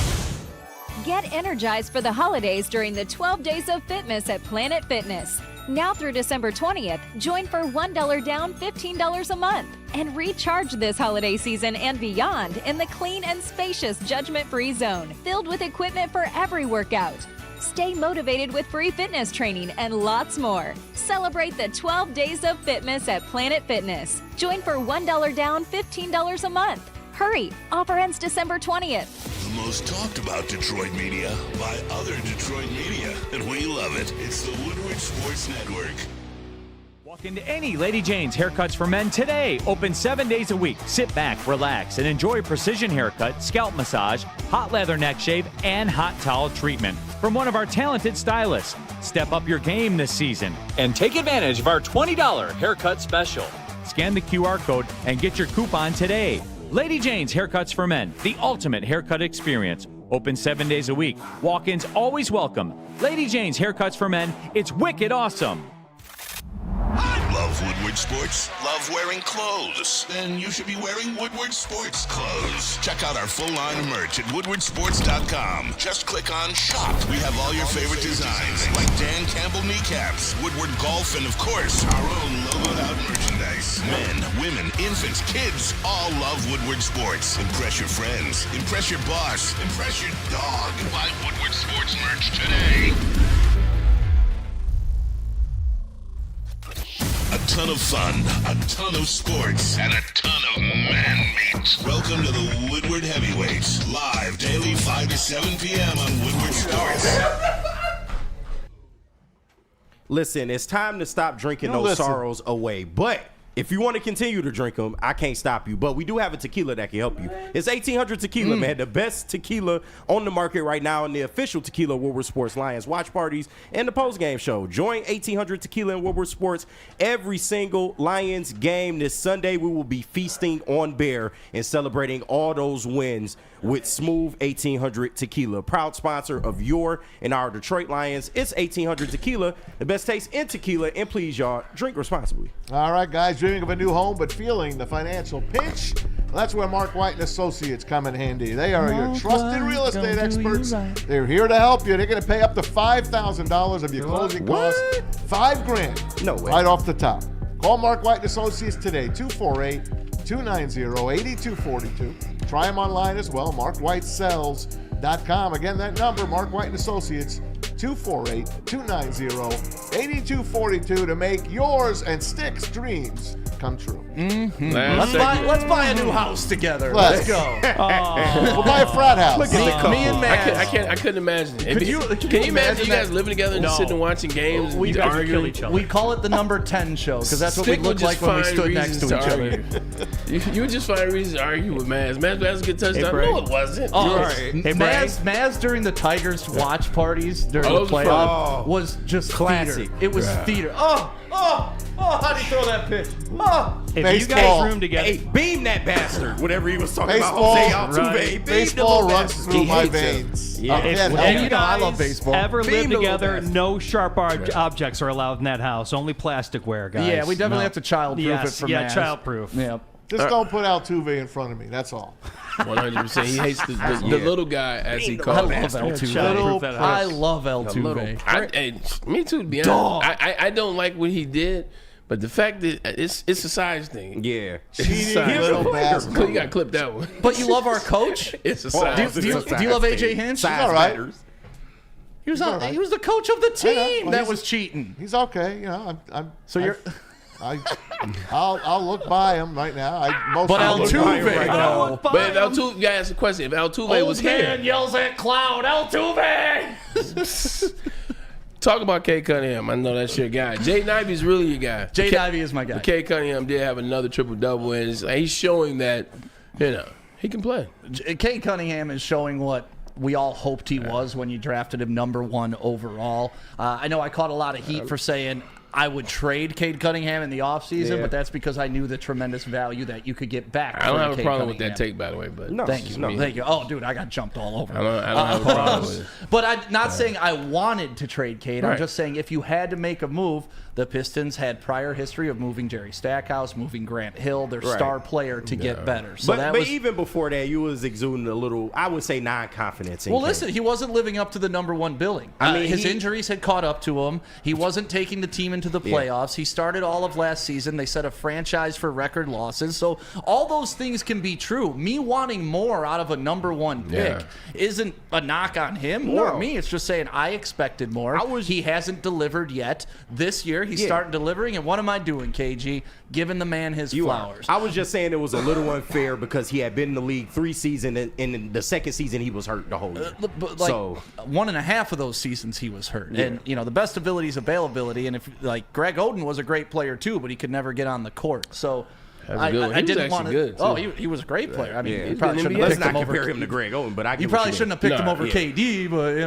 H: Get energized for the holidays during the 12 Days of Fitness at Planet Fitness. Now through December 20th, join for $1 down, $15 a month. And recharge this holiday season and beyond in the clean and spacious judgment-free zone, filled with equipment for every workout. Stay motivated with free fitness training and lots more. Celebrate the 12 Days of Fitness at Planet Fitness. Join for $1 down, $15 a month. Hurry! Offer ends December 20th.
A: The most talked about Detroit media by other Detroit media, and we love it. It's the Woodward Sports Network.
I: Walk into any Lady Jane's Haircuts for Men today. Open 7 days a week. Sit back, relax, and enjoy precision haircut, scalp massage, hot leather neck shave, and hot towel treatment from one of our talented stylists. Step up your game this season and take advantage of our $20 haircut special. Scan the QR code and get your coupon today. Lady Jane's Haircuts for Men, the ultimate haircut experience. Open 7 days a week. Walk-ins always welcome. Lady Jane's Haircuts for Men. It's wicked awesome.
A: Love Woodward Sports? Love wearing clothes? Then you should be wearing Woodward Sports clothes. Check out our full line of merch at woodwardsports.com. Just click on Shop. We have all your favorite designs, like Dan Campbell kneecaps, Woodward Golf, and of course, our own logoed out merchandise. Men, women, infants, kids all love Woodward Sports. Impress your friends. Impress your boss. Impress your dog. Buy Woodward Sports merch today. A ton of fun, a ton of sports, and a ton of man meat. Welcome to the Woodward Heavyweights, live daily 5 to 7 p.m. on Woodward Sports.
M: Listen, it's time to stop drinking those sorrows away. But if you want to continue to drink them, I can't stop you. But we do have a tequila that can help you. It's 1800 Tequila, man. The best tequila on the market right now, and the official tequila Woodward Sports Lions watch parties and the post-game show. Join 1800 Tequila and Woodward Sports every single Lions game. This Sunday, we will be feasting on beer and celebrating all those wins with smooth 1800 Tequila. Proud sponsor of your and our Detroit Lions. It's 1800 Tequila, the best taste in tequila. And please, y'all, drink responsibly.
D: All right, guys, dreaming of a new home but feeling the financial pinch? Well, that's where Mark White and Associates come in handy. They are your trusted real estate experts. They're here to help you. They're going to pay up to $5,000 of your closing costs. $5,000.
M: No way.
D: Right off the top. Call Mark White and Associates today, 248-290-8242. Try them online as well, markwhitesells.com. Again, that number, Mark White and Associates, 248-290-8242 to make yours and Stick's dreams come true.
C: Let's buy a new house together. Let's go.
D: We'll buy a frat house.
C: Look at the couple. Me and Maz.
B: I couldn't imagine.
C: Can you
B: imagine you guys living together and just sitting and watching games and you arguing?
E: each other.
C: We call it the number 10 show because that's what we
B: Stick
C: looked
B: would
C: like
B: just
C: when we
B: find
C: stood next to
B: reasons
C: each
B: argue.
C: other.
B: You would just find reasons to argue with Maz. Maz has a good touchdown.
E: Brady.
B: No, it wasn't.
C: Maz during the Tigers watch parties during the
B: those are
C: playoff
M: fun.
C: was just
M: Classic.
C: theater. It was theater. How'd he throw that pitch?
E: If you
D: Baseball.
E: guys room together,
M: Hey, beam that bastard. Whatever he was talking
D: Baseball.
M: about. Jose Altuve.
E: Right.
M: Beam the
D: Baseball
M: little
D: runs
M: bastard.
D: through
M: He
D: my
M: hates him.
D: veins.
M: Yeah.
D: I can't help
C: And
D: it.
C: you know I love baseball.
E: ever
M: Beam
E: live
M: the little
E: together,
M: bastard.
E: no sharp objects are allowed in that house. Only plasticware, guys.
C: Yeah, we definitely
E: No.
C: have to childproof it for Maz.
E: childproof.
C: Yeah.
D: Just don't put Altuve in front of me. That's all.
B: 100%. He hates the little guy, as he
C: I
B: calls
C: love
B: him.
C: Altuve. I love Altuve.
B: Me too, to be honest. I don't like what he did, but the fact that it's a size thing.
M: Yeah.
B: It's a
D: Cheating little bastard.
B: You got to clip that one.
C: But you love our coach?
B: It's a size.
C: Do you love AJ Hinch?
D: He's all right.
C: He was the coach of the team
D: Well,
C: that
D: he's-
C: was cheating.
D: He's okay. You know,
C: So you're
D: I'll look by him right now.
C: But Altuve though.
B: But if Altuve, you gotta ask a question. If Altuve was here,
C: yells at cloud, Altuve.
B: talk about Kay Cunningham. I know that's your guy. Jay Nivey's really your guy.
C: Jay Nivey is my guy.
B: Kay Cunningham did have another triple-double, and he's showing that, he can play.
C: Kate Cunningham is showing what we all hoped he was when you drafted him number 1 overall. I know I caught a lot of heat for saying I would trade Cade Cunningham in the offseason, but that's because I knew the tremendous value that you could get back.
B: I don't have a
C: Cade
B: problem with
C: Cunningham.
B: that take, by the way. But
M: No.
C: Thank you. Oh, dude, I got jumped all over.
B: I don't have a problem with it.
C: But I'm not saying I wanted to trade Cade. I'm
B: Right.
C: just saying if you had to make a move, the Pistons had prior history of moving Jerry Stackhouse, moving Grant Hill, their star player, to get better. So
M: But
C: was,
M: even before that, you was exuding a little, I would say, non-confidence in Cade.
C: listen, he wasn't living up to the number 1 billing.
M: I mean,
C: his injuries had caught up to him. He wasn't taking the team into the playoffs. He started all of last season. They set a franchise for record losses. So all those things can be true. Me wanting more out of a number 1 pick isn't a knock on him or me. It's just saying I expected more. He hasn't delivered yet. This year, he's starting delivering. And what am I doing, KG? Giving the man his flowers.
M: I was just saying it was a little unfair because he had been in the league 3 seasons, and in the second season he was hurt the whole year.
C: But like 1.5 of those seasons he was hurt. And the best ability is availability. And if Greg Oden was a great player too, but he could never get on the court. So I didn't want to.
B: Good,
C: oh, he was a great player. I mean, you probably shouldn't
M: Let's
C: have
M: not
C: picked him over.
M: compare him to Greg Oden, but I get
C: You
M: what
C: probably
M: mean.
C: shouldn't have picked him over KD, but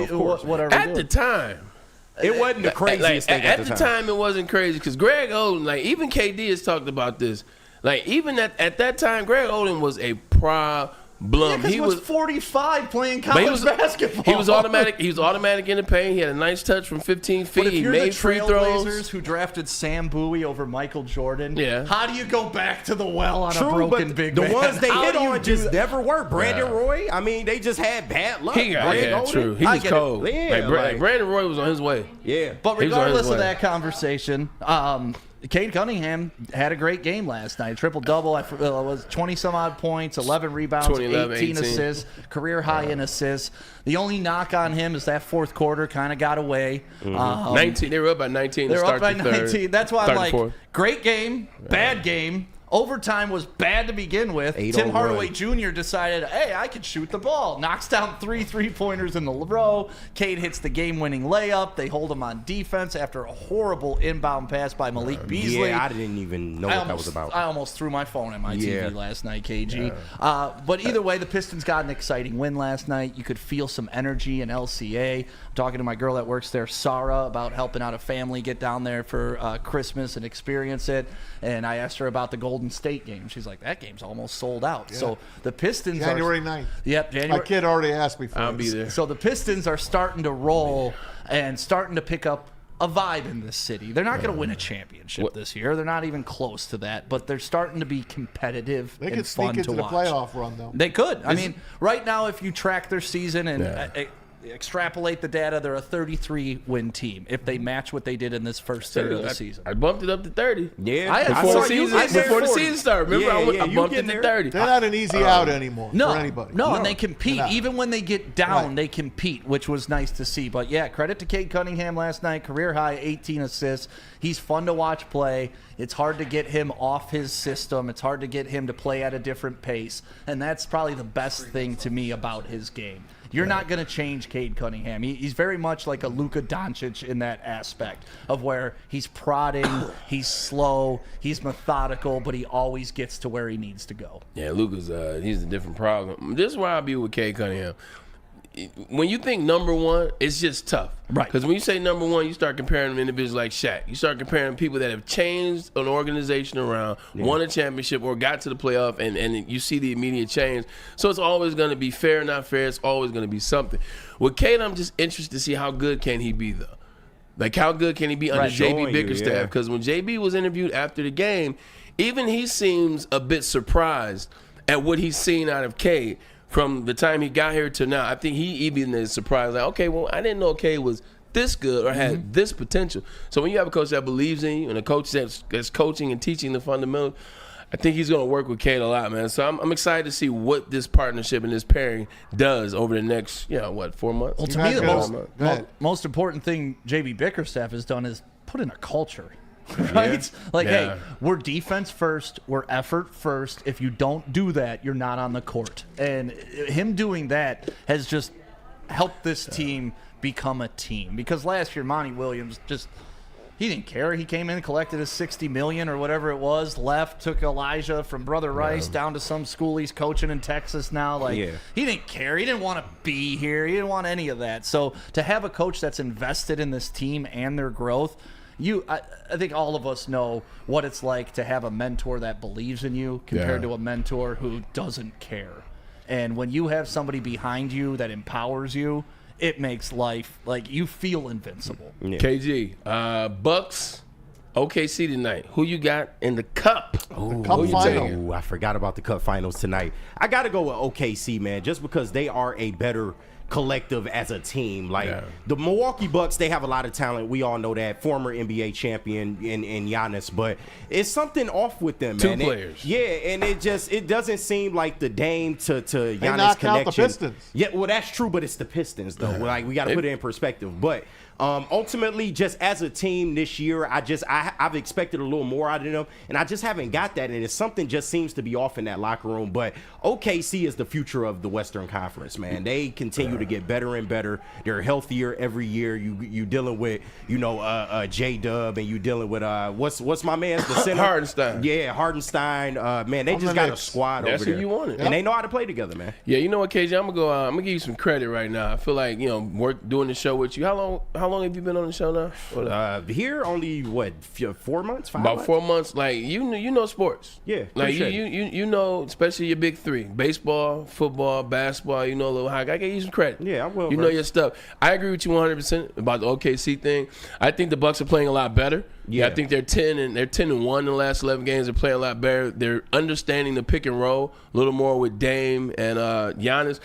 M: of course.
C: whatever.
B: At the time,
M: it wasn't the craziest thing
B: at the time. It wasn't crazy because Greg Oden, even KD has talked about this. Even at that time, Greg Oden was a problem.
C: He was 45 playing college basketball.
B: He was automatic. He was automatic in the paint. He had a nice touch from 15 feet.
C: But if
B: He
C: you're
B: made
C: the
B: free throws.
C: Trailblazers who drafted Sam Bowie over Michael Jordan, how do you go back to the well on a
M: True,
C: broken
M: but
C: big
M: the
C: man?
M: ones they
C: How
M: hit
C: do you
M: on
C: do
M: just
C: that?
M: never worked. Brandon Roy, I mean, they just had bad luck.
B: He
M: Greg
B: true.
M: Oden,
B: He
C: I
B: was
C: get it.
B: cold.
M: Yeah,
B: Brandon Roy was on his way.
M: Yeah.
C: But
B: He was on his
C: regardless of
B: way.
C: that conversation, Cade Cunningham had a great game last night. Triple-double. Was 20-some-odd points, 11 rebounds,
B: 20, 11,
C: 18
B: 18.
C: assists, career high in assists. The only knock on him is that fourth quarter kind of got away.
B: 19. They were up by 19
C: They
B: to
C: were
B: start
C: up by
B: the third.
C: 19. That's why I'm like,
B: fourth.
C: great game, bad game. Overtime was bad to begin with.
M: 8-0
C: Tim Hardaway
M: run.
C: Jr. decided, hey, I could shoot the ball. Knocks down 3 3-pointers in a row. Cade hits the game-winning layup. They hold him on defense after a horrible inbound pass by Malik Beasley.
M: Yeah, I didn't even know what that was about.
C: I almost threw my phone at my TV last night, KG. But either way, the Pistons got an exciting win last night. You could feel some energy in LCA. I'm talking to my girl that works there, Sarah, about helping out a family get down there for Christmas and experience it. And I asked her about the Golden State game. She's like, that game's almost sold out. Yeah. So the Pistons
D: January
C: are...
D: 9th.
C: Yep, January.
D: My kid already asked me for
B: I'll
D: it.
B: be there.
C: So the Pistons are starting to roll and starting to pick up a vibe in this city. They're not going to win a championship this year. They're not even close to that, but they're starting to be competitive
D: They
C: and
D: could
C: fun
D: sneak into
C: to
D: the
C: watch.
D: playoff run, though.
C: They could. I mean, right now, if you track their season, and extrapolate the data, they're a 33-win team if they match what they did in this first third of the season.
B: I bumped it up to 30.
M: Yeah,
B: before the season started. Remember, I bumped it to 30.
D: They're not an easy out anymore for anybody.
C: No, and they compete.
D: No.
C: Even when they get down, they compete, which was nice to see. But, yeah, credit to Cade Cunningham last night. Career high, 18 assists. He's fun to watch play. It's hard to get him off his system. It's hard to get him to play at a different pace. And that's probably the best thing to me about his game. You're not going to change Cade Cunningham. He's very much like a Luka Doncic in that aspect of where he's prodding, he's slow, he's methodical, but he always gets to where he needs to go.
B: Yeah, Luka's he's a different problem. This is why I'll be with Cade Cunningham. When you think number one, it's just tough.
C: Right.
B: Because when you say number one, you start comparing them to individuals like Shaq. You start comparing people that have changed an organization around, won a championship, or got to the playoff, and you see the immediate change. So it's always going to be fair, not fair. It's always going to be something. With Cade, I'm just interested to see how good can he be, though. Like, how good can he be under JB Bickerstaff? Because when JB was interviewed after the game, even he seems a bit surprised at what he's seen out of Cade. From the time he got here to now, I think he even is surprised. Like, okay, well, I didn't know Cade was this good or had this potential. So when you have a coach that believes in you and a coach that's coaching and teaching the fundamentals, I think he's going to work with Cade a lot, man. So I'm excited to see what this partnership and this pairing does over the next, 4 months?
C: Well, to me, the most important thing JB Bickerstaff has done is put in a culture. Right? Hey, we're defense first, we're effort first. If you don't do that, you're not on the court. And him doing that has just helped this team become a team. Because last year, Monty Williams he didn't care. He came in, collected his $60 million or whatever it was, left, took Elijah from Brother Rice down to some school he's coaching in Texas now. He didn't care. He didn't want to be here. He didn't want any of that. So to have a coach that's invested in this team and their growth, I think all of us know what it's like to have a mentor that believes in you compared to a mentor who doesn't care. And when you have somebody behind you that empowers you, it makes life you feel invincible.
B: Yeah. KG, Bucks, OKC tonight. Who you got in the cup?
D: The cup final.
M: I forgot about the cup finals tonight. I got to go with OKC, man, just because they are a better collective as a team. The Milwaukee Bucks, they have a lot of talent. We all know that. Former NBA champion in Giannis, but it's something off with them, man.
B: Two players.
M: And it doesn't seem like the Dame to Giannis
D: they knocked
M: connection.
D: out the Pistons.
M: Yeah, well, that's true, but it's the Pistons, though. We got to put it in perspective. But ultimately, just as a team this year, I've expected a little more out of them, and I just haven't got that. And it's something just seems to be off in that locker room. But OKC is the future of the Western Conference, man. They continue to get better and better. They're healthier every year. You dealing with J-Dub, and you dealing with what's my man's the center
B: Hardenstein.
M: Yeah, Hardenstein. Man, they just got a squad
B: That's
M: over there.
B: who you wanted.
M: And they know how to play together, man.
B: Yeah, you know what, KJ? I'm gonna give you some credit right now. I feel like doing the show with you. How long have you been on the show now?
M: Here only 4 months, 5
B: About
M: months?
B: 4 months. Like you know sports.
M: Yeah,
B: you know, especially your big three: baseball, football, basketball. You know a little hockey. I give you some credit.
M: Yeah, I will.
B: You know your stuff. I agree with you 100% about the OKC thing. I think the Bucks are playing a lot better. Yeah, I think they're 10-1 in the last 11 games. They're playing a lot better. They're understanding the pick and roll a little more with Dame and Giannis.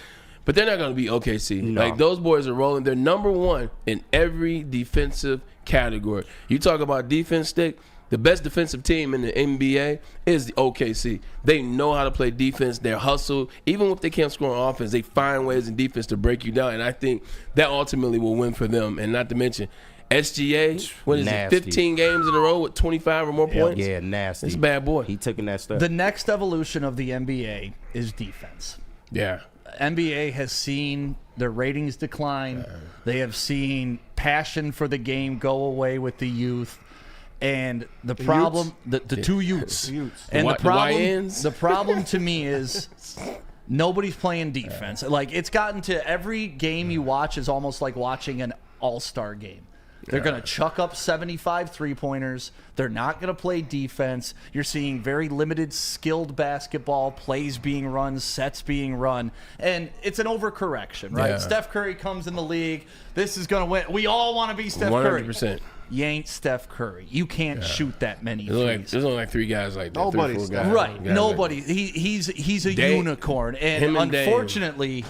B: But they're not going to be OKC.
M: No.
B: Those boys are rolling. They're number one in every defensive category. You talk about defense, Stick. The best defensive team in the NBA is the OKC. They know how to play defense. They're hustle. Even if they can't score on offense, they find ways in defense to break you down. And I think that ultimately will win for them. And not to mention, SGA, what is it, 15 games in a row with 25 or more points?
M: Yeah, nasty.
B: It's a bad boy.
M: He taking that step.
C: The next evolution of the NBA is defense.
B: Yeah.
C: NBA has seen their ratings decline. They have seen passion for the game go away with the youth. And the problem, the two youths. And the problem to me is nobody's playing defense. It's gotten to every game you watch is almost like watching an all-star game. They're going to chuck up 75 three-pointers. They're not going to play defense. You're seeing very limited skilled basketball, plays being run, sets being run. And it's an overcorrection, right?
B: Yeah.
C: Steph Curry comes in the league. This is going to win. We all want to be Steph
B: 100%.
C: Curry. You ain't Steph Curry. You can't shoot that many threes.
B: There's only like 3 guys like that.
D: Nobody's
B: guys.
C: Right. Nobody. He's a unicorn. And unfortunately,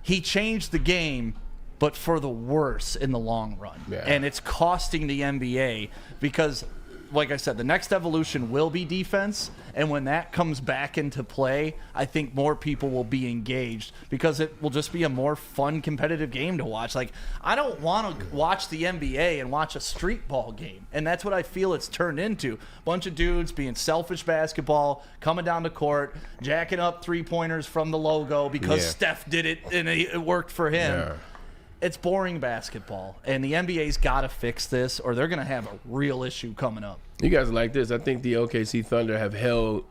C: he changed the game but for the worse in the long run.
B: Yeah.
C: And it's costing the NBA because, like I said, the next evolution will be defense. And when that comes back into play, I think more people will be engaged because it will just be a more fun, competitive game to watch. Like, I don't want to watch the NBA and watch a street ball game. And that's what I feel it's turned into. Bunch of dudes being selfish basketball, coming down the court, jacking up three-pointers from the logo because Steph did it and it worked for him.
B: Yeah.
C: It's boring basketball, and the NBA's got to fix this, or they're going to have a real issue coming up.
B: You guys are like this. I think the OKC Thunder have held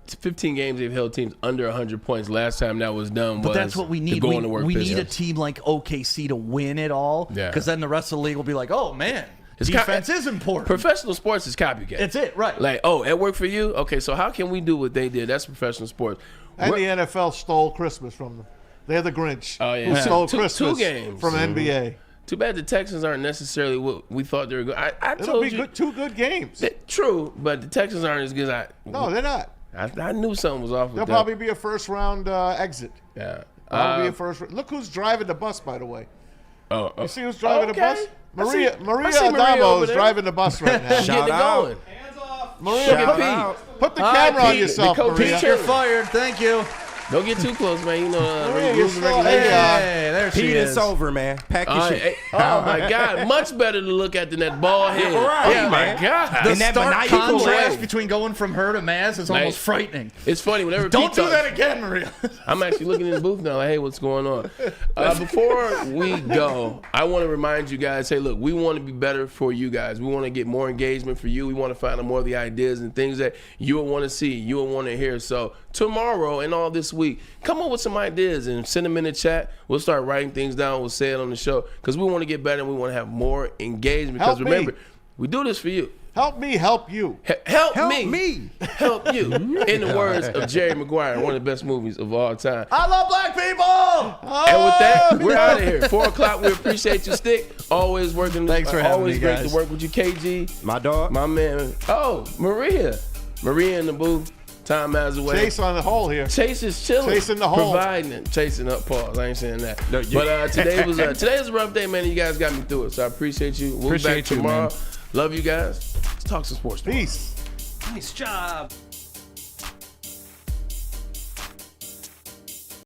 B: 15 games. They've held teams under 100 points. Last time that was done,
C: but that's what we need. We need a
B: Pistons.
C: team like OKC to win it all, because then the rest of the league will be like, oh man, defense is important.
B: Professional sports is copycat.
C: That's it, right?
B: Like, oh, it worked for you. Okay, so how can we do what they did? That's professional sports.
D: And the NFL stole Christmas from them. They're the Grinch.
B: Oh, yeah.
D: Who stole
B: Two
D: Christmas
B: games
D: from NBA.
B: Too bad the Texans aren't necessarily what we thought they were good. I
D: It'll
B: told
D: be
B: you.
D: good, 2 good games.
B: True, but the Texans aren't as good as
D: No, they're not.
B: I knew something was off with
D: They'll
B: them.
D: probably be a first-round exit.
B: Yeah.
D: Probably a first. Look who's driving the bus, by the way.
B: Oh,
D: You see who's driving the bus? Maria
B: I see Maria
D: Adamo
B: over
D: is
B: there.
D: driving the bus right now.
B: Getting it going.
D: Maria, put the camera on yourself, Maria.
C: You're fired. Thank you.
B: Don't get too close, man. You know,
D: Maria,
B: rules and
D: you're still-
B: regulations.
C: Hey, there she
M: Pete,
C: is.
M: it's over, man. Pack your shit.
B: Oh my God! Much better to look at than that bald head.
M: Right,
B: oh
M: man.
B: my God!
C: The
M: And that
C: stark
M: maniacal
C: contrast
M: way.
C: between going from her to Maz is almost frightening.
B: It's funny whenever
C: Don't
B: Pete
C: do
B: talks,
C: that again, Maria.
B: I'm actually looking in the booth now. Like, hey, what's going on? Before we go, I want to remind you guys. Hey, look, we want to be better for you guys. We want to get more engagement for you. We want to find out more of the ideas and things that you will want to see, you will want to hear. So tomorrow and all this week, come up with some ideas and send them in the chat. We'll start writing things down. We'll say it on the show because we want to get better and we want to have more engagement. Because
D: Help me.
B: remember, we do this for you.
D: Help me help you.
B: Help me. Help you. In the words of Jerry Maguire, one of the best movies of all time.
C: I love black people.
B: And with that, we're out of here. 4 o'clock. We appreciate you, Stick. Always working.
C: Thanks for having
B: always
C: me,
B: great
C: guys.
B: to work with you, KG.
M: My dog.
B: My man. Oh, Maria in the booth. Time as away.
D: Chase on the hole here.
B: Chase is chilling.
D: Chasing the hole.
B: Providing it. Chasing up. Pause. I ain't saying that.
M: No, you-
B: But today was a rough day, man. And you guys got me through it. So I appreciate you. We'll be back
C: Appreciate you,
B: tomorrow.
C: man.
B: Love you guys. Let's talk some sports.
D: Peace.
E: Nice job.